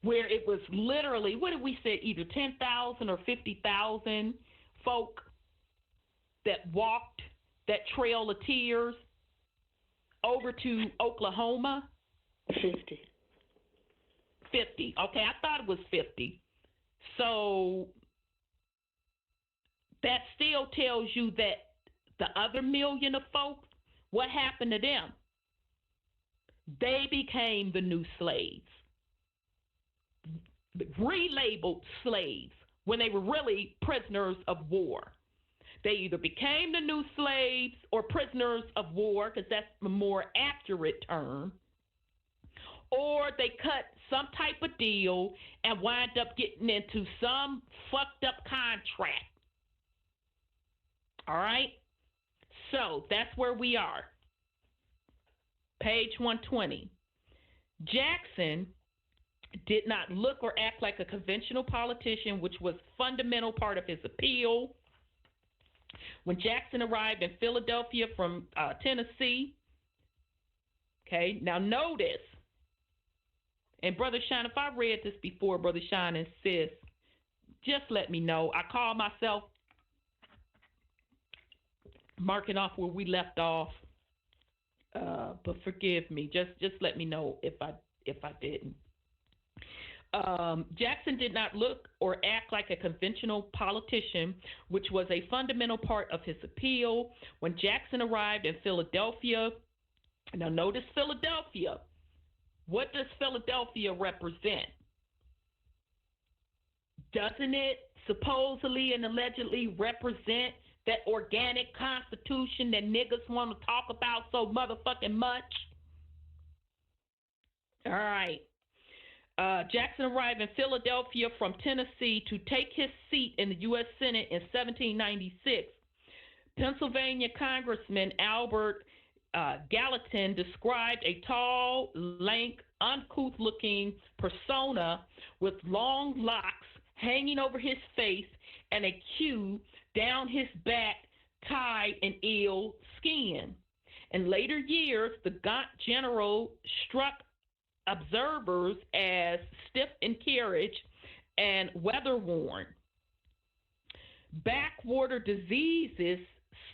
where it was literally, what did we say, either 10,000 or 50,000 folk that walked that Trail of Tears over to Oklahoma? 50. 50. Okay, I thought it was 50. So that still tells you that the other million of folks, what happened to them? They became the new slaves, relabeled slaves, when they were really prisoners of war. They either became the new slaves or prisoners of war, because that's a more accurate term, or they cut some type of deal and wind up getting into some fucked up contract. All right? So that's where we are. Page 120. Jackson did not look or act like a conventional politician, which was a fundamental part of his appeal. When Jackson arrived in Philadelphia from Tennessee, okay, now notice, and Brother Shine, if I read this before, Brother Shine and Sis, just let me know. I call myself marking off where we left off, but forgive me. Just let me know if I didn't. Jackson did not look or act like a conventional politician, which was a fundamental part of his appeal. When Jackson arrived in Philadelphia, now notice Philadelphia. What does Philadelphia represent? Doesn't it supposedly and allegedly represent that organic constitution that niggas want to talk about so motherfucking much? All right. Jackson arrived in Philadelphia from Tennessee to take his seat in the U.S. Senate in 1796. Pennsylvania Congressman Albert Gallatin described a tall, lank, uncouth-looking persona with long locks hanging over his face and a queue down his back tied in eel skin. In later years, the gaunt general struck observers as stiff in carriage and weather-worn. Backwater diseases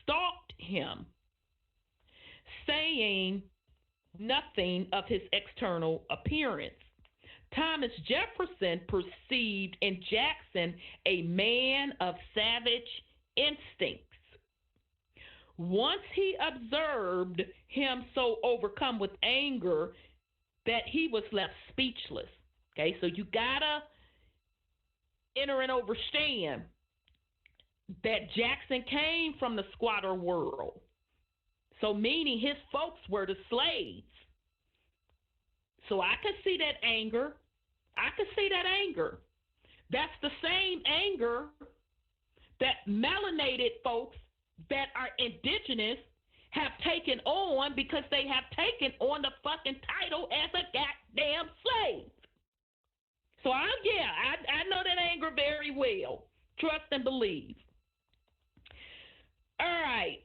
stalked him, saying nothing of his external appearance. Thomas Jefferson perceived in Jackson a man of savage instincts. Once he observed him so overcome with anger that he was left speechless. Okay, so you gotta enter and understand that Jackson came from the squatter world. So meaning his folks were the slaves. So I could see that anger. That's the same anger that melanated folks that are indigenous have taken on because they have taken on the fucking title as a goddamn slave. So I know that anger very well. Trust and believe. All right.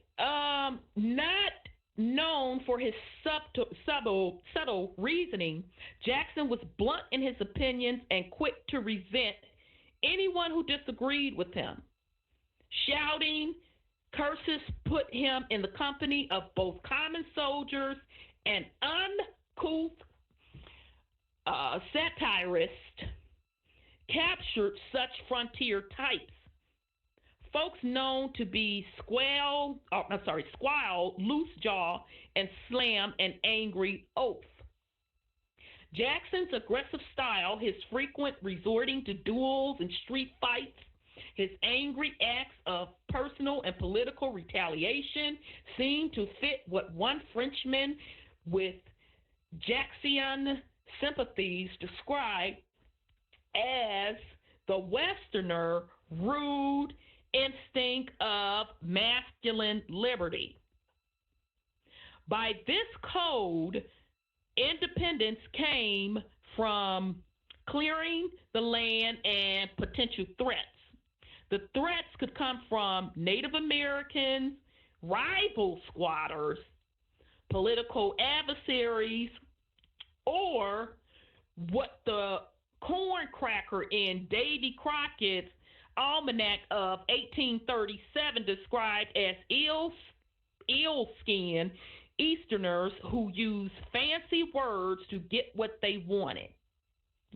Not known for his subtle reasoning, Jackson was blunt in his opinions and quick to resent anyone who disagreed with him. Shouting curses put him in the company of both common soldiers and uncouth satirists, captured such frontier types. Folks known to be squall, loose jaw, and slam an angry oath. Jackson's aggressive style, his frequent resorting to duels and street fights, his angry acts of personal and political retaliation seemed to fit what one Frenchman with Jackson sympathies described as the Westerner rude instinct of masculine liberty. By this code, independence came from clearing the land and potential threats. The threats could come from Native Americans, rival squatters, political adversaries, or what the corncracker in Davy Crockett's Almanac of 1837 described as ill-skinned Easterners who used fancy words to get what they wanted.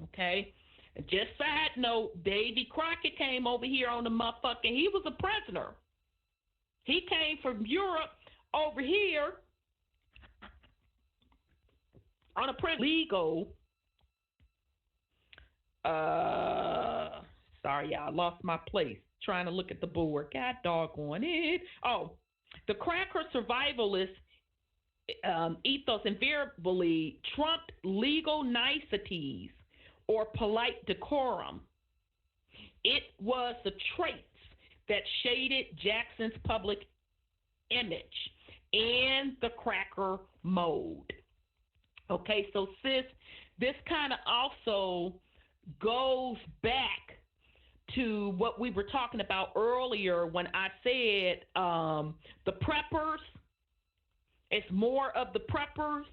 Okay? And just side note, Davy Crockett came over here on the motherfucking, he was a prisoner. He came from Europe over here on a prison legal. Sorry, y'all, I lost my place trying to look at the board. God doggone it. Oh, the cracker survivalist ethos invariably trumped legal niceties or polite decorum. It was the traits that shaded Jackson's public image in the cracker mode. Okay, so sis, this kind of also goes back to what we were talking about earlier when I said the preppers. It's more of the preppers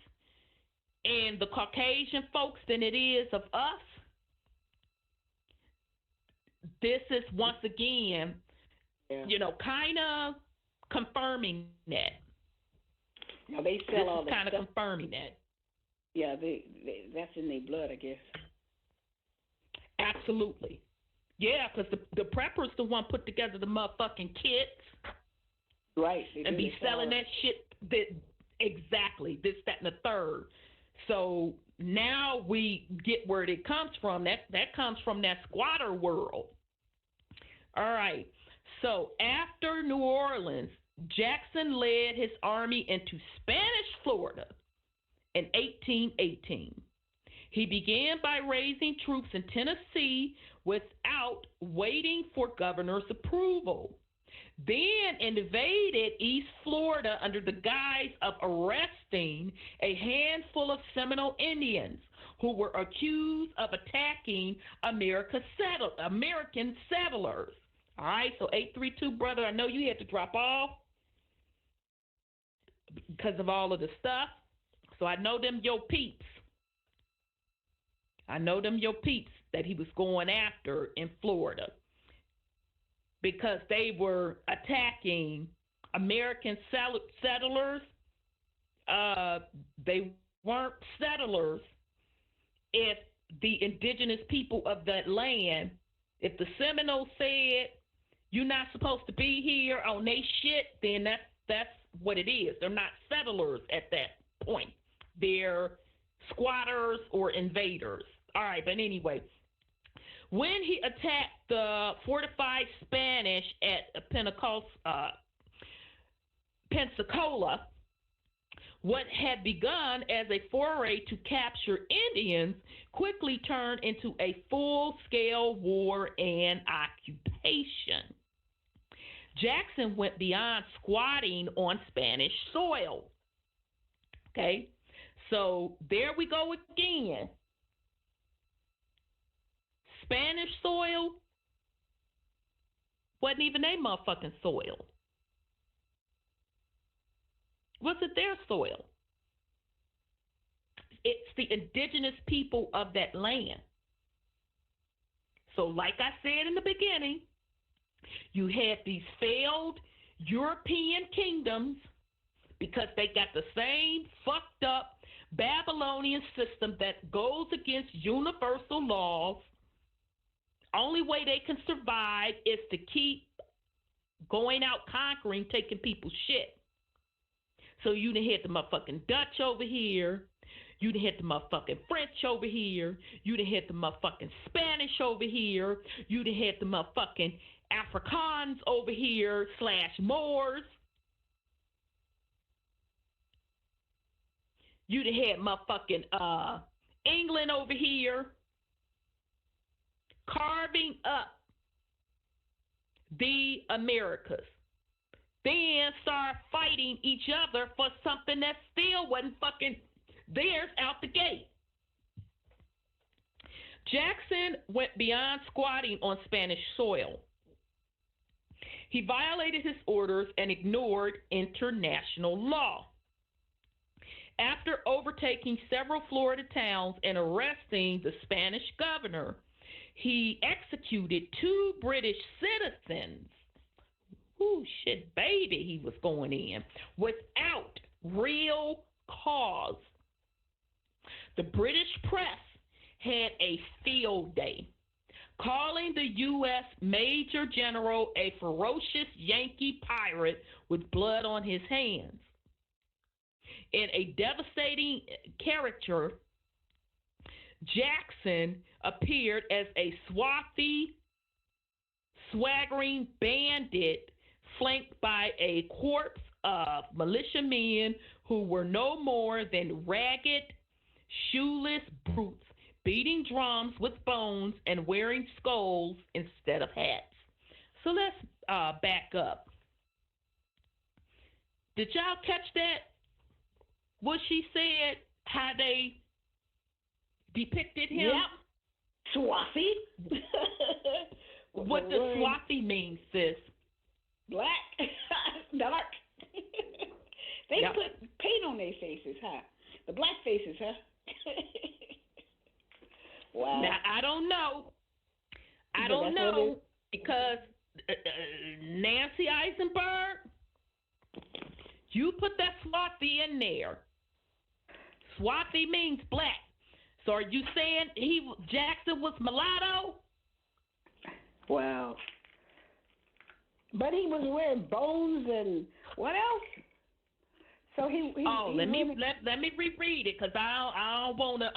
and the Caucasian folks than it is of us. This is once again, kind of confirming that. Now they sell all that kind of stuff. Confirming that. Yeah, that's in their blood, I guess. Absolutely. Yeah, because the preppers the one put together the motherfucking kits. Right. And be selling that shit. Exactly. This, that, and the third. So now we get where it comes from. That comes from that squatter world. All right. So after New Orleans, Jackson led his army into Spanish Florida in 1818. He began by raising troops in Tennessee without waiting for governor's approval. Then invaded East Florida under the guise of arresting a handful of Seminole Indians who were accused of attacking American settlers. All right, so 832, brother, I know you had to drop off because of all of the stuff. So I know them your peeps. That he was going after in Florida because they were attacking American settlers. They weren't settlers if the indigenous people of that land, if the Seminoles said you're not supposed to be here on they shit, then that's what it is. They're not settlers at that point. They're squatters or invaders. All right, but anyway, when he attacked the fortified Spanish at Pensacola, what had begun as a foray to capture Indians quickly turned into a full-scale war and occupation. Jackson went beyond squatting on Spanish soil. Okay, so there we go again. Spanish soil wasn't even their motherfucking soil. Was it their soil? It's the indigenous people of that land. So like I said in the beginning, you had these failed European kingdoms because they got the same fucked up Babylonian system that goes against universal laws. Only way they can survive is to keep going out conquering, taking people's shit. So you done had the motherfucking Dutch over here. You done had the motherfucking French over here. You done had the motherfucking Spanish over here. You done had the motherfucking Afrikaans over here / Moors. You done had motherfucking England over here carving up the Americas. Then start fighting each other for something that still wasn't fucking theirs out the gate. Jackson went beyond squatting on Spanish soil. He violated his orders and ignored international law. After overtaking several Florida towns and arresting the Spanish governor, he executed 2 British citizens. Ooh, shit, baby, he was going in without real cause. The British press had a field day, calling the U.S. Major General a ferocious Yankee pirate with blood on his hands. In a devastating caricature, Jackson appeared as a swarthy, swaggering bandit flanked by a corps of militiamen who were no more than ragged, shoeless brutes beating drums with bones and wearing skulls instead of hats. So let's back up. Did y'all catch that? What she said, how they depicted him? Yep. Swathi. What does Swathi mean, sis? Black. Dark. They Yep. put paint on their faces, huh? The black faces, huh? Wow. Now, I don't know. I But don't that's what know because Nancy Eisenberg, you put that Swathi in there. Swathi means black. So are you saying Jackson was mulatto? Wow. But he was wearing bones and what else? So he let me reread it because I don't want to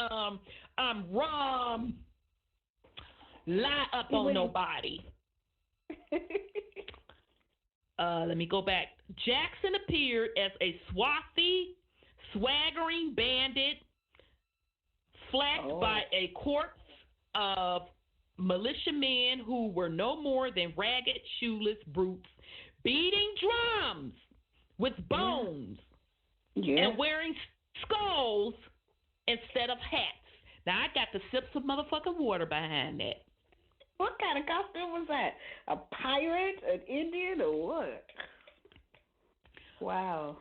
lie up on nobody. Let me go back. Jackson appeared as a swarthy, swaggering bandit, flanked by a corps of militiamen who were no more than ragged, shoeless brutes, beating drums with bones and wearing skulls instead of hats. Now, I got to sip some motherfucking water behind that. What kind of costume was that? A pirate, an Indian, or what? Wow.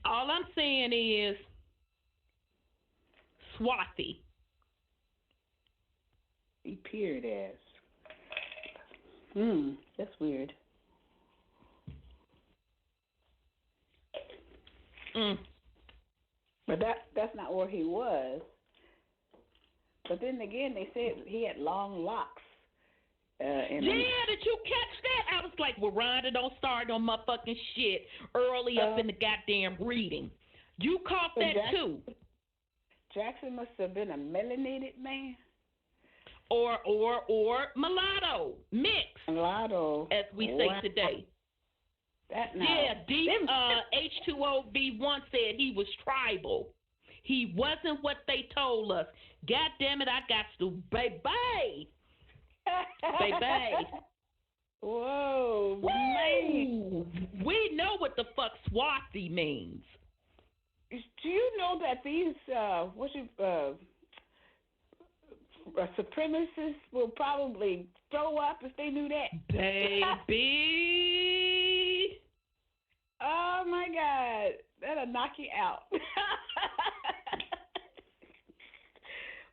All I'm saying is Swathi. He appeared as. That's weird. But that's not where he was. But then again, they said he had long locks. Did you catch that? I was like, well, Rhonda, don't start no motherfucking shit early up in the goddamn reading. You caught that too. Jackson must have been a melanated man. Or mulatto, mixed. Mulatto. As we say today. That now. Yeah, H2OV1 said he was tribal. He wasn't what they told us. God damn it, I got to, baby. Baby. Whoa, man. We know what the fuck Swathi means. Do you know that these, supremacists will probably throw up if they knew that? Baby. Oh, my God. That'll knock you out.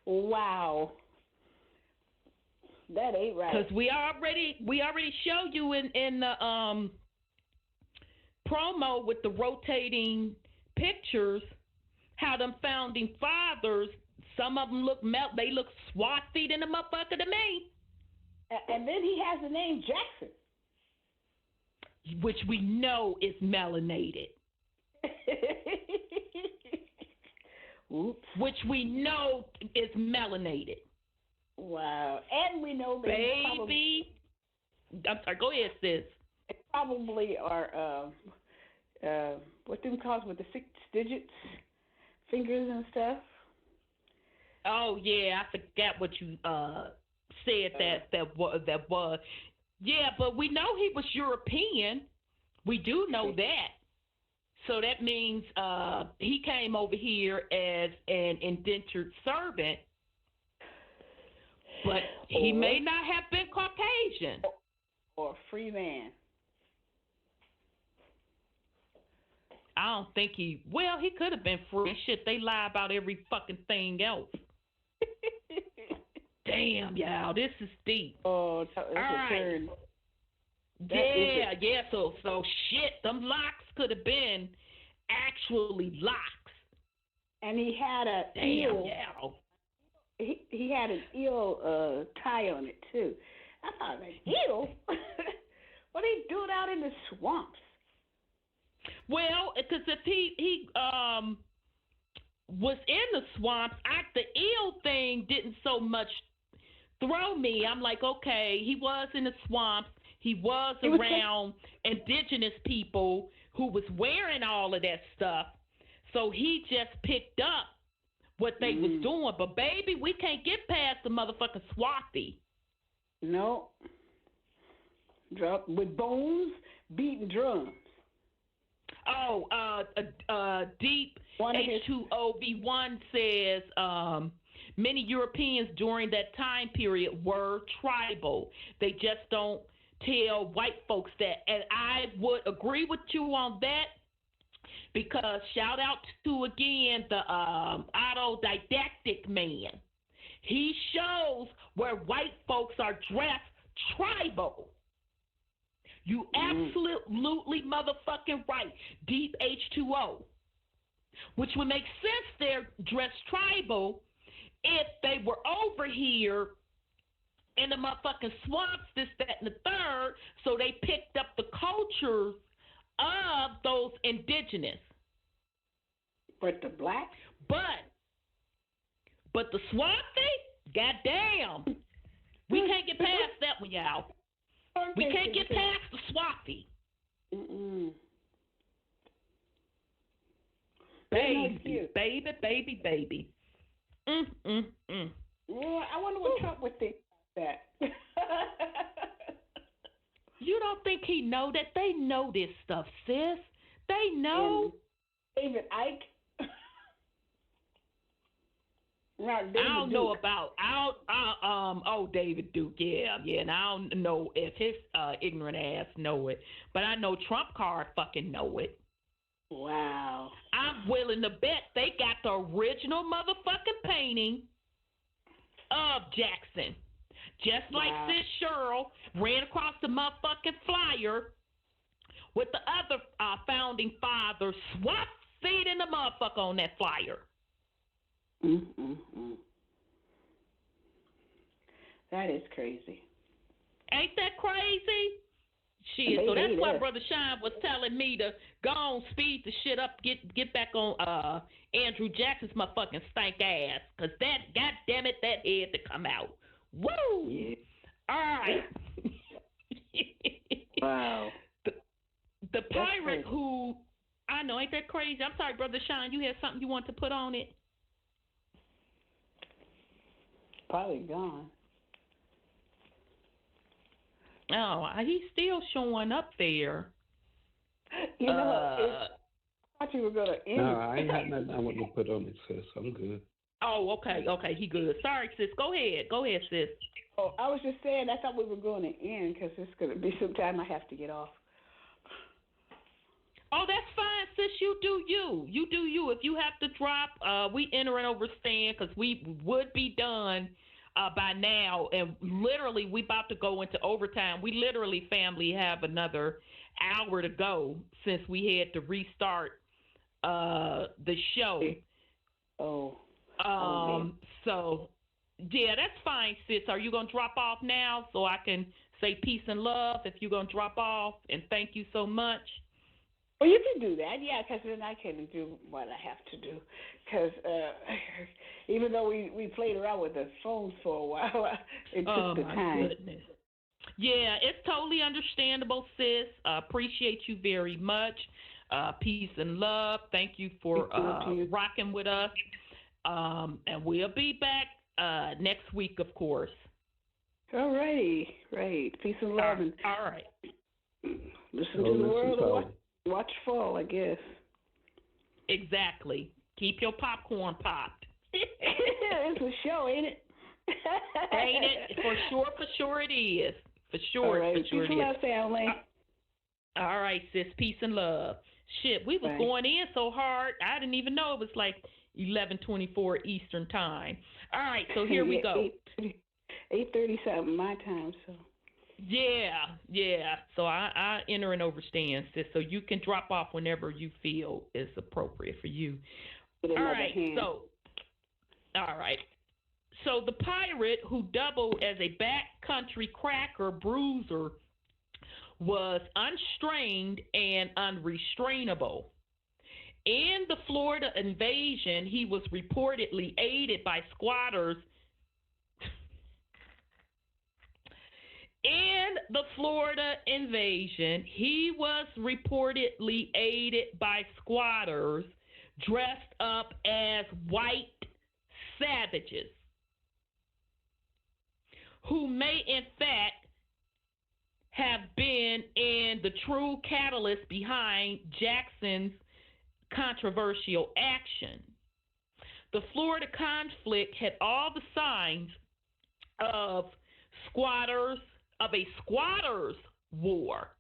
Wow. That ain't right. Because we already showed you in the promo with the rotating pictures how them founding fathers, some of them look Swathi than a motherfucker to me. And then he has the name Jackson, which we know is melanated. Oops. Which we know is melanated. Wow. And we know that I'm sorry, go ahead, sis. They probably are, what them calls with the 6 digits, fingers and stuff. Oh, yeah, I forgot what you said that was. Yeah, but we know he was European. We do know that. So that means he came over here as an indentured servant, but he may not have been Caucasian. Or a free man. I don't think he could have been free. Shit, they lie about every fucking thing else. Damn, y'all, this is deep. Oh, it's a turn. Yeah. So shit, them locks could have been actually locks. And he had a he had an eel tie on it too. I thought, an eel? What are they doing out in the swamps? Well, because if he was in the swamps, the eel thing didn't so much throw me. I'm like, okay, he was in the swamps. He was around indigenous people who was wearing all of that stuff. So he just picked up what they was doing. But, baby, we can't get past the motherfucking Swathi. No. With bones, beating drums. Oh, Deep H2OV1 says Many Europeans during that time period were tribal. They just don't tell white folks that. And I would agree with you on that, because shout out to, again, the autodidactic man. He shows where white folks are dressed tribal. You absolutely motherfucking right. Deep H2O. Which would make sense they're dressed tribal if they were over here in the motherfucking swamps, this, that, and the third, so they picked up the cultures of those indigenous. But the black? But the Swampy? Goddamn. We can't get past that one, y'all. We can't get past the Swampy. Baby, baby, baby. Well, I wonder what Trump would think about that. You don't think he know that? They know this stuff, sis. They know. And David Icke. David Duke, yeah, and I don't know if his ignorant ass know it, but I know Trump card fucking know it. Wow. I'm willing to bet they got the original motherfucking painting of Jackson. Just like Sis Cheryl ran across the motherfucking flyer with the other founding fathers swap feeding the motherfucker on that flyer. That is crazy. Ain't that crazy? Shit, so that's why Brother Shine was telling me to go on, speed the shit up, get back on Andrew Jackson's motherfucking stank ass. Because that, goddammit, that had to come out. Woo! Yeah. All right. Wow. The pirate who, I know, ain't that crazy? I'm sorry, Brother Shine, you had something you want to put on it? Probably gone. Oh, he's still showing up there. You know, I thought you were going to end. No, I ain't had nothing I want to put on it, sis. I'm good. Oh, okay, he good. Sorry, sis. Go ahead, sis. Oh, I was just saying, I thought we were going to end because it's going to be some time I have to get off. Oh, that's fine, sis. You do you. You do you. If you have to drop, we enter and overstand because we would be done by now. And literally, we about to go into overtime. We literally, family, have another hour to go since we had to restart the show. So, yeah, that's fine, sis. Are you going to drop off now so I can say peace and love if you're going to drop off? And thank you so much. Well, you can do that, yeah, because then I can do what I have to do. Because even though we played around with the phones for a while, it took the time. Oh, my goodness. Yeah, it's totally understandable, sis. Appreciate you very much. Peace and love. Thank you for rocking with us. And we'll be back next week, of course. All righty. Right. Peace and love. All right. Listen to the world and watch fall, I guess. Exactly. Keep your popcorn popped. It's a show, ain't it? Ain't it? For sure it is. For sure, right. for sure it is. Peace and love, family. All right, sis. Peace and love. Shit, we was going in so hard, I didn't even know it was like 11:24 Eastern time. All right, so here we go. 8:30 something my time, so. Yeah. So I enter and overstand, sis. So you can drop off whenever you feel is appropriate for you. All right. So the pirate who doubled as a backcountry cracker bruiser was unstrained and unrestrainable. In the Florida invasion, he was reportedly aided by squatters. In the Florida invasion, he was reportedly aided by squatters dressed up as white savages, who may in fact have been in the true catalyst behind Jackson's controversial action. The Florida conflict had all the signs of a squatters' war.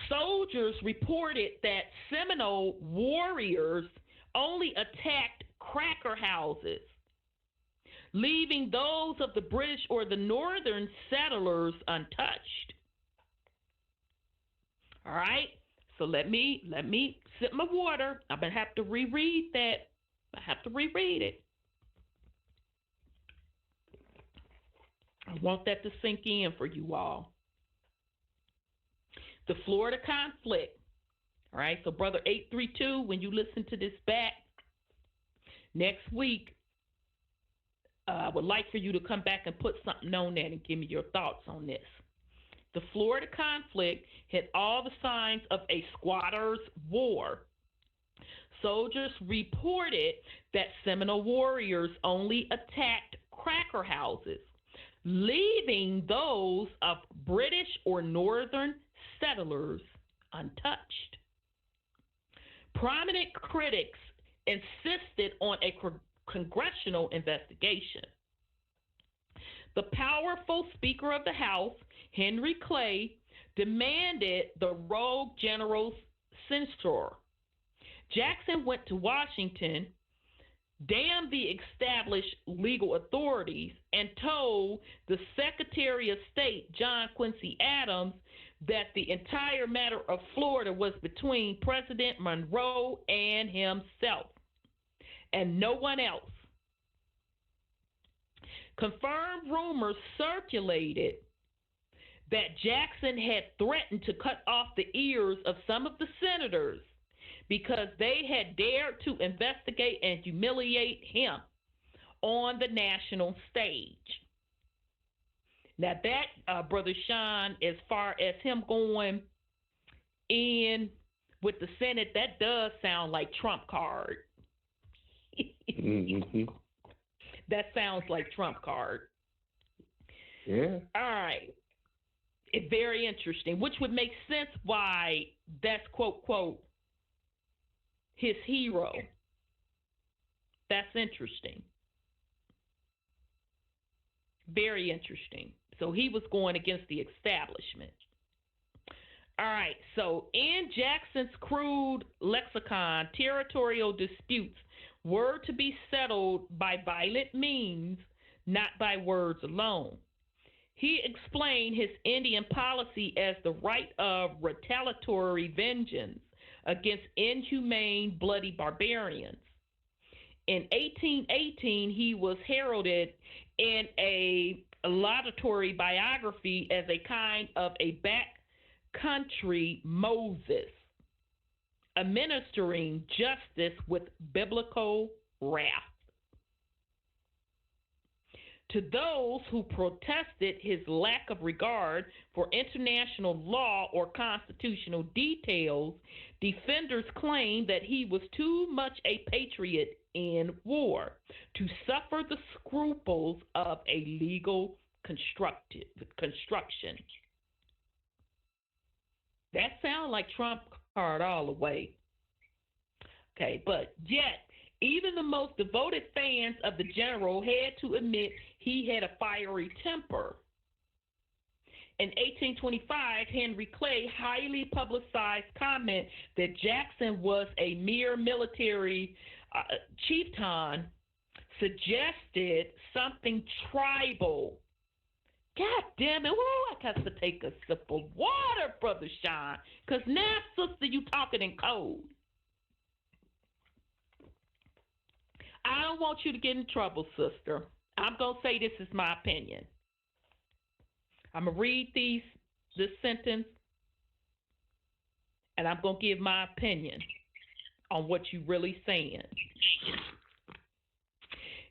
Soldiers reported that Seminole warriors only attacked cracker houses, leaving those of the British or the northern settlers untouched. All right, so let me sip my water. I'm gonna have to reread that. I have to reread it. I want that to sink in for you all. The Florida conflict. All right, so Brother 832, when you listen to this back next week, I would like for you to come back and put something on that and give me your thoughts on this. The Florida conflict had all the signs of a squatters' war. Soldiers reported that Seminole warriors only attacked cracker houses, leaving those of British or northern settlers untouched. Prominent critics insisted on a congressional investigation. The powerful Speaker of the House, Henry Clay, demanded the rogue general's censure. Jackson went to Washington, damned the established legal authorities, and told the Secretary of State, John Quincy Adams, that the entire matter of Florida was between President Monroe and himself, and no one else. Confirmed rumors circulated that Jackson had threatened to cut off the ears of some of the senators because they had dared to investigate and humiliate him on the national stage. Now that, Brother Sean, as far as him going in with the Senate, that does sound like Trump card. Mm-hmm. That sounds like Trump card. Yeah. All right. It's very interesting, which would make sense why that's, quote, quote, his hero. That's interesting. Very interesting. So he was going against the establishment. All right. So in Jackson's crude lexicon, territorial disputes were to be settled by violent means, not by words alone. He explained his Indian policy as the right of retaliatory vengeance against inhumane, bloody barbarians. In 1818, he was heralded in a laudatory biography as a kind of a backcountry Moses, administering justice with biblical wrath. To those who protested his lack of regard for international law or constitutional details, defenders claimed that he was too much a patriot in war to suffer the scruples of a legal construction. That sounds like Trump card all the way. Okay, but yet, even the most devoted fans of the general had to admit he had a fiery temper. In 1825, Henry Clay highly publicized comment that Jackson was a mere military chieftain suggested something tribal. God damn it. Woo, I got to take a sip of water, Brother Sean, because now, sister, you talking in code. I don't want you to get in trouble, sister. I'm going to say this is my opinion. I'm going to read this sentence, and I'm going to give my opinion on what you're really saying.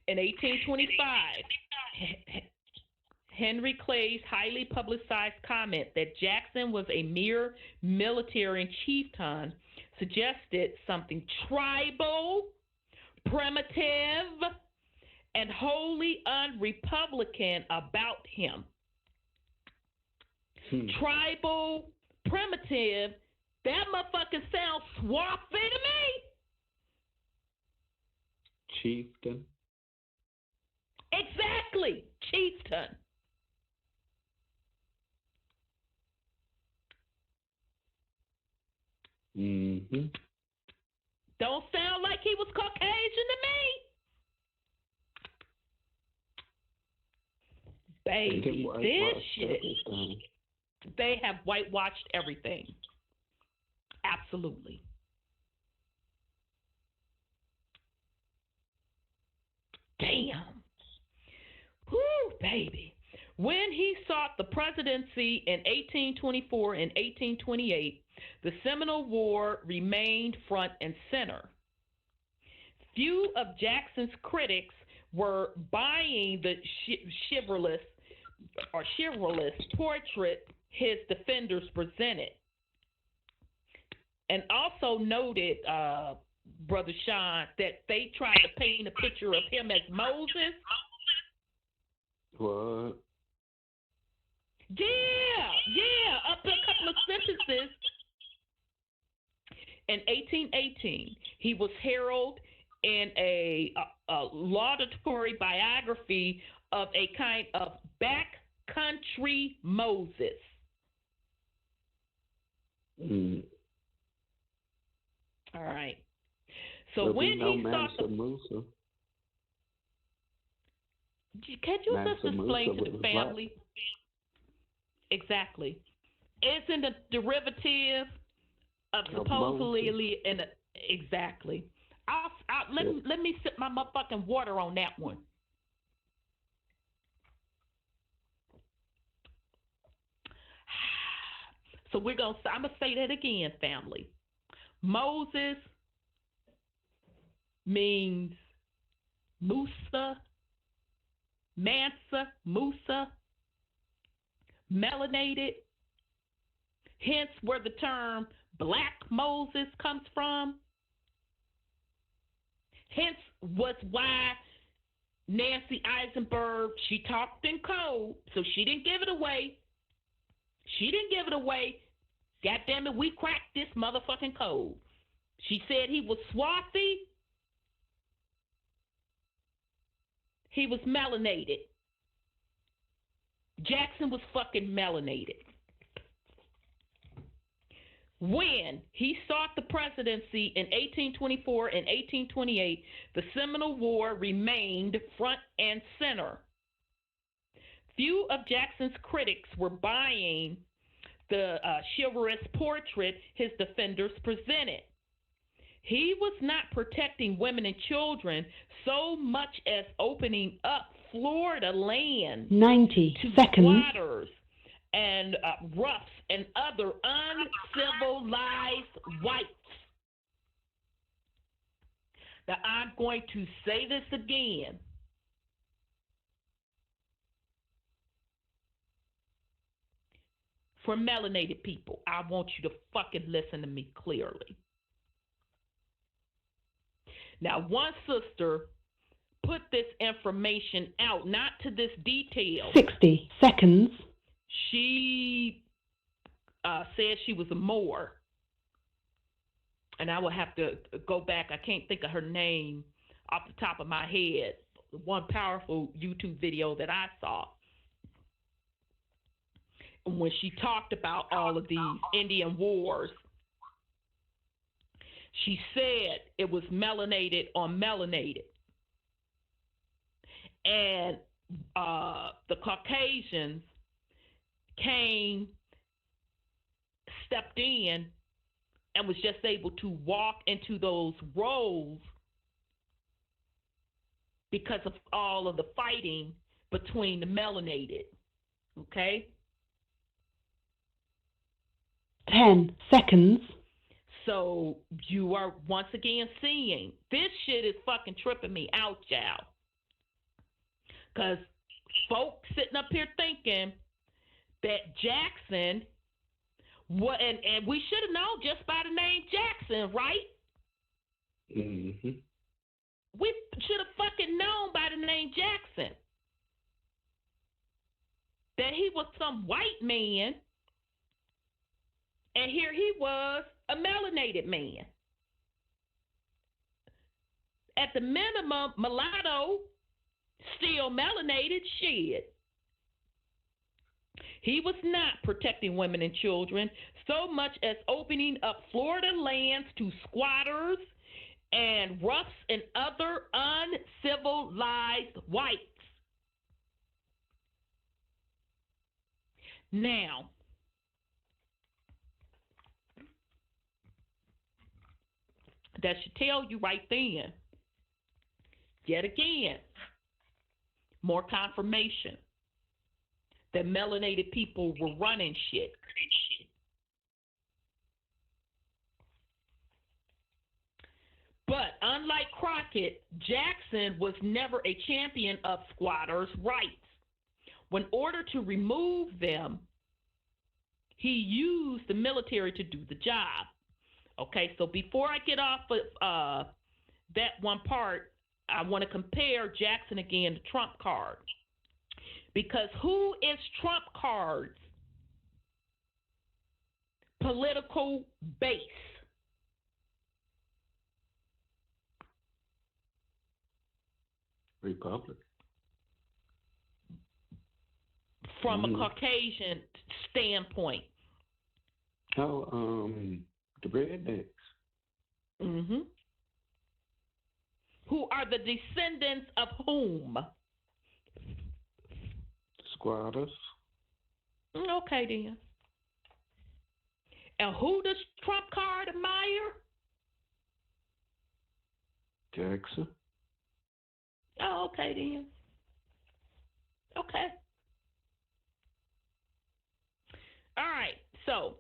In 1825, Henry Clay's highly publicized comment that Jackson was a mere military chieftain suggested something tribal, primitive, and wholly unrepublican about him. Tribal, primitive, that motherfucker sounds swampy to me. Chieftain. Exactly, chieftain. Mm-hmm. Don't sound like he was Caucasian to me. Baby, this shit. Everything. They have whitewashed everything. Absolutely. Damn. Whoo, baby. When he sought the presidency in 1824 and 1828, the Seminole War remained front and center. Few of Jackson's critics were buying the chivalrous portrait his defenders presented. And also noted, Brother Sean, that they tried to paint a picture of him as Moses. What? Yeah, up to a couple of sentences. In 1818, he was heralded in a laudatory biography of a kind of backcountry Moses. Mm. All right. So when he saw the Musa. Can you just explain to the family? Black. Exactly. Isn't a derivative of supposedly exactly. Let me sip my motherfucking water on that one. So I'm gonna say that again, family. Moses means Musa, melanated. Hence where the term Black Moses comes from. Hence was why Nancy Eisenberg, she talked in code, so she didn't give it away. God damn it, we cracked this motherfucking code. She said he was swarthy. He was melanated. Jackson was fucking melanated. When he sought the presidency in 1824 and 1828, the Seminole War remained front and center. Few of Jackson's critics were buying the chivalrous portrait his defenders presented. He was not protecting women and children so much as opening up Florida land 90 to seconds. squatters and roughs and other uncivilized whites. Now, I'm going to say this again. For melanated people, I want you to fucking listen to me clearly. Now, one sister put this information out, not to this detail. 60 seconds. She said she was a Moor. And I will have to go back. I can't think of her name off the top of my head. One powerful YouTube video that I saw. When she talked about all of these Indian wars, she said it was melanated on melanated. And the Caucasians stepped in, and was just able to walk into those roles because of all of the fighting between the melanated. Okay? 10 seconds. So you are once again seeing this shit is fucking tripping me out, y'all. Because folks sitting up here thinking that Jackson, and we should have known just by the name Jackson, right? Mm-hmm. We should have fucking known by the name Jackson that he was some white man, and here he was, a melanated man. At the minimum, mulatto, still melanated, shit. He was not protecting women and children so much as opening up Florida lands to squatters and roughs and other uncivilized whites. Now, that should tell you right then, yet again, more confirmation that melanated people were running shit. But unlike Crockett, Jackson was never a champion of squatters' rights. In order to remove them, he used the military to do the job. Okay, so before I get off of that one part, I want to compare Jackson again to Trump card. Because who is Trump card's political base? Republic. From a Caucasian standpoint. Oh, the rednecks. Mm-hmm. Who are the descendants of whom? Squatters. Okay, then. And who does Trump card admire? Jackson. Oh, okay, then. Okay. All right, so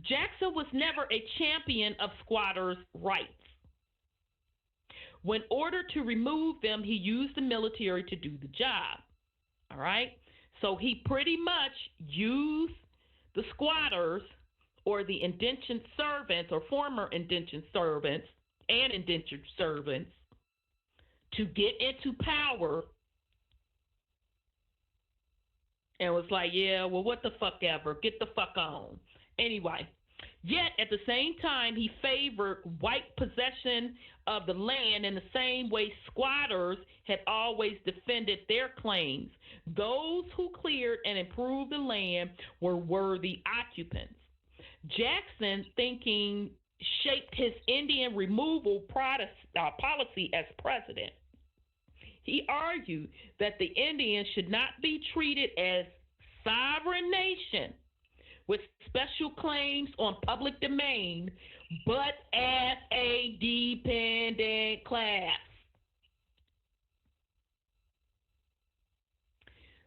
Jackson was never a champion of squatters' rights. In order to remove them, he used the military to do the job. All right? So he pretty much used the squatters or the indentured servants or former indentured servants and indentured servants to get into power. And was like, yeah, well, what the fuck ever. Get the fuck on. Anyway, yet at the same time, he favored white possession of the land in the same way squatters had always defended their claims. Those who cleared and improved the land were worthy occupants. Jackson, thinking, shaped his Indian removal policy as president. He argued that the Indians should not be treated as sovereign nation with special claims on public domain, but as a dependent class.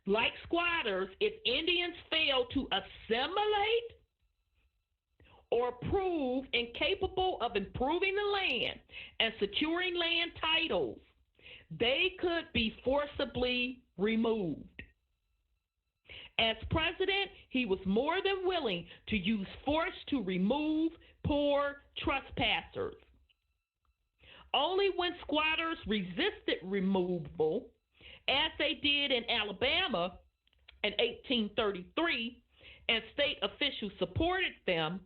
Like squatters, if Indians failed to assimilate or prove incapable of improving the land and securing land titles, they could be forcibly removed. As president, he was more than willing to use force to remove poor trespassers. Only when squatters resisted removal, as they did in Alabama in 1833, and state officials supported them,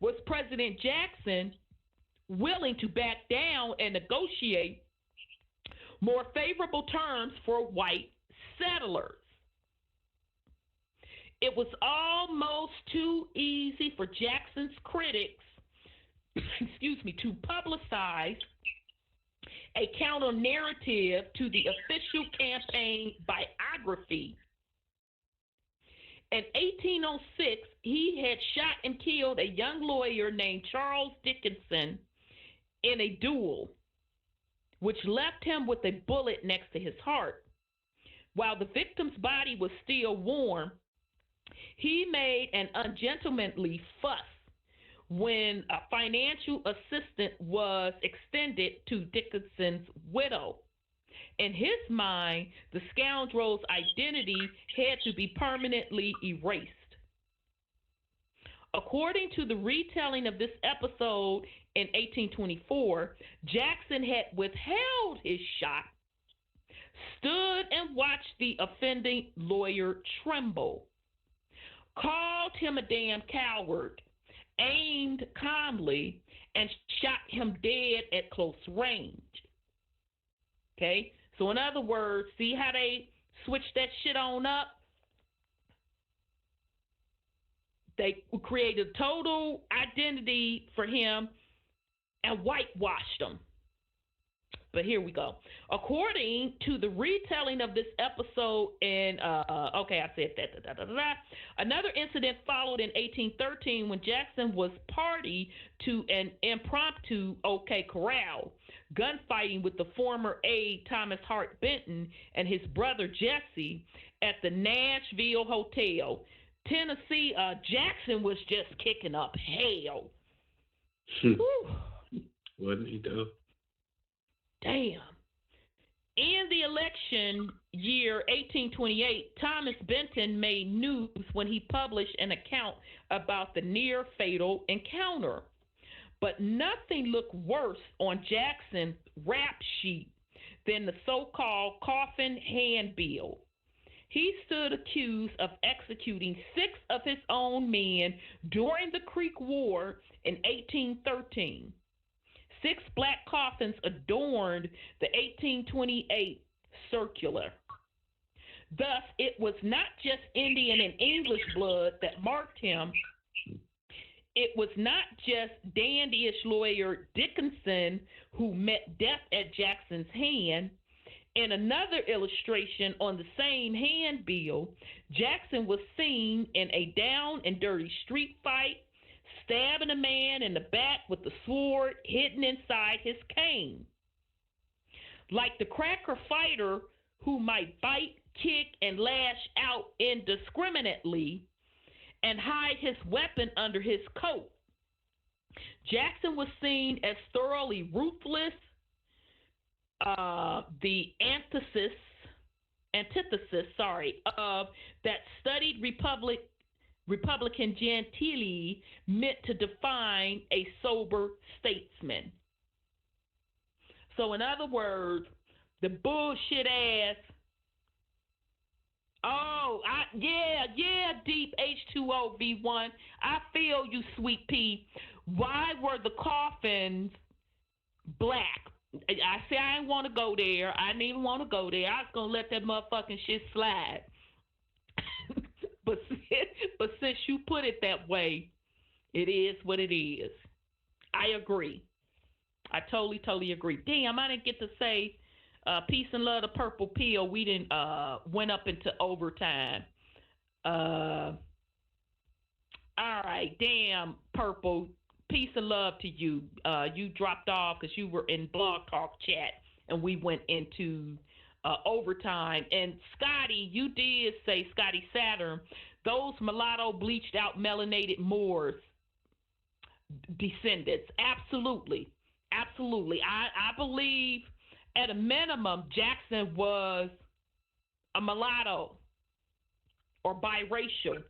was President Jackson willing to back down and negotiate more favorable terms for white settlers. It was almost too easy for Jackson's critics, to publicize a counter narrative to the official campaign biography. In 1806, he had shot and killed a young lawyer named Charles Dickinson in a duel, which left him with a bullet next to his heart. While the victim's body was still warm, he made an ungentlemanly fuss when a financial assistance was extended to Dickinson's widow. In his mind, the scoundrel's identity had to be permanently erased. According to the retelling of this episode in 1824, Jackson had withheld his shot, stood and watched the offending lawyer tremble, called him a damn coward, aimed calmly, and shot him dead at close range. Okay? So, in other words, see how they switched that shit on up? They created a total identity for him and whitewashed him. But here we go. According to the retelling of this episode in, I said that. Another incident followed in 1813 when Jackson was party to an impromptu OK Corral gunfighting with the former aide Thomas Hart Benton and his brother Jesse at the Nashville Hotel, Tennessee. Jackson was just kicking up hell. Wasn't he though? Damn. In the election year 1828, Thomas Benton made news when he published an account about the near fatal encounter. But nothing looked worse on Jackson's rap sheet than the so-called coffin handbill. He stood accused of executing 6 of his own men during the Creek War in 1813. 6 black coffins adorned the 1828 circular. Thus, it was not just Indian and English blood that marked him. It was not just dandyish lawyer Dickinson who met death at Jackson's hand. In another illustration on the same handbill, Jackson was seen in a down and dirty street fight, stabbing a man in the back with the sword hidden inside his cane. Like the cracker fighter who might bite, kick, and lash out indiscriminately and hide his weapon under his coat, Jackson was seen as thoroughly ruthless, the antithesis of that studied Republican gentility meant to define a sober statesman. So, in other words, the bullshit ass, deep H2O V1, I feel you, sweet pea. Why were the coffins black? I say I didn't want to go there. I didn't even want to go there. I was going to let that motherfucking shit slide. But since you put it that way, it is what it is. I agree. I totally agree. Damn, I didn't get to say peace and love to Purple Pill. We didn't went up into overtime. All right, damn, Purple. Peace and love to you. You dropped off because you were in Blog Talk chat, and we went into overtime. And Scotty, you did say, Scotty Saturn, those mulatto bleached out melanated Moors descendants. Absolutely. I believe at a minimum Jackson was a mulatto or biracial.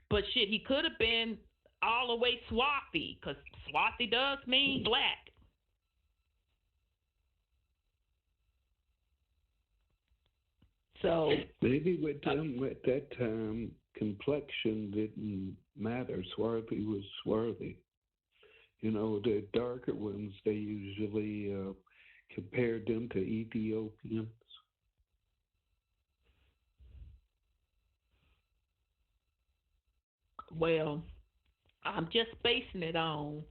But shit, he could have been all the way swarthy, because swarthy does mean black. So maybe with them at that time, complexion didn't matter. Swarthy was swarthy. You know, the darker ones, they usually compared them to Ethiopians. Well, I'm just basing it on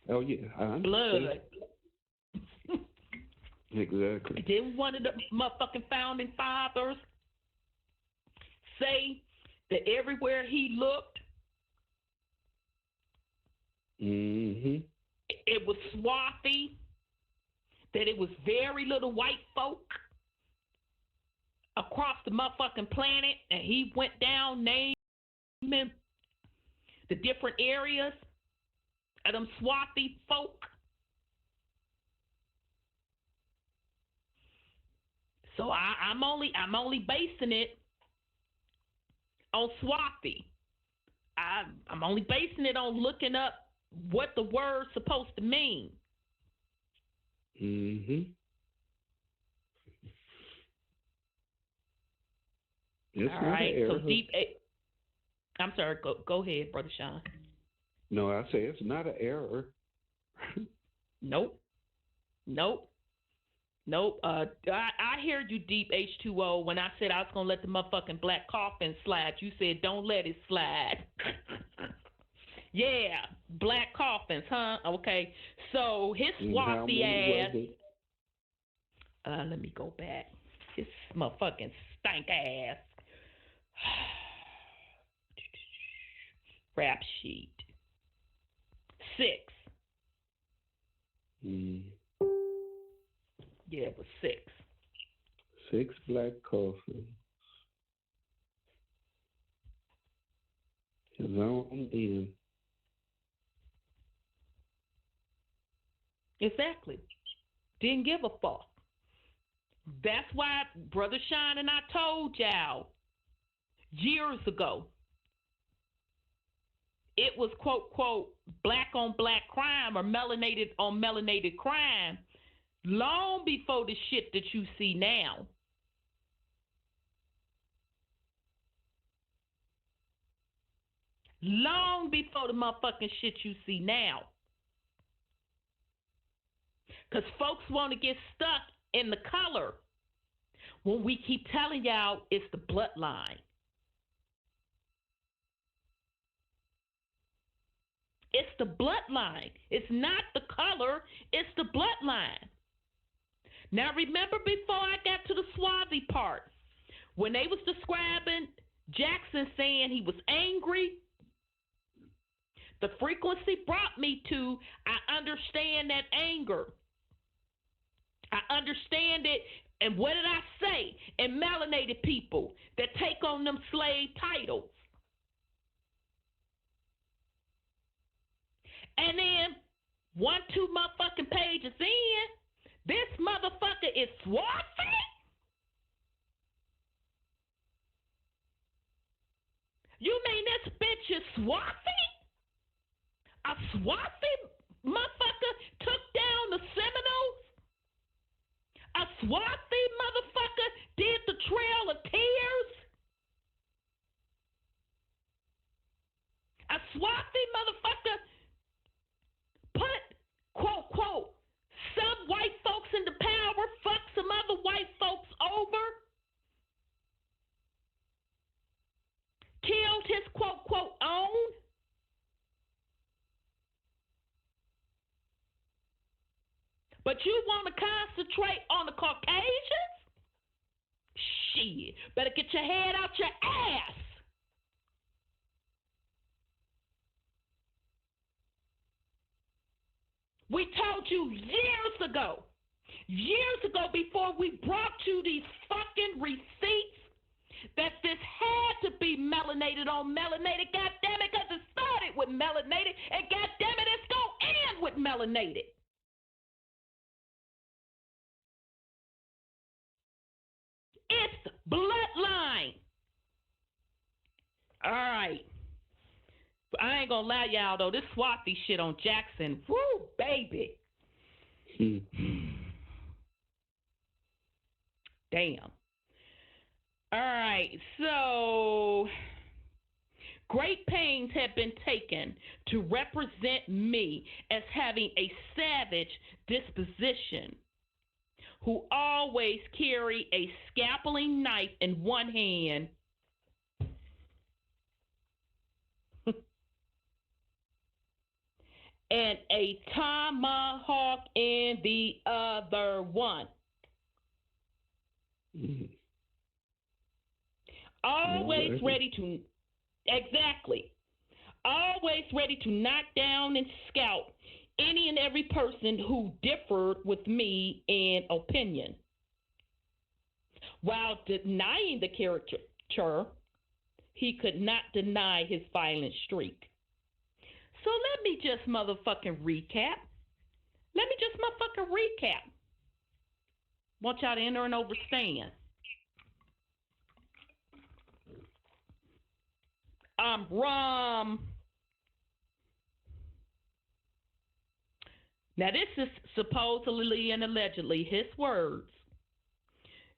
blood. Exactly. Didn't one of the motherfucking founding fathers say that everywhere he looked, it was swarthy, that it was very little white folk across the motherfucking planet, and he went down naming the different areas of them swarthy folk? So I'm only basing it on swarthy. I'm only basing it on looking up what the word's supposed to mean. It's all right. So deep. I'm sorry. Go ahead, Brother Sean. No, I say it's not an error. Nope. Nope. Nope. I heard you, Deep H2O, when I said I was going to let the motherfucking black coffin slide. You said, don't let it slide. Yeah, black coffins, huh? Okay. So his swampy ass. Let me go back. His motherfucking stank ass. Rap sheet. 6. Yeah, it was 6. 6 black coffins. His own end. Exactly. Didn't give a fuck. That's why Brother Shine and I told y'all years ago it was quote quote black on black crime or melanated on melanated crime long before the shit that you see now. Long before the motherfucking shit you see now. Because folks want to get stuck in the color when we keep telling y'all it's the bloodline. It's the bloodline. It's not the color, it's the bloodline. Now remember before I got to the Swazi part, when they was describing Jackson saying he was angry, the frequency brought me to, I understand that anger. I understand it. And what did I say? And melanated people that take on them slave titles. And then 1-2 motherfucking pages in, this motherfucker is Swazi? You mean this bitch is Swazi? A Swazi motherfucker took down the Seminoles? A Swazi motherfucker did the Trail of Tears? A Swazi motherfucker put, quote, quote, some white folks into power, fuck some other white folks over, killed his, quote, quote, own? But you want to concentrate on the Caucasians? Shit, better get your head out your ass. We told you years ago before we brought you these fucking receipts that this had to be melanated on melanated, goddammit, because it started with melanated, and goddammit, it's going to end with melanated. It's bloodline. All right. I ain't gonna lie, y'all, though. This Swazi shit on Jackson, woo, baby. Damn. All right. So, great pains have been taken to represent me as having a savage disposition, who always carry a scalping knife in one hand and a tomahawk in the other one. Always ready to, exactly, always ready to knock down and scalp any and every person who differed with me in opinion, while denying the caricature, he could not deny his violent streak. So let me just motherfucking recap. Want y'all to enter and overstand. Now this is supposedly and allegedly his words.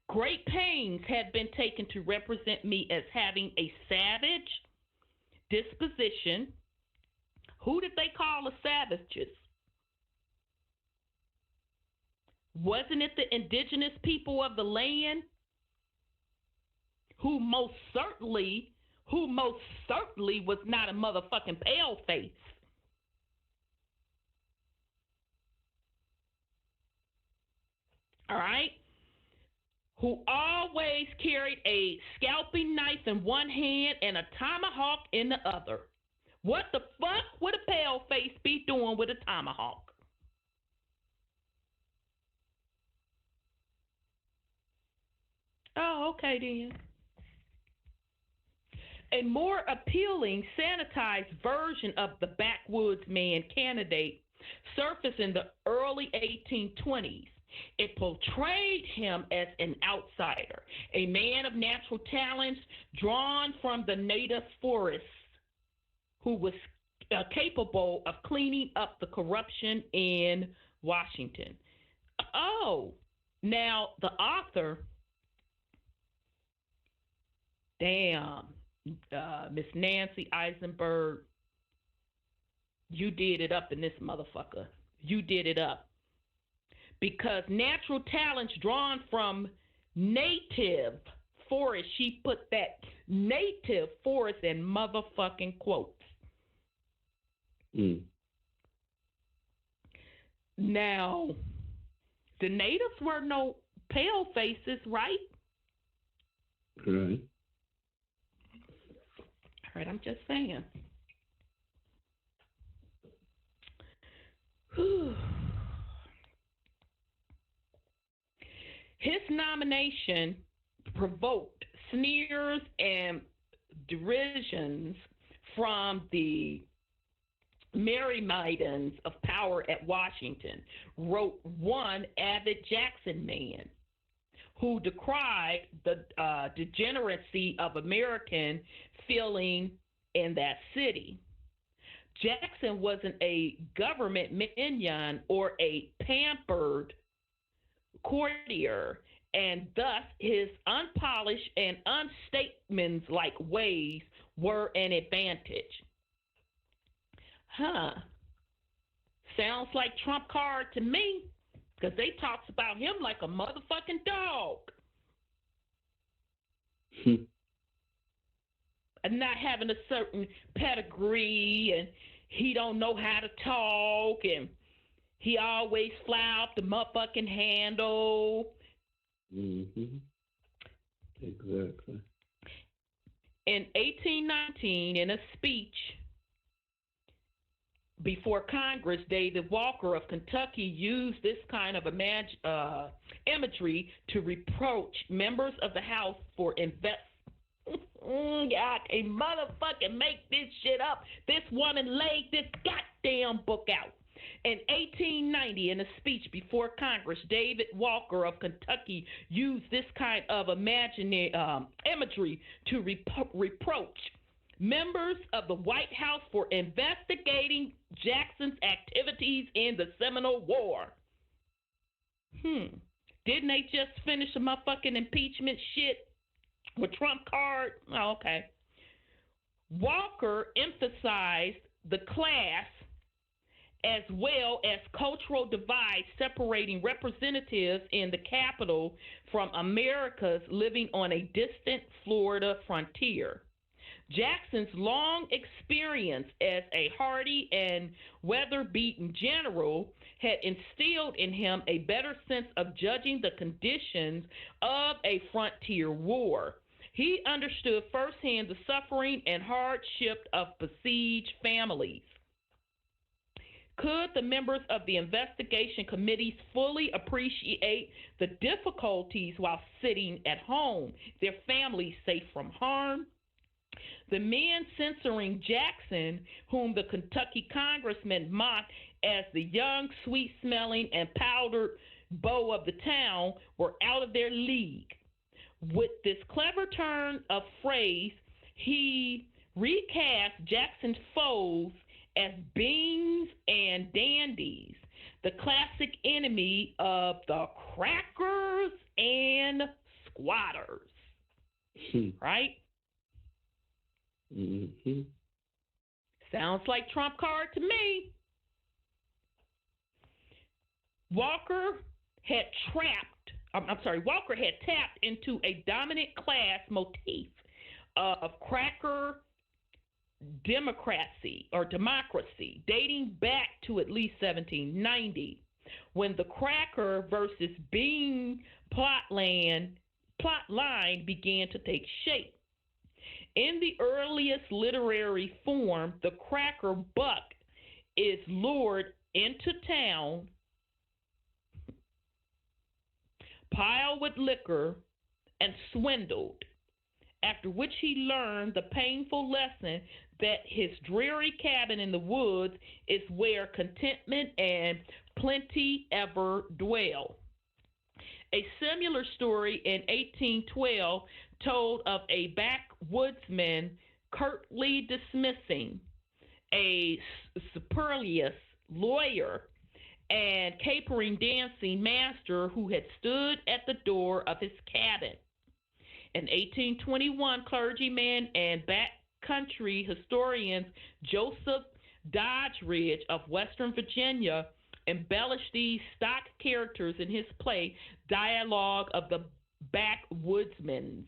Great pains had been taken to represent me as having a savage disposition, Who did they call the savages? Wasn't it the indigenous people of the land who most certainly was not a motherfucking pale face? All right? Who always carried a scalping knife in one hand and a tomahawk in the other. What the fuck would a pale face be doing with a tomahawk? Oh, okay then. A more appealing, sanitized version of the backwoods man candidate surfaced in the early 1820s. It portrayed him as an outsider, a man of natural talents drawn from the native forests who was capable of cleaning up the corruption in Washington. Oh, now the author, damn, Miss Nancy Eisenberg, you did it up in this motherfucker. You did it up. Because natural talents drawn from native forest, she put that native forest in motherfucking quotes. Now, the natives were no pale faces, right? Right. All right, I'm just saying. His nomination provoked sneers and derisions from the Merry Maidens of power at Washington, wrote one avid Jackson man who decried the degeneracy of American feeling in that city. Jackson wasn't a government minion or a pampered courtier, and thus his unpolished and unstatesmanlike ways were an advantage. Sounds like Trump card to me, because they talks about him like a motherfucking dog. And not having a certain pedigree, and he don't know how to talk, and he always fly off the motherfucking handle. Exactly. In 1819, in a speech before Congress, David Walker of Kentucky used this kind of imagery to reproach members of the House for I can motherfucking make this shit up. This woman laid this goddamn book out. In 1890, in a speech before Congress, David Walker of Kentucky used this kind of imagery to reproach members of the White House for investigating Jackson's activities in the Seminole War. Didn't they just finish a motherfucking impeachment shit with Trump card? Oh, okay. Walker emphasized the class as well as cultural divide separating representatives in the Capitol from Americans living on a distant Florida frontier. Jackson's long experience as a hardy and weather-beaten general had instilled in him a better sense of judging the conditions of a frontier war. He understood firsthand the suffering and hardship of besieged families. Could the members of the investigation committees fully appreciate the difficulties while sitting at home, their families safe from harm? The men censoring Jackson, whom the Kentucky congressman mocked as the young, sweet-smelling, and powdered beau of the town, were out of their league. With this clever turn of phrase, he recast Jackson's foes as beans and dandies, the classic enemy of the crackers and squatters. Right? Sounds like trump card to me. Walker had Walker had tapped into a dominant class motif of cracker democracy dating back to at least 1790, when the cracker versus bean plot line began to take shape. In the earliest literary form, the cracker buck is lured into town, piled with liquor, and swindled, after which he learned the painful lesson that his dreary cabin in the woods is where contentment and plenty ever dwell. A similar story in 1812 told of a backwoodsman curtly dismissing a supercilious lawyer and capering dancing master who had stood at the door of his cabin. In 1821, clergyman and backcountry historian Joseph Doddridge of Western Virginia embellished these stock characters in his play Dialogue of the Backwoodsman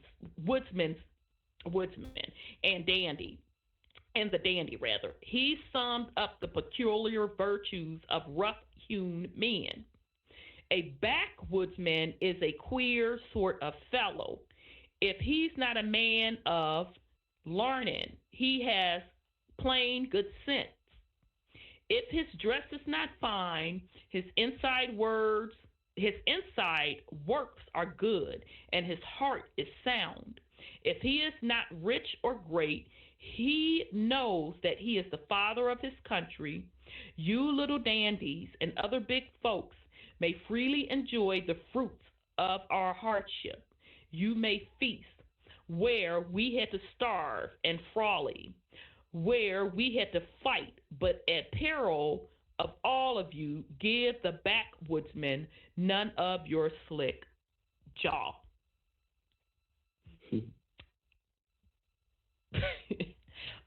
and Dandy. And the dandy, rather. He summed up the peculiar virtues of rough-hewn men. A backwoodsman is a queer sort of fellow. If he's not a man of learning, he has plain good sense. If his dress is not fine, his inside works are good, and his heart is sound. If he is not rich or great, he knows that he is the father of his country. You little dandies and other big folks may freely enjoy the fruits of our hardship. You may feast where we had to starve and frolic, where we had to fight, but at peril of all of you, give the backwoodsman none of your slick jaw.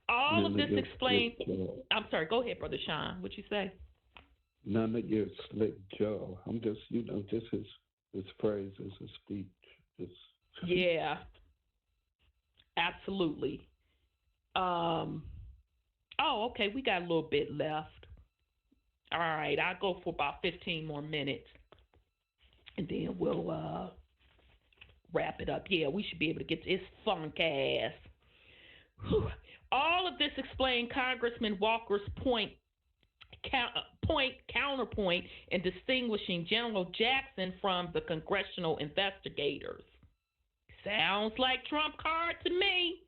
All of this explains. I'm sorry. Go ahead, Brother Sean. What you say? None of your slick jaw. I'm just, just his phrases, his speech. Yeah, absolutely. Okay. We got a little bit left. All right. I'll go for about 15 more minutes, and then we'll wrap it up. Yeah, we should be able to get to this funk ass. Whew. All of this explained Congressman Walker's counterpoint in distinguishing General Jackson from the congressional investigators. Sounds like trump card to me.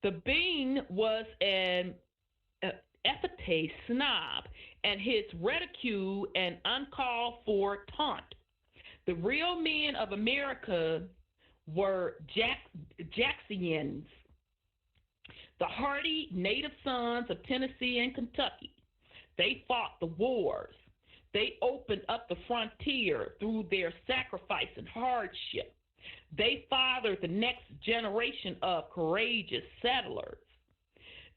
The Bean was an effete snob, and his ridicule an uncalled for taunt. The real men of America were Jacksonians, the hardy native sons of Tennessee and Kentucky. They fought the wars. They opened up the frontier through their sacrifice and hardship. They fathered the next generation of courageous settlers.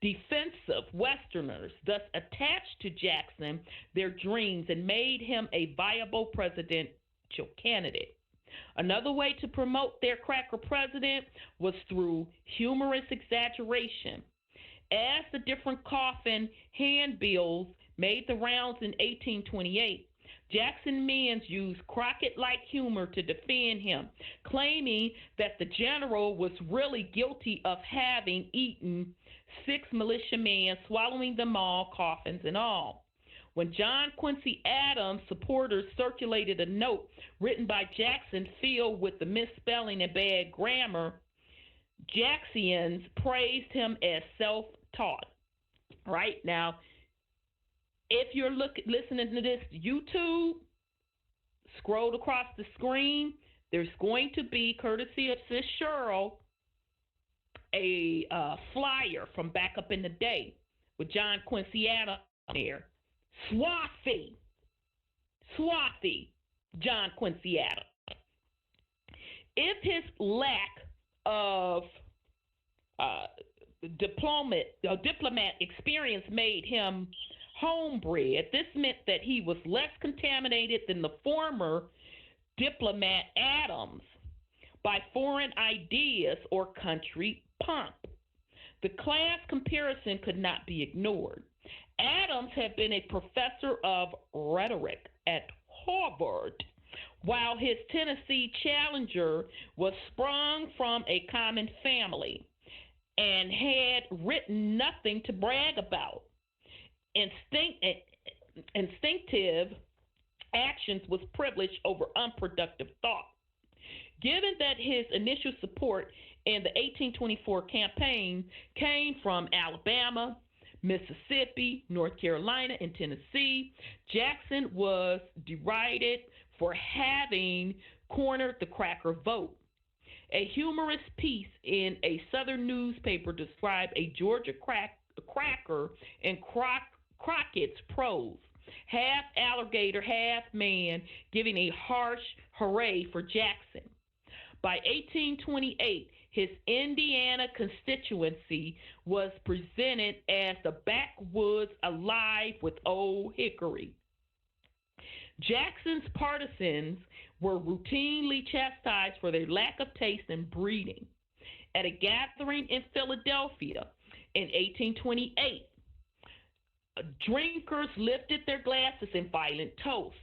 Defensive Westerners thus attached to Jackson their dreams and made him a viable presidential candidate. Another way to promote their cracker president was through humorous exaggeration. As the different coffin handbills made the rounds in 1828, Jackson men used Crockett-like humor to defend him, claiming that the general was really guilty of having eaten 6 militiamen, swallowing them all, coffins and all. When John Quincy Adams supporters circulated a note written by Jackson filled with the misspelling and bad grammar, Jacksonians praised him as self-taught. Right now, if you're listening to this YouTube, scroll across the screen. There's going to be, courtesy of Sis Cheryl, a flyer from back up in the day with John Quincy Adams there. Swathy John Quincy Adams. If his lack of diplomat experience made him homebred. This meant that he was less contaminated than the former diplomat Adams by foreign ideas or country pomp. The class comparison could not be ignored. Adams had been a professor of rhetoric at Harvard, while his Tennessee challenger was sprung from a common family and had written nothing to brag about. Instinctive actions was privilege over unproductive thought. Given that his initial support in the 1824 campaign came from Alabama, Mississippi, North Carolina, and Tennessee, Jackson was derided for having cornered the cracker vote. A humorous piece in a Southern newspaper described a Georgia cracker in Crockett's prose, half alligator, half man, giving a harsh hooray for Jackson. By 1828, his Indiana constituency was presented as the backwoods alive with old hickory. Jackson's partisans were routinely chastised for their lack of taste and breeding. At a gathering in Philadelphia in 1828, drinkers lifted their glasses in violent toast.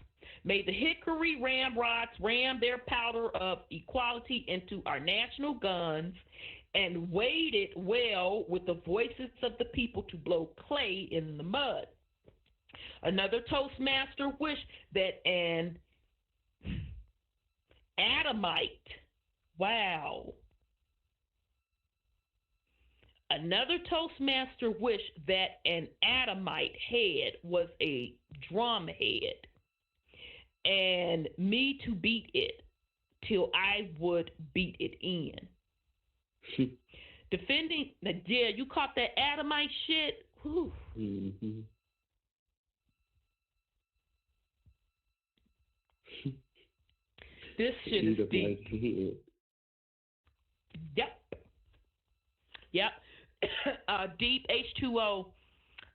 May the hickory ramrods ram their powder of equality into our national guns, and waited well with the voices of the people to blow clay in the mud. Another Toastmaster wished that an Adamite, Another Toastmaster wished that an Adamite head was a drumhead, and me to beat it till I would beat it in. Defending, yeah, you caught that Adamite shit? Whew. Mm-hmm. This shit is deep. Yep. Deep H2O.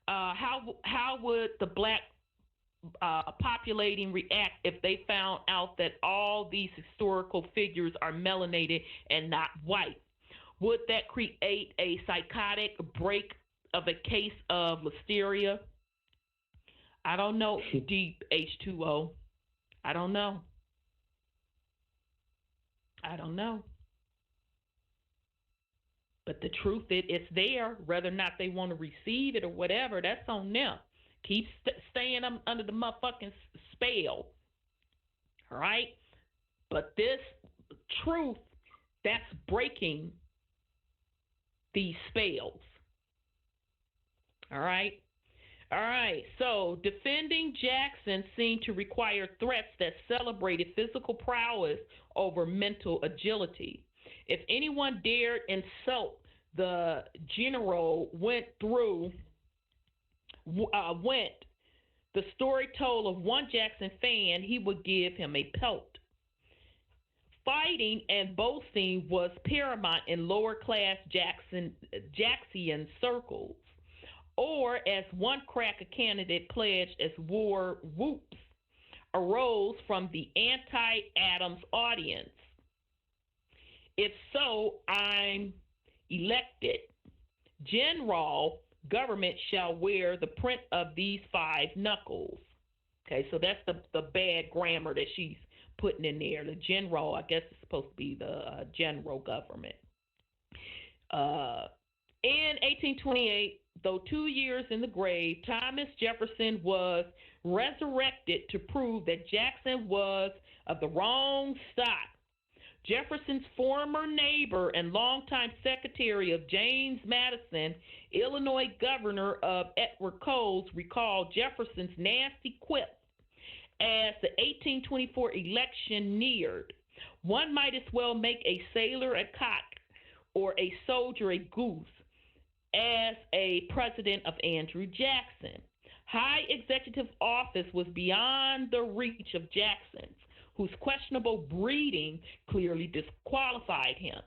How would the black populating react if they found out that all these historical figures are melanated and not white? Would that create a psychotic break of a case of listeria? I don't know, Deep H2O. I don't know. But the truth is, it's there. Whether or not they want to receive it or whatever, that's on them. Keep staying under the motherfucking spell. All right? But this truth, that's breaking these spells. All right? All right. So defending Jackson seemed to require threats that celebrated physical prowess over mental agility. If anyone dared insult the general, the story told of one Jackson fan, he would give him a pelt. Fighting and boasting was paramount in lower class Jackson circles, or as one cracker candidate pledged as war whoops arose from the anti-Adams audience. If so, I'm elected. General, government shall wear the print of these 5 knuckles. Okay, so that's the bad grammar that she's putting in there. The general, I guess it's supposed to be the general government. In 1828, though 2 years in the grave, Thomas Jefferson was resurrected to prove that Jackson was of the wrong stock. Jefferson's former neighbor and longtime secretary of James Madison, Illinois governor of Edward Coles, recalled Jefferson's nasty quip as the 1824 election neared. One might as well make a sailor a cock or a soldier a goose as a president of Andrew Jackson. High executive office was beyond the reach of Jackson's, whose questionable breeding clearly disqualified him.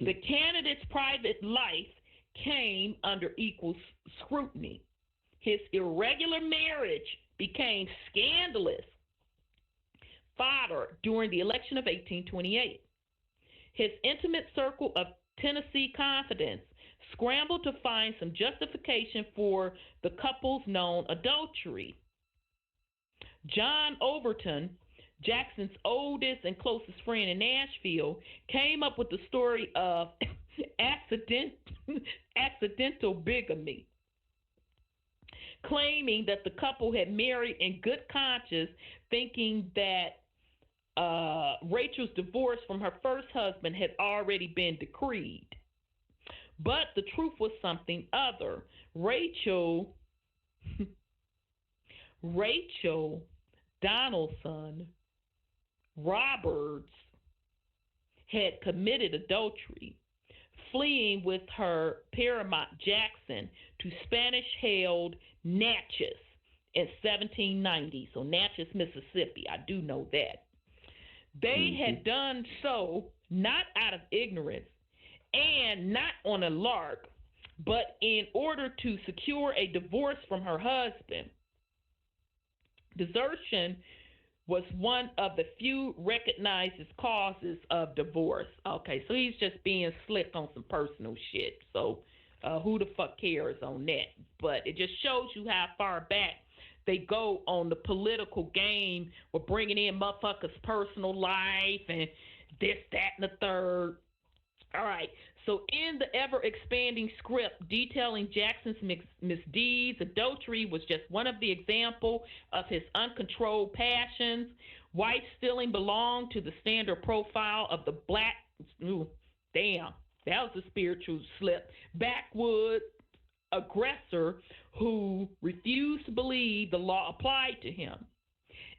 The candidate's private life came under equal scrutiny. His irregular marriage became scandalous fodder during the election of 1828. His intimate circle of Tennessee confidants scrambled to find some justification for the couple's known adultery. John Overton, Jackson's oldest and closest friend in Nashville, came up with the story of accidental bigamy, claiming that the couple had married in good conscience, thinking that Rachel's divorce from her first husband had already been decreed. But the truth was something other. Rachel Donaldson Roberts had committed adultery, fleeing with her Paramount Jackson to Spanish-held Natchez in 1790. So Natchez, Mississippi. I do know that. They had done so not out of ignorance and not on a lark, but in order to secure a divorce from her husband. Desertion was one of the few recognized causes of divorce. Okay, so he's just being slick on some personal shit. So who the fuck cares on that? But it just shows you how far back they go on the political game with bringing in motherfuckers' personal life and this, that, and the third. All right. So in the ever-expanding script detailing Jackson's misdeeds, adultery was just one of the examples of his uncontrolled passions. Wife stealing belonged to the standard profile of the black, that was a spiritual slip, backwoods aggressor who refused to believe the law applied to him.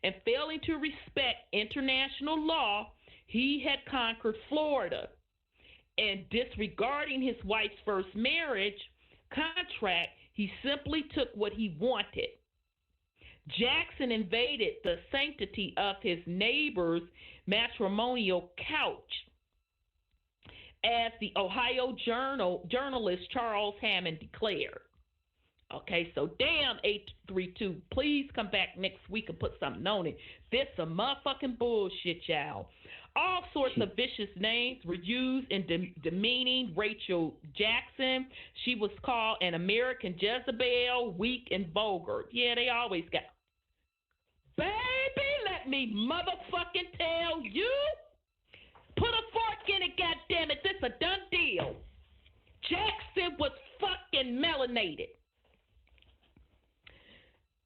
And failing to respect international law, he had conquered Florida. And disregarding his wife's first marriage contract, he simply took what he wanted. Jackson invaded the sanctity of his neighbor's matrimonial couch, as the Ohio journalist Charles Hammond declared. Okay, so damn 832, please come back next week and put something on it. This some motherfucking bullshit, y'all. All sorts of vicious names were used in demeaning Rachel Jackson. She was called an American Jezebel, weak and vulgar. Yeah, they always got. Baby, let me motherfucking tell you. Put a fork in it, goddammit. This a done deal. Jackson was fucking melanated.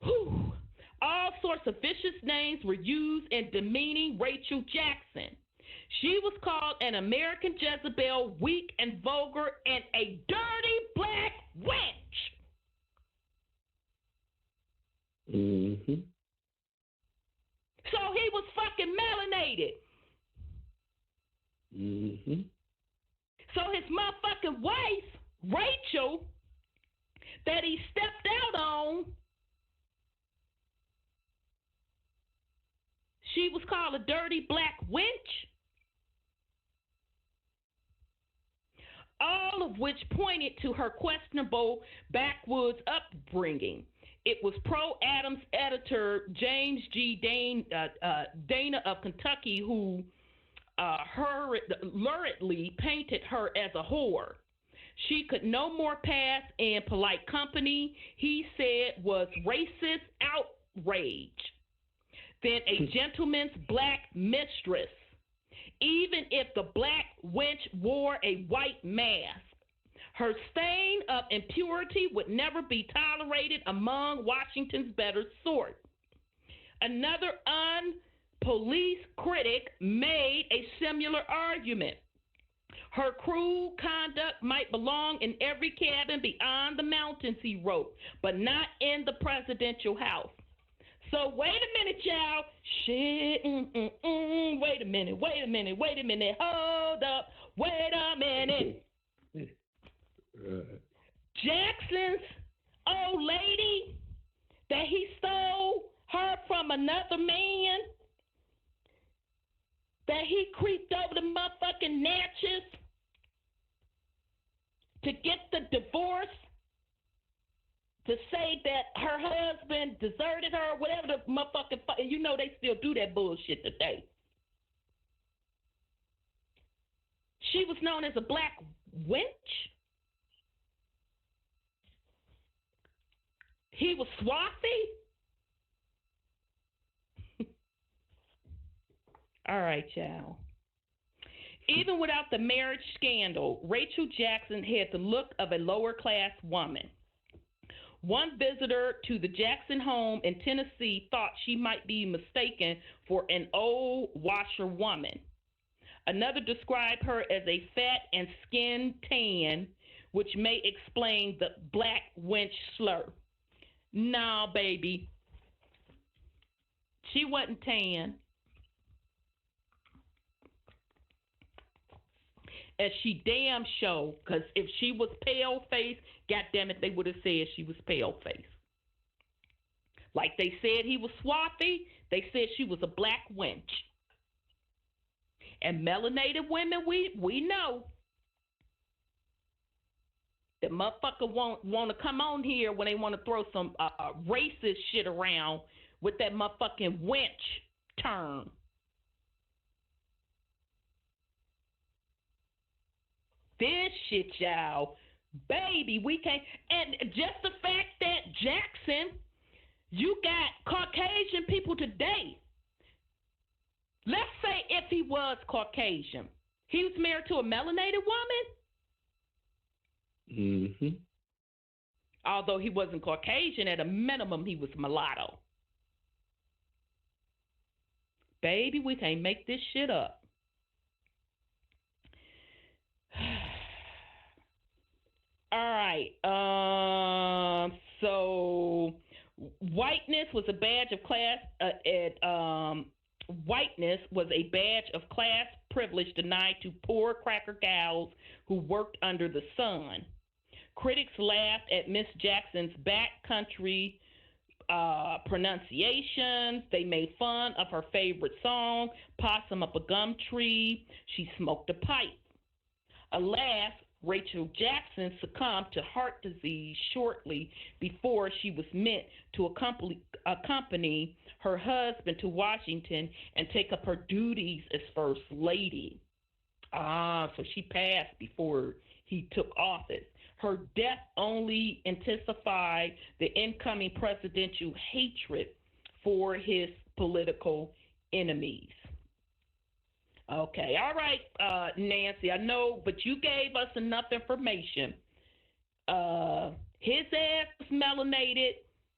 Whew. All sorts of vicious names were used in demeaning Rachel Jackson. She was called an American Jezebel, weak and vulgar, and a dirty black wench. Mm-hmm. So he was fucking melanated. Mm-hmm. So his motherfucking wife, Rachel, that he stepped out on, she was called a dirty black wench. All of which pointed to her questionable backwoods upbringing. It was pro-Adams editor James G. Dana of Kentucky who luridly painted her as a whore. She could no more pass in polite company, he said, was racist outrage than a gentleman's black mistress, even if the black wench wore a white mask. Her stain of impurity would never be tolerated among Washington's better sort. Another unpoliced critic made a similar argument. Her cruel conduct might belong in every cabin beyond the mountains, he wrote, but not in the presidential house. So wait a minute, y'all. Shit, wait a minute, hold up, wait a minute. Jackson's old lady that he stole her from another man, that he creeped over the motherfucking Natchez to get the divorce, to say that her husband deserted her, whatever the motherfucking, and you know they still do that bullshit today. She was known as a black wench. He was swarthy. All right, y'all. Even without the marriage scandal, Rachel Jackson had the look of a lower class woman. One visitor to the Jackson home in Tennessee thought she might be mistaken for an old washerwoman. Another described her as a fat and skin tan, which may explain the black wench slur. Nah, baby. She wasn't tan. And she damn sure, because if she was pale-faced, goddammit, they would have said she was pale-faced. Like they said he was swarthy, they said she was a black wench. And melanated women, we know that motherfucker want to come on here when they want to throw some racist shit around with that motherfucking wench term. This shit, y'all, baby, we can't. And just the fact that Jackson, you got Caucasian people today. Let's say if he was Caucasian, he was married to a melanated woman. Mm-hmm. Although he wasn't Caucasian, at a minimum, he was mulatto. Baby, we can't make this shit up. All right. So whiteness was a badge of class. Whiteness was a badge of class privilege denied to poor cracker gals who worked under the sun. Critics laughed at Miss Jackson's backcountry pronunciations. They made fun of her favorite song, "Possum Up a Gum Tree." She smoked a pipe. Alas, Rachel Jackson succumbed to heart disease shortly before she was meant to accompany her husband to Washington and take up her duties as First Lady. So she passed before he took office. Her death only intensified the incoming presidential hatred for his political enemies. Okay, all right, Nancy, I know, but you gave us enough information. His ass was melanated,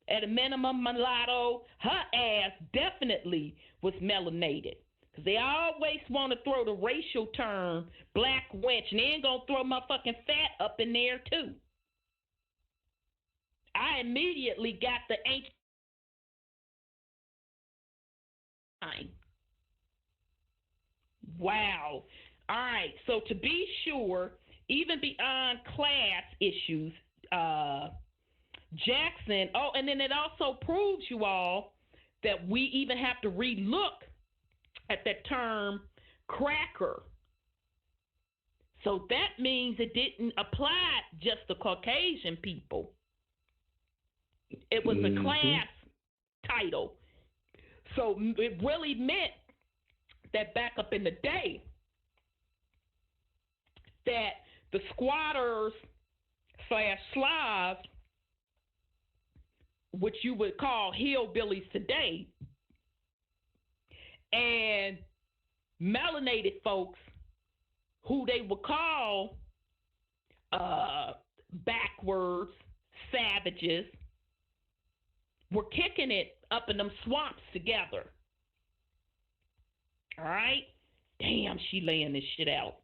at a minimum mulatto. Her ass definitely was melanated. Because they always want to throw the racial term black wench, and they ain't going to throw motherfucking fat up in there, too. I immediately got the ancient time. Wow. All right. So to be sure, even beyond class issues, Jackson, and then it also proves you all that we even have to relook at that term cracker. So that means it didn't apply just to Caucasian people. It was a class title. So it really meant that back up in the day, that the squatters / Slavs, which you would call hillbillies today, and melanated folks, who they would call backwards savages, were kicking it up in them swamps together. All right? Damn, she laying this shit out.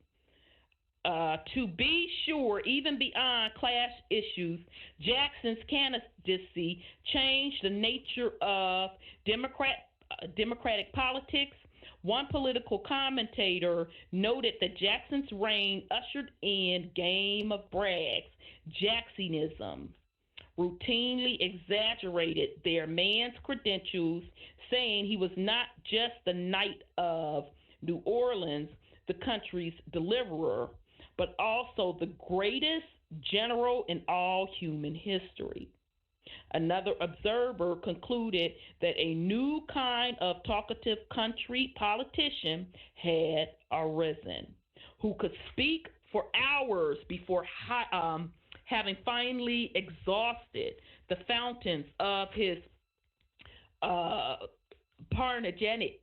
To be sure, even beyond class issues, Jackson's candidacy changed the nature of democratic politics. One political commentator noted that Jackson's reign ushered in game of brags, Jacksonism, routinely exaggerated their man's credentials, saying he was not just the Knight of New Orleans, the country's deliverer, but also the greatest general in all human history. Another observer concluded that a new kind of talkative country politician had arisen, who could speak for hours before having finally exhausted the fountains of his panegyric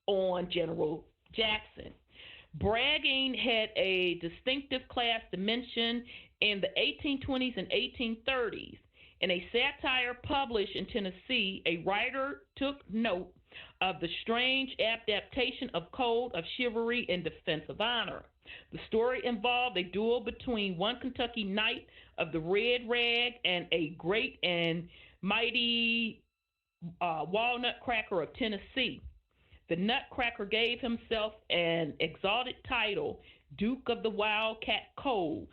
on General Jackson. Bragging had a distinctive class dimension in the 1820s and 1830s. In a satire published in Tennessee, a writer took note of the strange adaptation of code of chivalry in defense of honor. The story involved a duel between one Kentucky knight of the Red Rag and a great and mighty walnut cracker of Tennessee. The nutcracker gave himself an exalted title, Duke of the Wildcat Cove,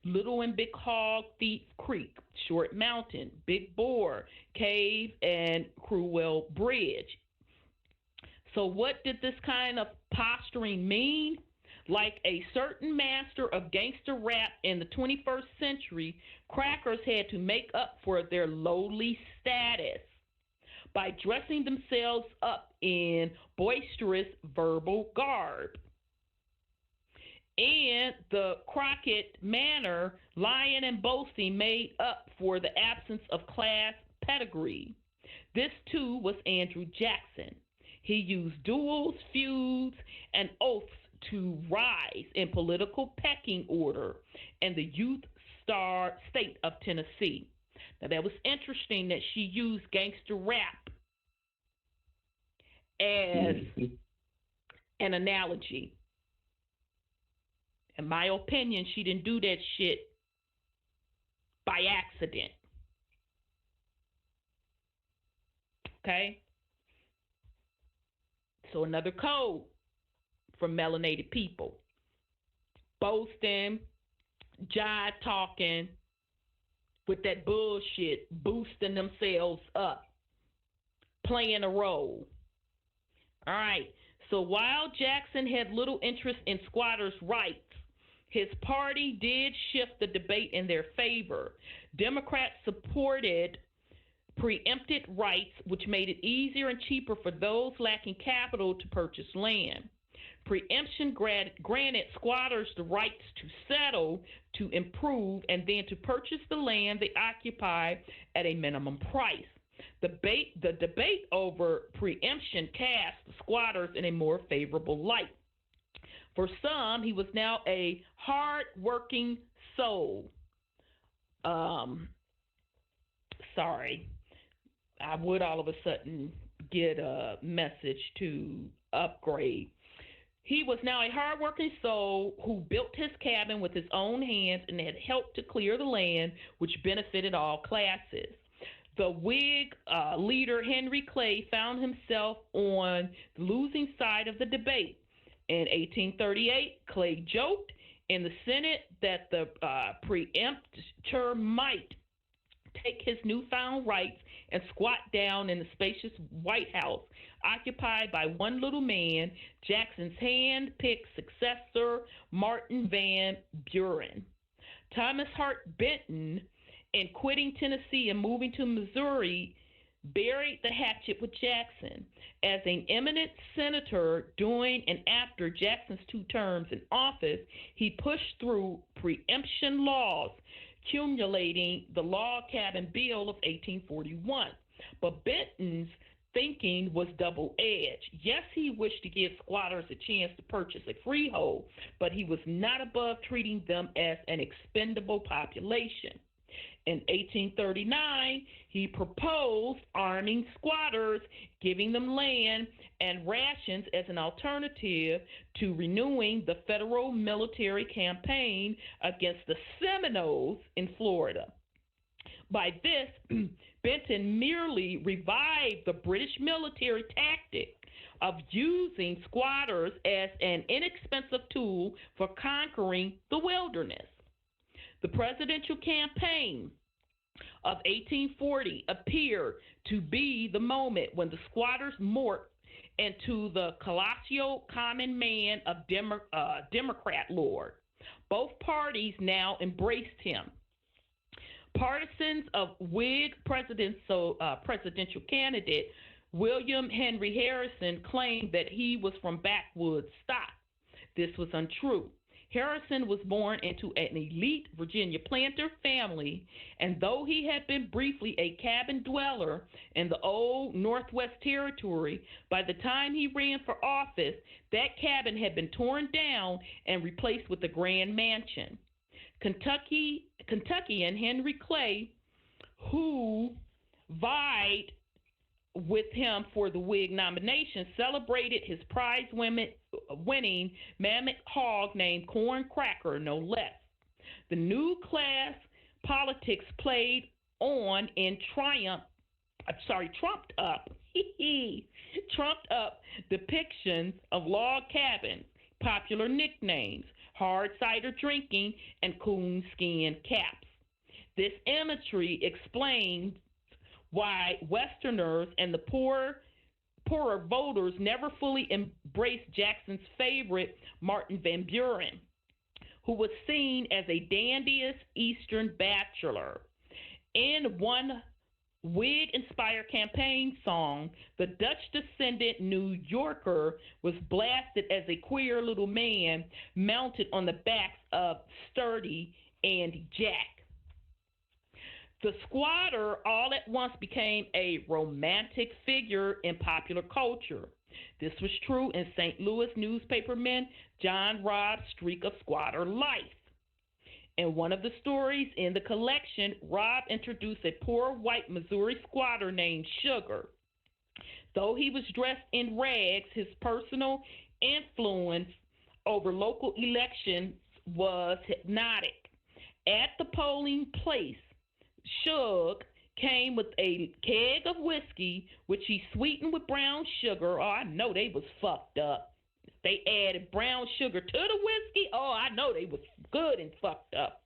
Little and Big Hog Thief Creek, Short Mountain, Big Boar Cave, and Crewell Bridge. So what did this kind of posturing mean? Like a certain master of gangster rap in the 21st century, crackers had to make up for their lowly status by dressing themselves up in boisterous verbal garb. In the Crockett manner, lying and boasting made up for the absence of class pedigree. This, too, was Andrew Jackson. He used duels, feuds, and oaths to rise in political pecking order in the youth star state of Tennessee. Now, that was interesting that she used gangster rap as an analogy. In my opinion, she didn't do that shit by accident. Okay? So another code for melanated people. Boasting, jive talking, with that bullshit, boosting themselves up, playing a role. All right. So while Jackson had little interest in squatters' rights, his party did shift the debate in their favor. Democrats supported preempted rights, which made it easier and cheaper for those lacking capital to purchase land. Preemption granted squatters the rights to settle, to improve, and then to purchase the land they occupy at a minimum price. The debate over preemption cast the squatters in a more favorable light. For some, he was now a hard-working soul. Sorry. I would all of a sudden get a message to upgrade. He was now a hard-working soul who built his cabin with his own hands and had helped to clear the land, which benefited all classes. The Whig leader Henry Clay found himself on the losing side of the debate. In 1838, Clay joked in the Senate that the preemptor might take his newfound rights and squat down in the spacious White House, occupied by one little man, Jackson's hand-picked successor, Martin Van Buren. Thomas Hart Benton, in quitting Tennessee and moving to Missouri, buried the hatchet with Jackson. As an eminent senator during and after Jackson's 2 terms in office, he pushed through preemption laws, culminating the Log Cabin Bill of 1841. But Benton's thinking was double-edged. Yes, he wished to give squatters a chance to purchase a freehold, but he was not above treating them as an expendable population. In 1839, he proposed arming squatters, giving them land and rations as an alternative to renewing the federal military campaign against the Seminoles in Florida. By this, Benton merely revived the British military tactic of using squatters as an inexpensive tool for conquering the wilderness. The presidential campaign of 1840 appeared to be the moment when the squatters morphed into the colossal common man of Democrat lord. Both parties now embraced him. Partisans of Whig presidential candidate William Henry Harrison claimed that he was from backwoods stock. This was untrue. Harrison was born into an elite Virginia planter family, and though he had been briefly a cabin dweller in the old Northwest Territory, by the time he ran for office, that cabin had been torn down and replaced with a grand mansion. Kentuckian Henry Clay, who vied with him for the Whig nomination, celebrated his prize-winning mammoth hog named Corn Cracker, no less. The new class politics played on in trumped up depictions of log cabins, popular nicknames, hard cider drinking, and coonskin caps. This imagery explains why Westerners and the poorer voters never fully embraced Jackson's favorite, Martin Van Buren, who was seen as a dandiest Eastern bachelor. In one Whig-inspired campaign song, the Dutch-descendant New Yorker was blasted as a queer little man mounted on the backs of Sturdy and Jack. The squatter all at once became a romantic figure in popular culture. This was true in St. Louis newspaperman John Robb's streak of squatter life. In one of the stories in the collection, Robb introduced a poor white Missouri squatter named Sugar. Though he was dressed in rags, his personal influence over local elections was hypnotic. At the polling place, Shug came with a keg of whiskey, which he sweetened with brown sugar. Oh, I know they was fucked up. They added brown sugar to the whiskey. Oh, I know they was good and fucked up.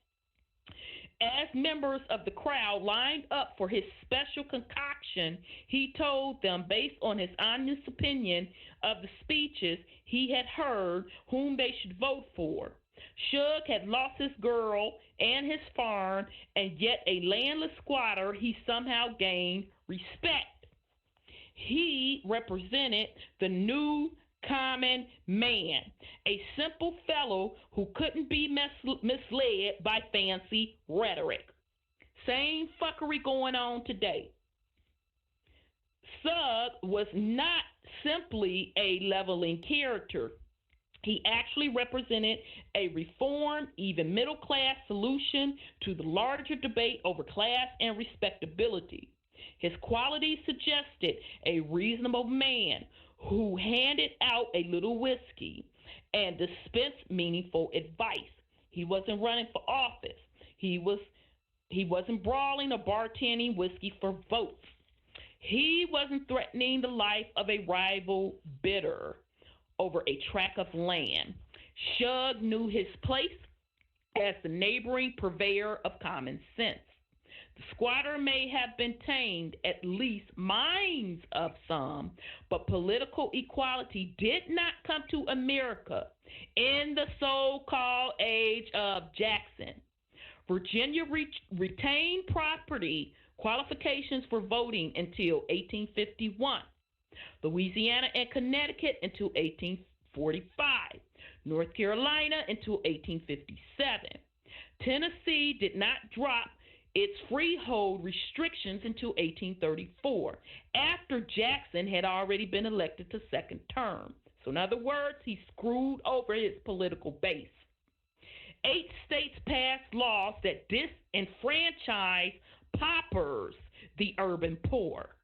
As members of the crowd lined up for his special concoction, he told them, based on his honest opinion of the speeches he had heard, whom they should vote for. Shug had lost his girl and his farm, and yet a landless squatter, he somehow gained respect. He represented the new common man, a simple fellow who couldn't be misled by fancy rhetoric. Same fuckery going on today. Shug was not simply a leveling character. He actually represented a reform, even middle-class solution to the larger debate over class and respectability. His qualities suggested a reasonable man who handed out a little whiskey and dispensed meaningful advice. He wasn't running for office. He wasn't brawling or bartending whiskey for votes. He wasn't threatening the life of a rival bidder over a tract of land. Shug knew his place as the neighboring purveyor of common sense. The squatter may have been tamed, at least minds of some, but political equality did not come to America in the so-called age of Jackson. Virginia retained property qualifications for voting until 1851. Louisiana and Connecticut until 1845. North Carolina until 1857. Tennessee did not drop its freehold restrictions until 1834, after Jackson had already been elected to second term. So in other words, he screwed over his political base. 8 states passed laws that disenfranchised paupers, the urban poor.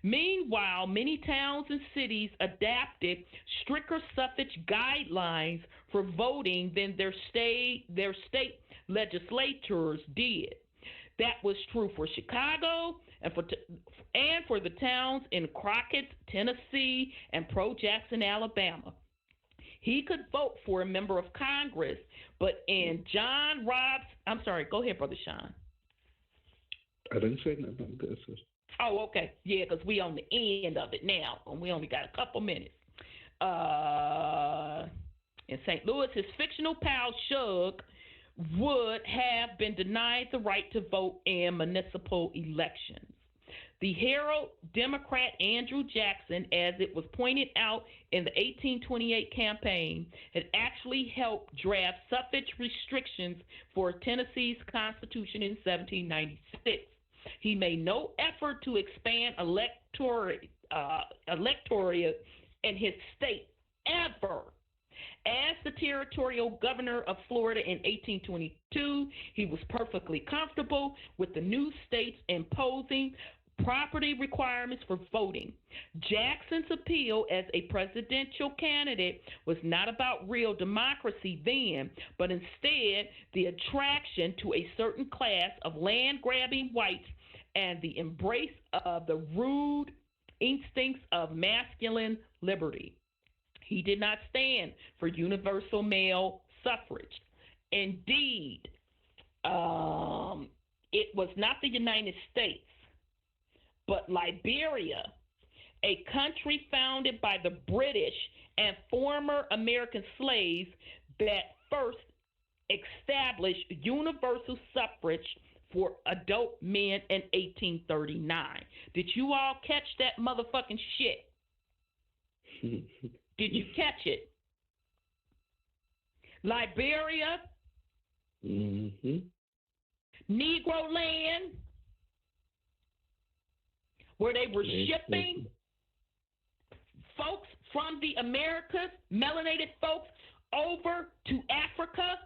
Meanwhile, many towns and cities adapted stricter suffrage guidelines for voting than their state legislatures did. That was true for Chicago and for the towns in Crockett, Tennessee, and Pro-Jackson, Alabama. He could vote for a member of Congress, but in John Robb's, I'm sorry, go ahead, Brother Sean. I didn't say nothing good, sis. Oh, okay. Yeah, because we on the end of it now, and we only got a couple minutes. In St. Louis, his fictional pal Shug would have been denied the right to vote in municipal elections. The Herald Democrat Andrew Jackson, as it was pointed out in the 1828 campaign, had actually helped draft suffrage restrictions for Tennessee's Constitution in 1796. He made no effort to expand electorate in his state ever. As the territorial governor of Florida in 1822, he was perfectly comfortable with the new states imposing property requirements for voting. Jackson's appeal as a presidential candidate was not about real democracy then, but instead the attraction to a certain class of land-grabbing whites and the embrace of the rude instincts of masculine liberty. He did not stand for universal male suffrage. Indeed, it was not the United States, but Liberia, a country founded by the British and former American slaves, that first established universal suffrage for adult men in 1839. Did you all catch that motherfucking shit? Did you catch it? Liberia, Negro land, where they were shipping folks from the Americas, melanated folks, over to Africa.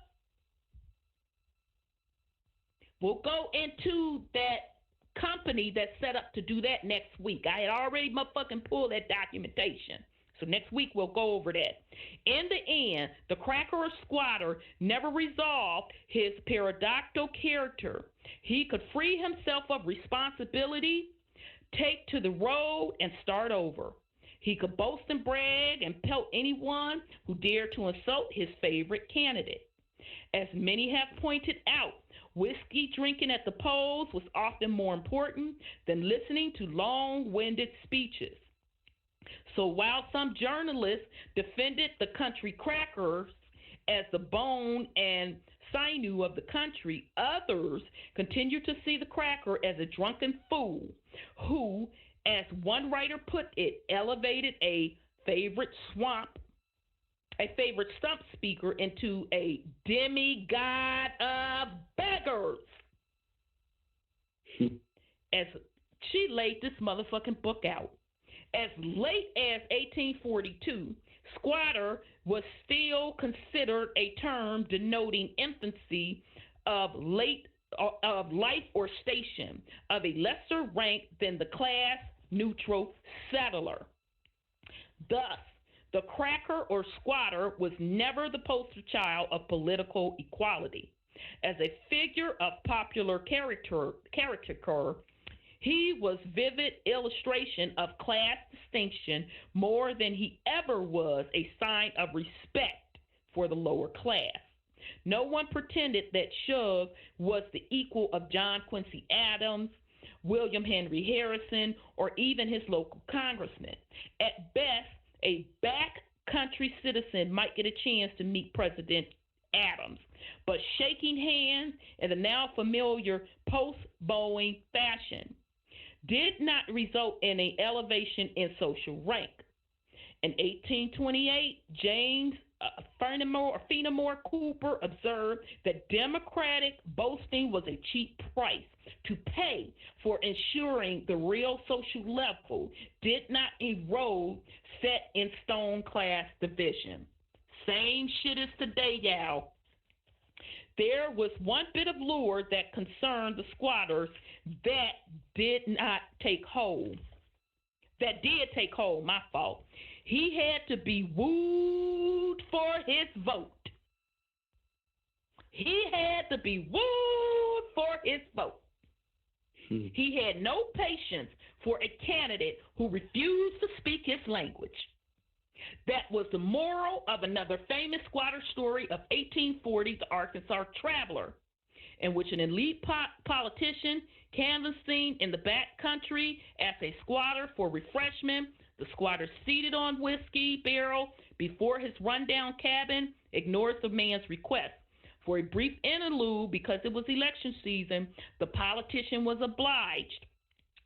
We'll go into that company that's set up to do that next week. I had already motherfucking pulled that documentation. So next week we'll go over that. In the end, the cracker or squatter never resolved his paradoxical character. He could free himself of responsibility, take to the road, and start over. He could boast and brag and pelt anyone who dared to insult his favorite candidate. As many have pointed out, whiskey drinking at the polls was often more important than listening to long-winded speeches. So while some journalists defended the country crackers as the bone and sinew of the country, others continued to see the cracker as a drunken fool who, as one writer put it, elevated a favorite stump speaker into a demigod of beggars. As she laid this motherfucking book out. As late as 1842, squatter was still considered a term denoting infancy of life or station of a lesser rank than the class-neutral settler. Thus, the cracker or squatter was never the poster child of political equality. As a figure of popular caricature, he was vivid illustration of class distinction more than he ever was a sign of respect for the lower class. No one pretended that Shug was the equal of John Quincy Adams, William Henry Harrison, or even his local congressman. At best, a backcountry citizen might get a chance to meet President Adams, but shaking hands in the now familiar post-Boeing fashion did not result in an elevation in social rank. In 1828, James Fenimore Cooper observed that democratic boasting was a cheap price to pay for ensuring the real social level did not erode set in stone class division. Same shit as today, y'all. There was one bit of lure that concerned the squatters that did take hold. My fault. He had to be wooed for his vote. He had no patience for a candidate who refused to speak his language. That was the moral of another famous squatter story of 1840, The Arkansas Traveler, in which an elite politician canvassing in the back country as a squatter for refreshment The squatter seated on whiskey barrel before his rundown cabin ignores the man's request. For a brief interlude, because it was election season, the politician was obliged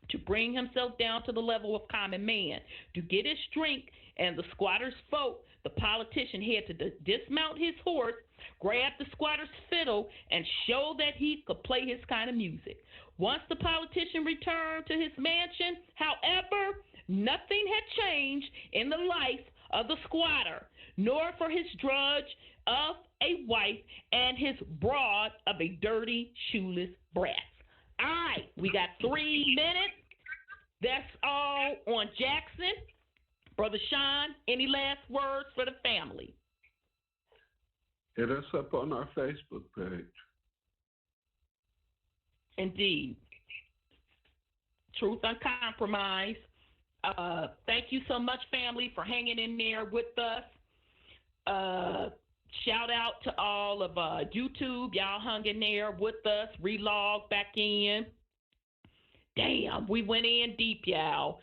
to bring himself down to the level of common man. To get his drink and the squatter's vote, the politician had to dismount his horse, grab the squatter's fiddle, and show that he could play his kind of music. Once the politician returned to his mansion, however, nothing had changed in the life of the squatter, nor for his drudge of a wife and his broad of a dirty, shoeless brat. All right, we got 3 minutes. That's all on Jackson. Brother Sean, any last words for the family? Hit us up on our Facebook page. Indeed. Truth uncompromised. Thank you so much, family, for hanging in there with us. Shout out to all of YouTube. Y'all hung in there with us. Relog back in. Damn, we went in deep, y'all.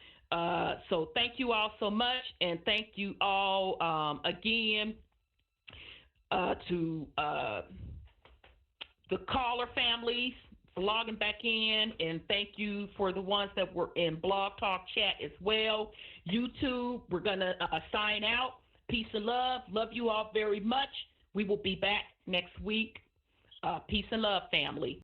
So thank you all so much, and thank you all again to the caller families for logging back in, and thank you for the ones that were in Blog Talk Chat as well. YouTube, we're going to sign out. Peace and love. Love you all very much. We will be back next week. Peace and love, family.